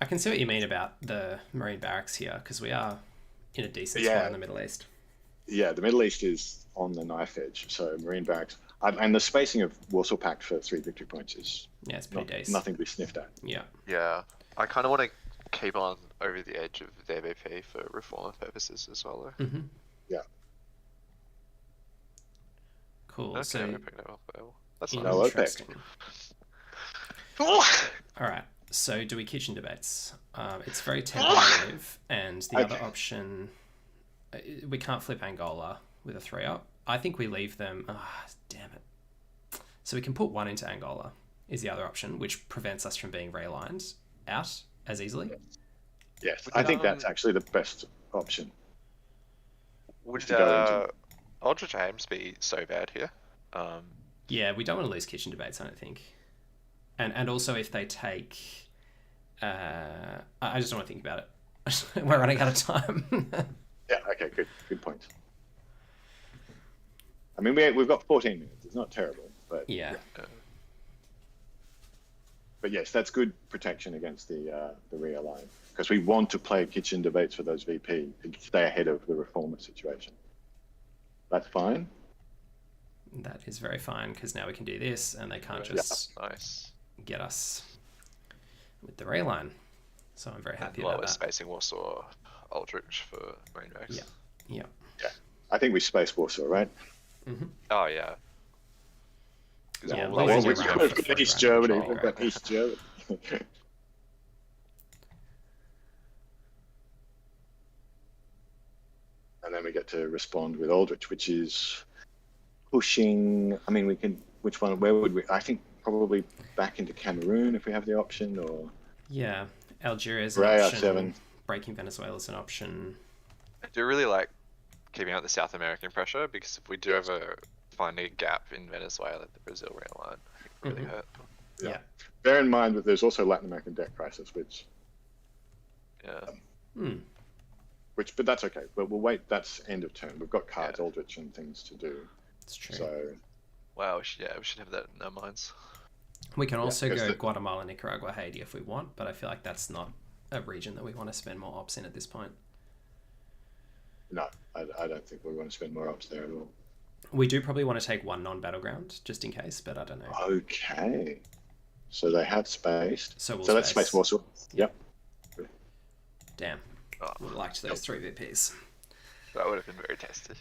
I can see what you mean about the marine barracks here, because we are in a decent Yeah. spot in the Middle East. Yeah, the Middle East is on the knife edge, so marine barracks. And the spacing of Warsaw Pact for 3 victory points is Yeah, it's pretty decent. nothing to be sniffed at. Yeah. Yeah, I kind of want to keep on over the edge of their BP for reformer purposes as well, though. Mm-hmm. Yeah. Cool. Okay, So we're picking it up well. That's No, nice. OPEC. interesting. All right. So do we kitchen debates? It's very tempo negative, and the other option, we can't flip Angola with a 3-up. I think we leave them. Damn it. So we can put 1 into Angola is the other option, which prevents us from being realigned out as easily. Yes, I think that's actually the best option. Would to go into. Aldrich Ames be so bad here? Yeah, we don't want to lose kitchen debates, I don't think. And also if they take... I just don't want to think about it. We're running out of time. Yeah, okay, good point. I mean, we've got 14 minutes. It's not terrible, but Yeah. But yes, that's good protection against the realign, because we want to play kitchen debates for those VP to stay ahead of the reformer situation. That's fine. That is very fine, because now we can do this, and they can't just Nice. get us with the realign. So I'm very happy While about we're that. spacing Warsaw, Aldrich for marine barracks. Yeah. I think we space Warsaw, right? Mm-hmm. Oh yeah. Yeah, Well, losing we've Iran got for free East range Germany. control, We've right? got East Germany. And then we get to respond with Aldrich, which is pushing. I mean, we can. Which one? Where would we? I think probably back into Cameroon if we have the option, or Yeah, Algeria is an Ray option. R7. Breaking Venezuela is an option. I do really like keeping out the South American pressure, because if we do ever find a gap in Venezuela, the Brazil rail line could really hurt. Yeah. Bear in mind that there's also Latin American debt crisis, which, Yeah. but that's okay. But we'll wait. That's end of turn. We've got cards, Aldrich, and things to do. It's true. So Wow. We should have that in our minds. We can also because go Guatemala, Nicaragua, Haiti if we want, but I feel like that's not a region that we want to spend more ops in at this point. no, I don't think we want to spend more ops there at all. We do probably want to take 1 non-battleground just in case, but I don't know. Okay. So they have spaced. So we'll let's space Warsaw. Yep. Damn. Oh, Would have liked those 3 VPs. that would have been very tested.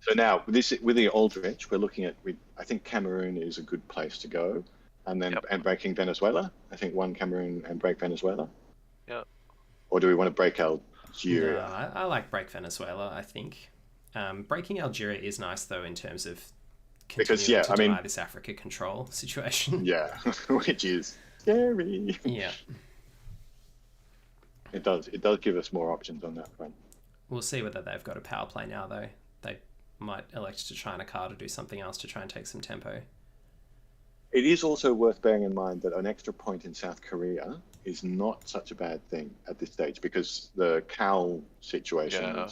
So now with the Aldrich, we're looking at. I think Cameroon is a good place to go, and then and breaking Venezuela. I think 1 Cameroon and break Venezuela. Yeah. Or do we want to break Algeria? No, I like break Venezuela, I think. Breaking Algeria is nice, though, in terms of continuing to deny this Africa control situation. Yeah, which is scary. Yeah. It does give us more options on that front. We'll see whether they've got a power play now, though. They might elect to China card or do something else to try and take some tempo. It is also worth bearing in mind that an extra point in South Korea is not such a bad thing at this stage, because the Cal situation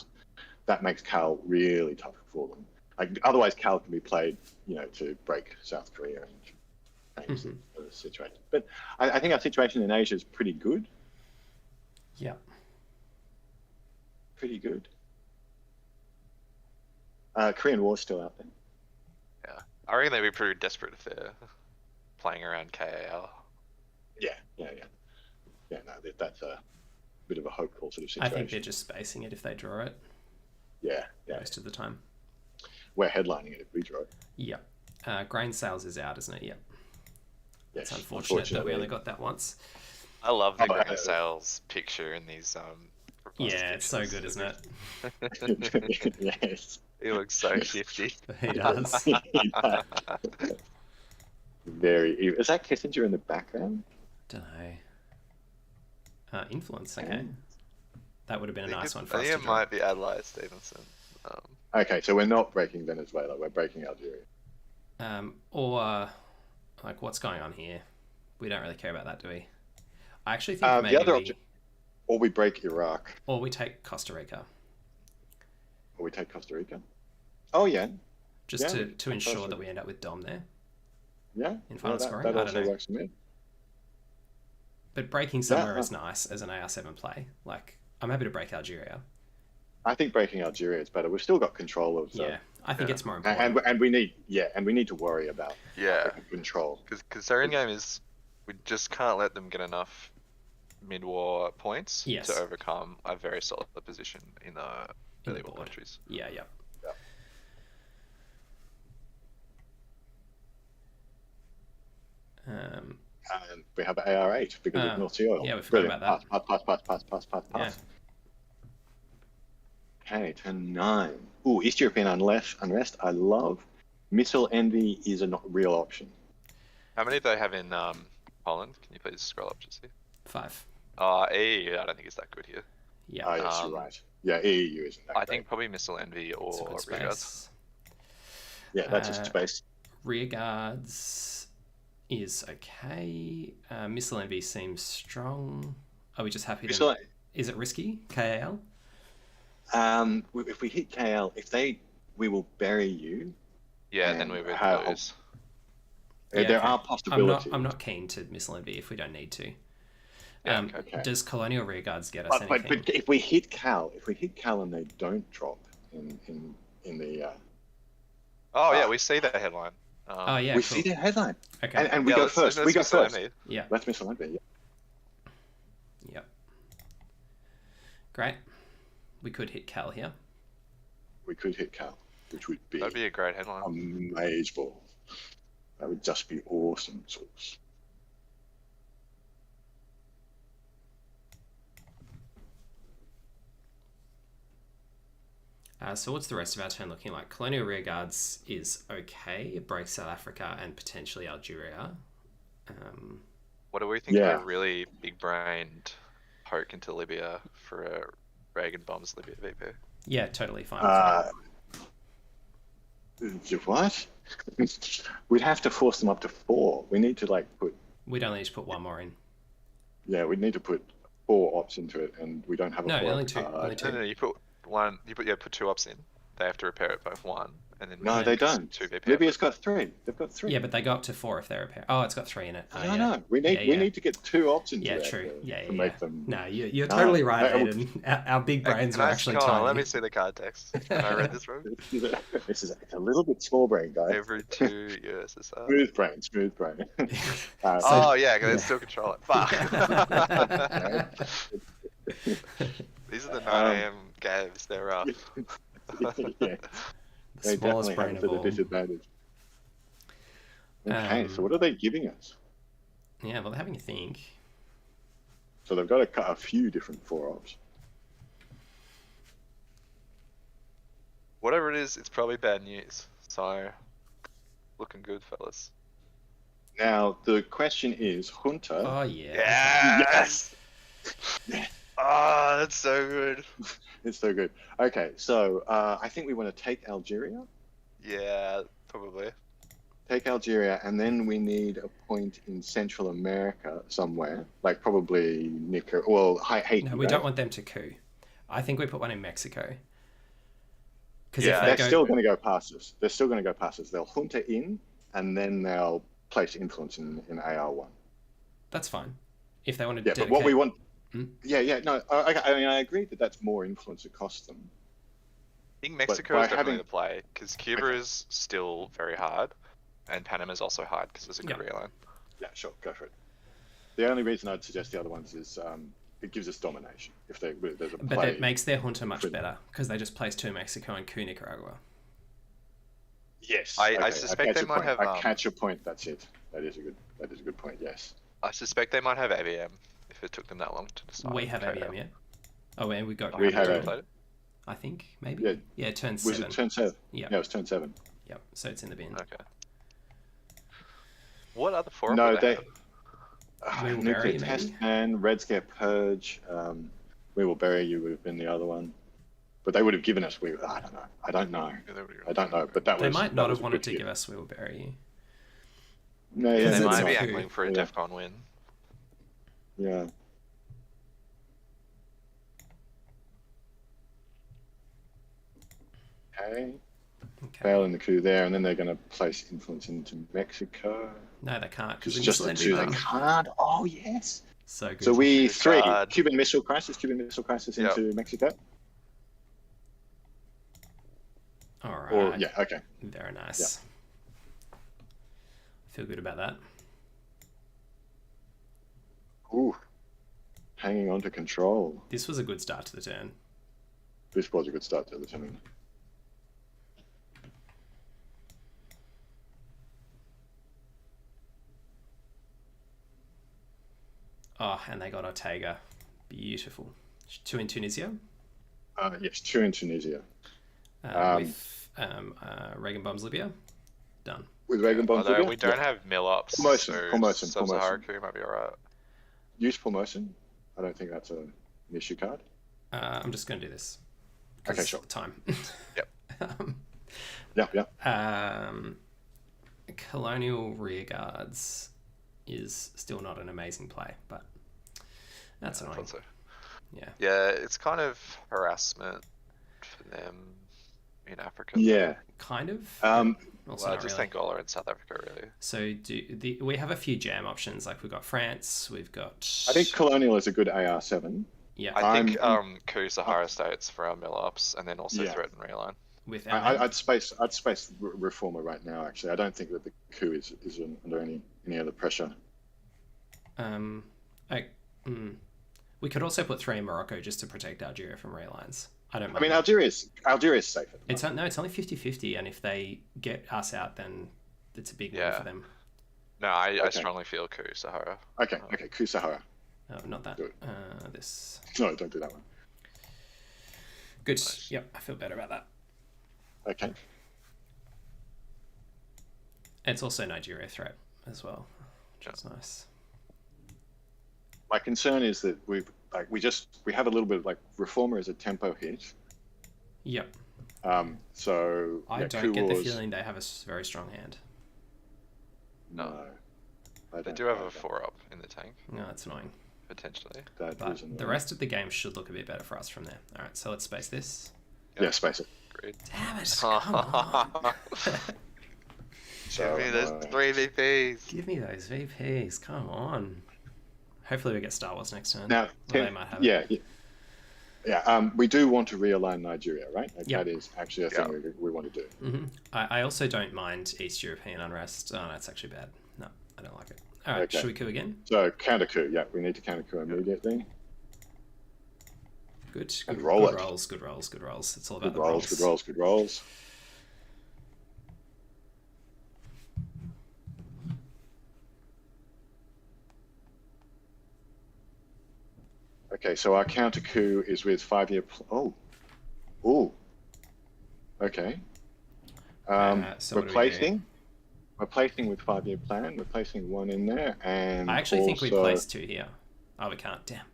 that makes Cal really tough for them. Like, otherwise, Cal can be played, to break South Korea and change the situation. But I think our situation in Asia is pretty good. Yeah. Pretty good. Korean War's still out there. Yeah. I reckon they'd be pretty desperate if they're playing around KAL. Yeah. No, that's a bit of a hopeful sort of situation. I think they're just spacing it if they draw it. Yeah. Most of the time. We're headlining it if we draw it. Yeah. Grain sales is out, isn't it? Yeah. Yes, It's unfortunate that we only got that once. I love the grain sales picture in these Yeah, it's so good, isn't it? Yes. He looks so shifty. He does. Very evil. Is that Kissinger in the background? Don't know. Influence, okay. That would have been a nice one for I us think to it draw. might be Adlai Stevenson. Okay, so we're not breaking Venezuela, we're breaking Algeria. Or, like, what's going on here? We don't really care about that, do we? I actually think maybe the other option, or we break Iraq. Or we take Costa Rica. Or we take Costa Rica. Oh, yeah. Just to ensure that we end up with Dom there. Yeah, in final scoring. that I also don't know. works for me. But breaking somewhere is nice as an AR7 play. Like, I'm happy to break Algeria. I think breaking Algeria is better. We've still got control of the... Yeah, I think it's more important. And we need to worry about control. Because their endgame is we just can't let them get enough mid-war points to overcome a very solid position in the early war countries. Yeah. And we have AR8 because of North Sea oil. Yeah, we forgot about that. Pass. Yeah. Okay, turn 9. Ooh, East European unrest. I love. Missile envy is a real option. How many do they have in Holland? Can you please scroll up just here? 5. EU, I don't think it's that good here. Yeah. Oh, yes, you're right. Yeah, EU isn't that I think probably missile envy or rearguards. Yeah, that's just space. Rearguards is okay. Missile envy seems strong. Are we just happy to... Is it risky? KAL? If we hit KL, we will bury you. Yeah, then we would lose. There are possibilities. I'm not keen to missile envy if we don't need to. Does colonial rearguards get us anything? But if we hit Cal and they don't drop in the... we see that headline. We see their headline. Okay. And we go first. We go first. Yeah. Let's missile envy. Yep. Great. We could hit Cal here. We could hit Cal, which would be... That'd be a great headline. Amazing. That would just be awesome. So what's the rest of our turn looking like? Colonial rearguards is okay. It breaks South Africa and potentially Algeria. What do we think of a really big-brained poke into Libya for a Reagan bombs Libya VP? Yeah, totally fine. What? We'd have to force them up to 4. We need to put... We'd only need to put 1 more in. Yeah, we'd need to put 4 ops into it, and we don't have a... only 2. No, you put 1. You put 2 ops in. They have to repair it both 1, and then... No, they don't. 2 VP. Libya's got 3. They've got 3. Yeah, but they go up to 4 if they repair. Oh, it's got 3 in it. No. We need to get 2 ops into it. Yeah, true. To make them... No, you're totally right, Aiden. Our big brains are actually tiny. Let me see the card text. Can I read this wrong? This is a little bit small brain, guys. Every 2 USSR. Smooth brain. Because they still control it. Fuck. These are the 9 AM games. They're rough. They smallest definitely brain have of to the all. disadvantage. Okay, so what are they giving us? Yeah, well, they're having a think. So they've got to cut a few different 4 ops. Whatever it is, it's probably bad news. So, looking good, fellas. Now, the question is, Junta... Oh, yeah. Yes! That's so good. It's so good. Okay, so I think we want to take Algeria. Yeah, probably. Take Algeria, and then we need a point in Central America somewhere, like probably Nicaragua. Well, Haiti. No, we don't want them to coup. I think we put one in Mexico. Because they're still going to go past us. They'll junta in, and then they'll place influence in AR1. That's fine. If they want to dedicate... but what we want... No, I agree that that's more influence it costs them. I think Mexico is definitely the play, because Cuba is still very hard, and Panama is also hard because there's a good rear line. Yeah, sure, go for it. The only reason I'd suggest the other ones is it gives us domination. If there's a play... But it makes their junta much better, because they just place 2 Mexico and coup Nicaragua. Yes. I suspect they might have... I catch your point, that's it. That is a good point, yes. I suspect they might have ABM, if it took them that long to decide. We have ABM, yeah? Oh, and we have ABM. I think, maybe? Yeah, turn 7. Was it turn 7? Yeah. Yeah, it was turn 7. Yep, so it's in the bin. Okay. What other forum Nuclear Test Man, Red Scare Purge, We Will Bury You would have been the other one. But they would have given us I don't know. But they might not have wanted to give us We Will Bury You. No, they might be angling for a DEFCON win. Yeah. Okay. Okay. fail in the coup there, and then they're going to place influence into Mexico. No, they can't because It's just the two they can't. Oh, yes. So good. So we Good 3 card. Cuban Missile Crisis Yep. into Mexico. All right. Or yeah, okay. Very nice. Feel good about that. Ooh, hanging on to control. This was a good start to the turn. This was a good start to the turn. Oh, and they got Ortega. Beautiful. 2 in Tunisia. Yes, 2 in Tunisia. With Reagan bombs Libya. Done. With Reagan bombs Although Libya? we don't have mill-ups, Formosan. Sub-Sahara coup might be alright. Use Formosan. I don't think that's an issue card. I'm just going to do this. Okay, sure. Time. Yep. Yeah. Colonial Rearguards is still not an amazing play, but that's annoying. So. Yeah. Yeah, it's kind of harassment for them in Africa. Yeah. Kind of. Well, just really. Angola and South Africa, really. So we have a few jam options. Like we've got France, we've got. I think Colonial is a good AR7. Yeah. I think coup Sahara states for our mill-ups, and then also threaten realign. With I'd space Reformer right now. Actually, I don't think that the coup is under any other pressure. We could also put 3 in Morocco just to protect Algeria from realigns. I don't mind. I mean, Algeria's safe. It's only 50-50, and if they get us out, then it's a big win for them. No, I strongly feel coup Sahara. Okay, coup Sahara. Oh, not that. This. No, don't do that one. Good. Nice. Yep, I feel better about that. Okay. It's also Nigeria threat as well, which is nice. My concern is that we have a little bit of Reformer as a tempo hit. Yep. So I don't get the feeling they have a very strong hand. No. They do have a 4-up in the tank. No, that's annoying. Potentially. But the rest of the game should look a bit better for us from there. All right, so let's space this. Yep. Yeah, space it. Great. Damn it! Come on. Give me those 3 VPs. Give me those VPs. Come on. Hopefully we get Star Wars next turn. Now, they might have it. Yeah. We do want to realign Nigeria, right? Yep. That is actually a thing we want to do. Mm-hmm. I also don't mind East European unrest. Oh, that's actually bad. No, I don't like it. All right, should we coup again? So counter coup. Yeah, we need to counter coup immediately. Good rolls. It's all about the rolls. Good rolls. Okay, so our counter coup is with 5-year. Okay. So we're placing with 5-year plan. We're placing 1 in there, and I actually think we placed 2 here. Oh, we can't. Damn.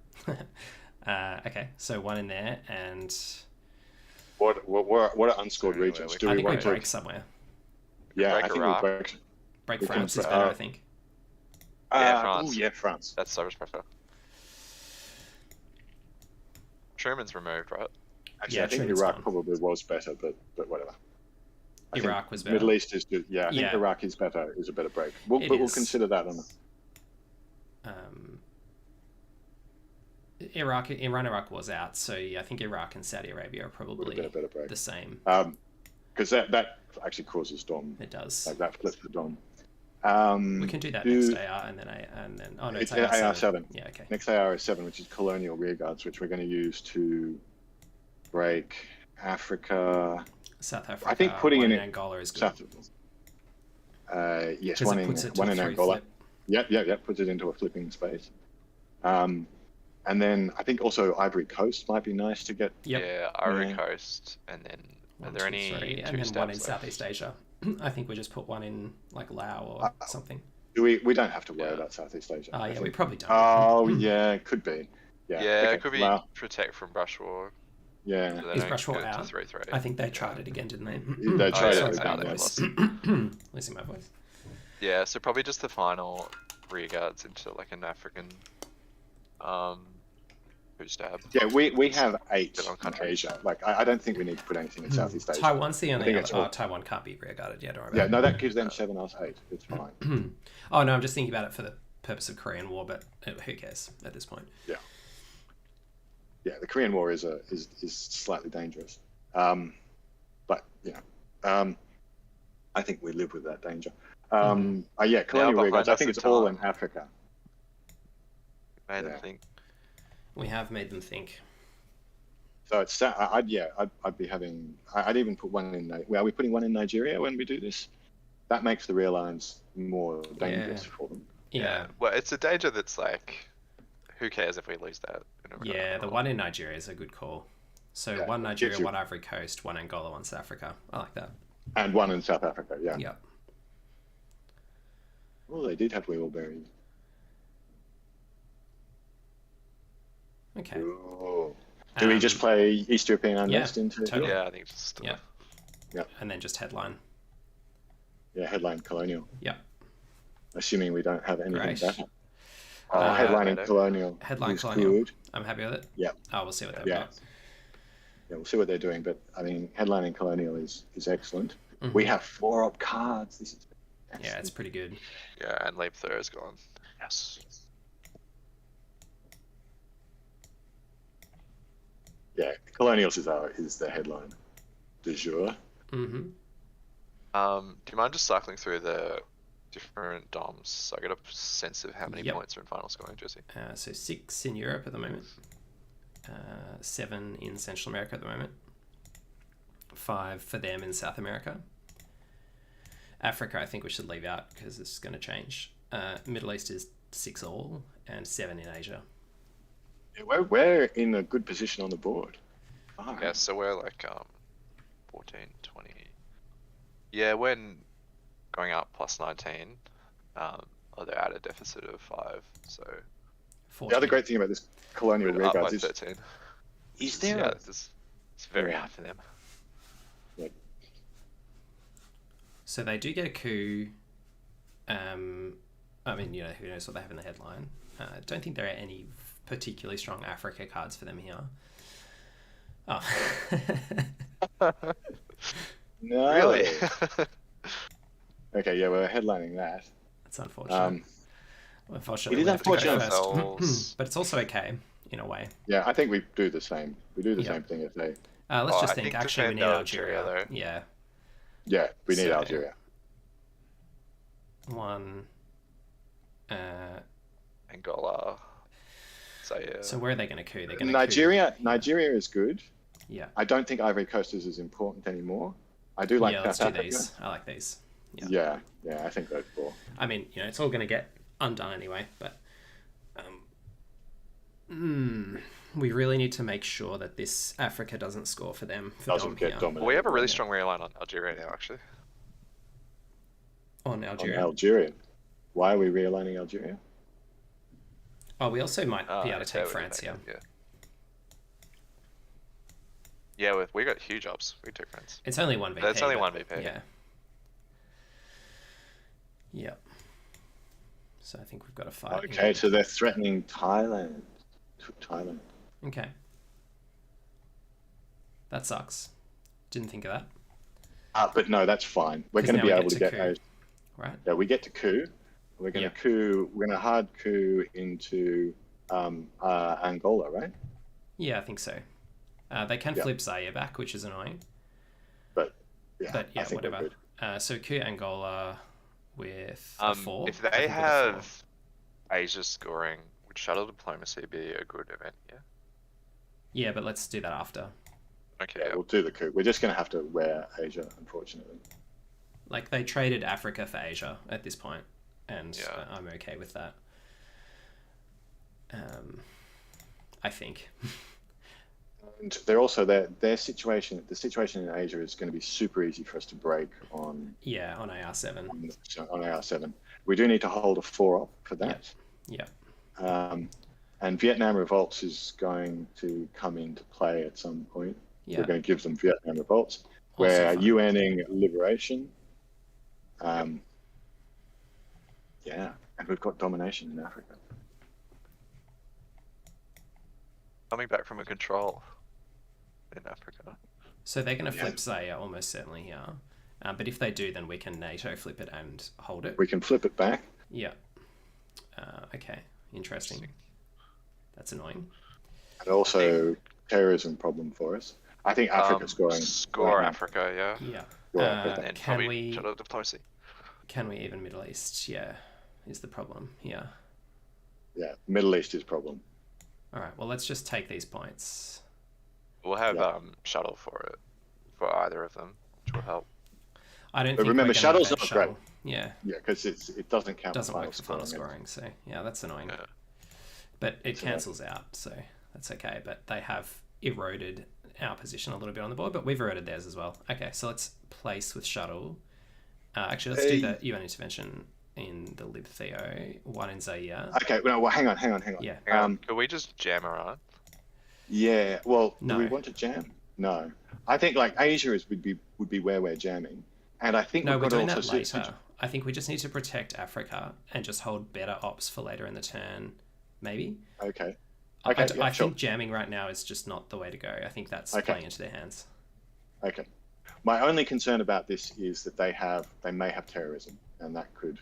Okay, so 1 in there, and what are unscored regions? I think we break somewhere. Yeah, I think we break France is better. I think. France. France. That's so much better. Truman's removed, right? Actually, I think Iraq probably was better, but whatever. Iraq was better. Middle East is good. Yeah, I think Iraq is better. Is a better break. We'll consider that on. Iraq was out, so yeah, I think Iraq and Saudi Arabia are probably the same. Because that actually causes DOM. It does. Like that flips the DOM. We can do that next AR and then oh no, it's AR7. Yeah, okay. Next AR is 7, which is colonial rearguards, which we're going to use to break Africa. South Africa. I think putting in Angola is good. Yes, one in Angola. Flip. Yep. Puts it into a flipping space. And then I think also Ivory Coast might be nice to get. Yep. Yeah, Ivory Coast, and then are there any 2 steps? And then 1 in Southeast Asia. I think we just put 1 in like Laos or something. We don't have to worry about Southeast Asia. Oh yeah, we probably don't. Oh yeah, it could be. Yeah, it could be protect from brush war. Yeah. So is brush war out? I think they tried it again, didn't they? They tried it again. Losing my voice. Yeah, so probably just the final rearguards into like an African Who's stab? Yeah, we have 8 Get on in country. Asia. Like, I don't think we need to put anything in Southeast Asia. Taiwan's the I only think other. it's all- Taiwan can't be rearguarded. Yeah, don't worry Yeah, about no, that gives them 7, us 8. It's fine. Oh no, I'm just thinking about it for the purpose of Korean War, but who cares at this point? Yeah, the Korean War is slightly dangerous, but I think we live with that danger. Colonial rearguards. I think it's all in Africa. Made them think. We have made them think. So it's I'd be having. I'd even put one in. Are we putting one in Nigeria when we do this? That makes the rear lines more dangerous for them. Yeah. Well, it's a danger that's like, who cares if we lose that? Yeah, the one in Nigeria is a good call. So one Nigeria, one Ivory Coast, one Angola, one South Africa. I like that. And one in South Africa. Yeah. Yeah. Well, they did have wheelberries. Okay. Ooh. Do we just play East European Unrest into it? Totally. Yeah, I think just. Yeah. And then just headline. Yeah, headline Colonial. Yeah. Assuming we don't have anything Great. better. Headlining Colonial. Headline is Colonial. Good. I'm happy with it. Yeah. Oh, we'll see what they've Yeah. got. Yeah, we'll see what they're doing. But I mean, headlining Colonial is excellent. Mhm. We have 4-up cards. This is excellent. Yeah, it's pretty good. Yeah, and Leap Through is gone. Yes. Yeah, Colonials is the headline du jour. Mm-hmm. Do you mind just cycling through the different DOMs so I get a sense of how many points are in final scoring, Jesse? So 6 in Europe at the moment. 7 in Central America at the moment. 5 for them in South America. Africa, I think we should leave out because it's going to change. Middle East is 6 all and 7 in Asia. Yeah, we're in a good position on the board. Fine. Yeah, so we're like 14, 20. Yeah, when going up plus 19, they're at a deficit of 5, so... 14. The other great thing about this Colonial we're up by rearguards is 13. Is there? Yeah, it's very hard for them. Yeah. So they do get a coup. I mean, who knows what they have in the headline. I don't think there are any particularly strong Africa cards for them here. Oh. No. Really? Okay, yeah, we're headlining that. That's unfortunate. Unfortunately, It is we have to go unfortunate. first. But it's also okay in a way. Yeah, I think we do the same. We do the same thing if they. Let's just I think. think Actually, we defend need Algeria, Algeria. though. Yeah. Yeah, we need So- Algeria. 1. Angola. Zaire. So where are they going to coup? They're going to Nigeria is good. Yeah. I don't think Ivory Coast is as important anymore. I do like Yeah, South let's do Africa. these. I like these. Yeah. Yeah, I think those 4. I mean, it's all going to get undone anyway, but we really need to make sure that this Africa doesn't score for them. Doesn't get dominated. Well, we have a really strong rear line on Algeria now, actually. On On Algeria. Algeria. Why are we realigning Algeria? Oh, we also might be able to take we France, can yeah. make it, Yeah, we got huge ups. We took France. It's only 1 VP. That's only but- 1 VP. Yeah. Yep. So I think we've got a fight. Okay, so they're threatening Thailand. Okay. That sucks. Didn't think of that. But no, that's fine. We're 'Cause going to now be we able get to to get coup. those. Right? Yeah, we get to coup. We're going to coup. We're going to hard coup into Angola, right? Yeah, I think so. They can flip Zaire back, which is annoying. But But I think we're whatever. good. So coup Angola with a 4. If I they think with a 4. have Asia scoring, would shuttle diplomacy be a good event? Yeah. Yeah, but let's do that after. Okay. Yeah, we'll do the coup. We're just going to have to wear Asia, unfortunately. Like, they traded Africa for Asia at this point, and Yeah. I'm okay with that. I think. And they're also their situation. The situation in Asia is going to be super easy for us to break on Yeah, on AR7. on AR7. We do need to hold a 4-up for that. Yeah. And Vietnam Revolts is going to come into play at some point. Yeah. We're going to give them Vietnam Revolts. Also We're fun. UNing liberation. Yeah, and we've got domination in Africa. coming back from a control in Africa. So they're going to flip Zaire almost certainly here. But if they do, then we can NATO flip it and hold it. We can flip it back. Yeah. Okay. Interesting. That's annoying. And also terrorism problem for us. I think Africa's going. Score Africa, yeah. Yeah. And Can we shut out diplomacy? Can we even Middle East? Yeah, is the problem. Yeah. Yeah, Middle East is problem. All right. Well, let's just take these points. We'll have shuttle for it, for either of them, which will help. I don't. But think remember, we're shuttle's gonna not shuttle. great. Yeah. Yeah, because it doesn't count. Doesn't work for final scoring. scoring. So yeah, that's annoying. Yeah. But it cancels out, so that's okay. But they have eroded our position a little bit on the board, but we've eroded theirs as well. Okay, so let's place with shuttle. Actually, let's do the UN intervention in the Lib Theo, one in Zaire. Okay, well, hang on. Yeah. Could we just jam around? Yeah. Well, No. do we want to jam? No. I think like Asia would be where we're jamming, and I think No, we've we're got doing to that also later. I think we just need to protect Africa and just hold better ops for later in the turn, maybe. Okay. I Yeah, sure. think jamming right now is just not the way to go. I think that's playing into their hands. Okay. My only concern about this is that they may have terrorism, and that could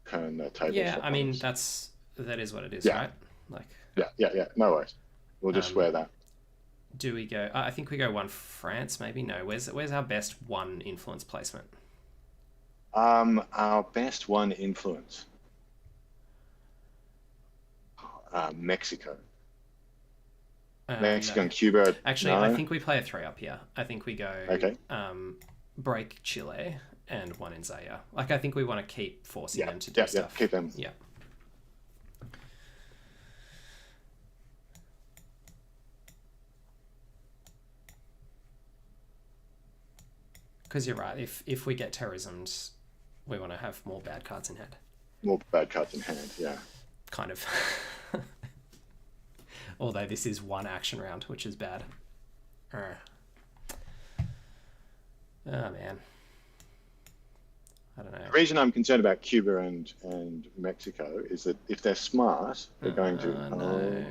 turn the tables. Yeah, up I on mean us. that is what it is, Yeah. right? Like. Yeah. No worries. We'll just swear that. Do we go? I think we go one France, maybe. No, where's our best one influence placement? Our best one influence. Mexico. Mexico No. and Cuba. Actually, no? I think we play a 3 up here. I think we go Okay. break Chile and one in Zaire. Like, I think we want to keep forcing them to do Yeah, stuff. keep them. Yeah. Because you're right. If we get terrorisms, we want to have more bad cards in hand. More bad cards in hand, yeah. Kind of. Although this is one action round, which is bad. Oh man. I don't know. The reason I'm concerned about Cuba and Mexico is that if they're smart, they're going to. No,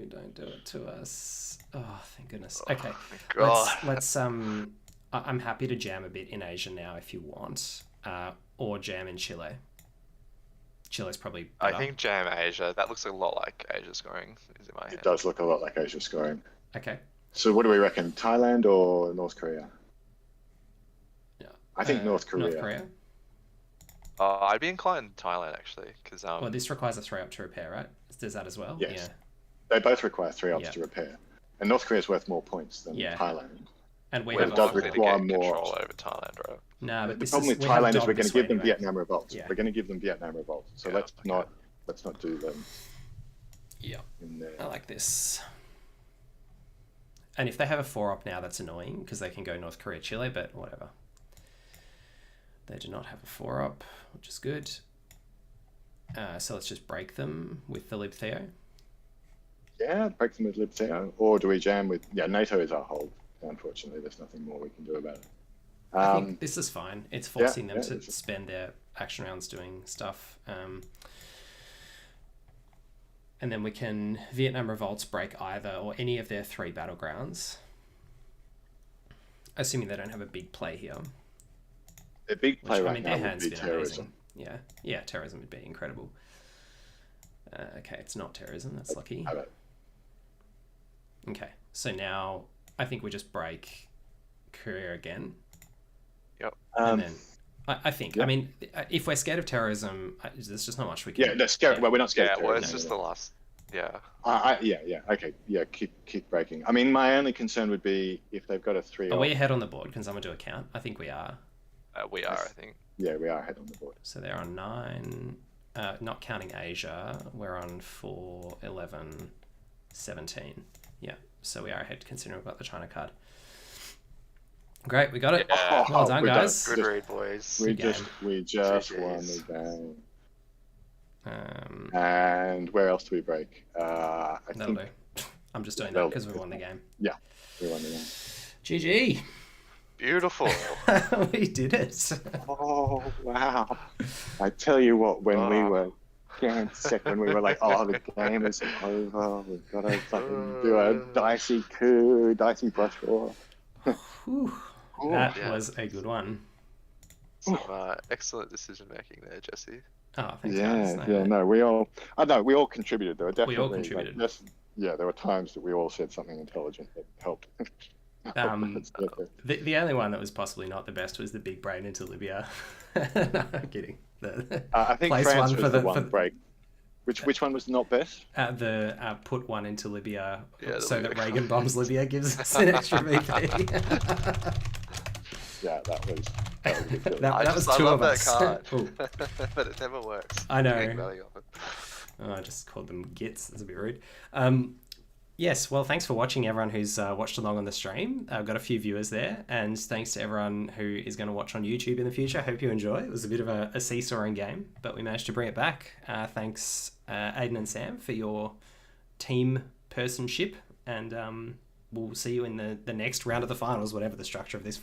don't do it to us. Oh, thank goodness. Okay, God. let's I'm happy to jam a bit in Asia now if you want, or jam in Chile. Chile's probably better. I think jam Asia. That looks a lot like Asia scoring. Is in my head. It does look a lot like Asia scoring. Okay. So what do we reckon? Thailand or North Korea? Yeah. I think North Korea. North Korea. I'd be inclined to Thailand actually, because Well, this requires a 3 up to repair, right? Does that as well? Yes. Yeah. They both require 3 ups Yeah. to repair. And North Korea is worth more points than Yeah. Thailand. And we Well, have it does a 4. require to get more. control over Thailand, right? No, but The problem with Thailand is we're going to give them Vietnam revolts. Yeah. We're going to give them Vietnam revolts. So Yeah, let's okay. not do them Yeah. in there. I like this. And if they have a 4 up now, that's annoying because they can go North Korea, Chile, but whatever. They do not have a 4 up, which is good. So let's just break them with the Lib Theo. Yeah, break them with Lib Theo. Or do we jam with... Yeah, NATO is our hold. Unfortunately, there's nothing more we can do about it. I think this is fine. It's forcing them to it's- spend their action rounds doing stuff. And then we can Vietnam Revolts break either or any of their 3 battlegrounds. Assuming they don't have a big play here. The big play Which, right now would be terrorism. Amazing. Yeah, terrorism would be incredible. Okay, it's not terrorism. That's lucky. Have it. Okay, so now I think we just break Korea again. Yep. And then I think, I mean, if we're scared of terrorism, there's just not much we can Yeah, that's scary. Well, we're not scared Yeah, of well, terrorism. it's just the last. Yeah. Yeah. Okay. Yeah, keep breaking. I mean, my only concern would be if they've got a 3 Are we ahead on the board? Can someone do a count? I think we are. We are, I think. Yeah, we are ahead on the board. So they're on 9, not counting Asia. We're on 4, 11, 17. Yeah, so we are ahead considering we've got the China card. Great, we got it. Yeah. Well done, we're done. guys. Good read, boys. We Good just GGs. won the game. Um, And where else do we break? I that'll think do. I'm just doing that because we won the game. we won the game. GG. Beautiful. We did it. Oh wow! I tell you what, when we were against second. We were like, oh, the game is over. We've got to fucking do a dicey coup, dicey brush war. That was a good one. Some excellent decision making there, Jesse. Oh, thanks, guys. We all contributed. There were definitely, we all contributed. There were times that we all said something intelligent that helped. The only one that was possibly not the best was the big brain into Libya. No, I'm kidding. I think France was the one break. Which one was not best? The put one into Libya so that Reagan bombs Libya gives us an extra VP. Yeah, that was ridiculous. that was two of us. But it never works. I know. I just called them gits. That's a bit rude. Yes, well, thanks for watching, everyone who's watched along on the stream. I've got a few viewers there, and thanks to everyone who is going to watch on YouTube in the future. I hope you enjoy. It was a bit of a seesawing game, but we managed to bring it back. Thanks, Aiden and Sam, for your team personship, and we'll see you in the next round of the finals, whatever the structure of this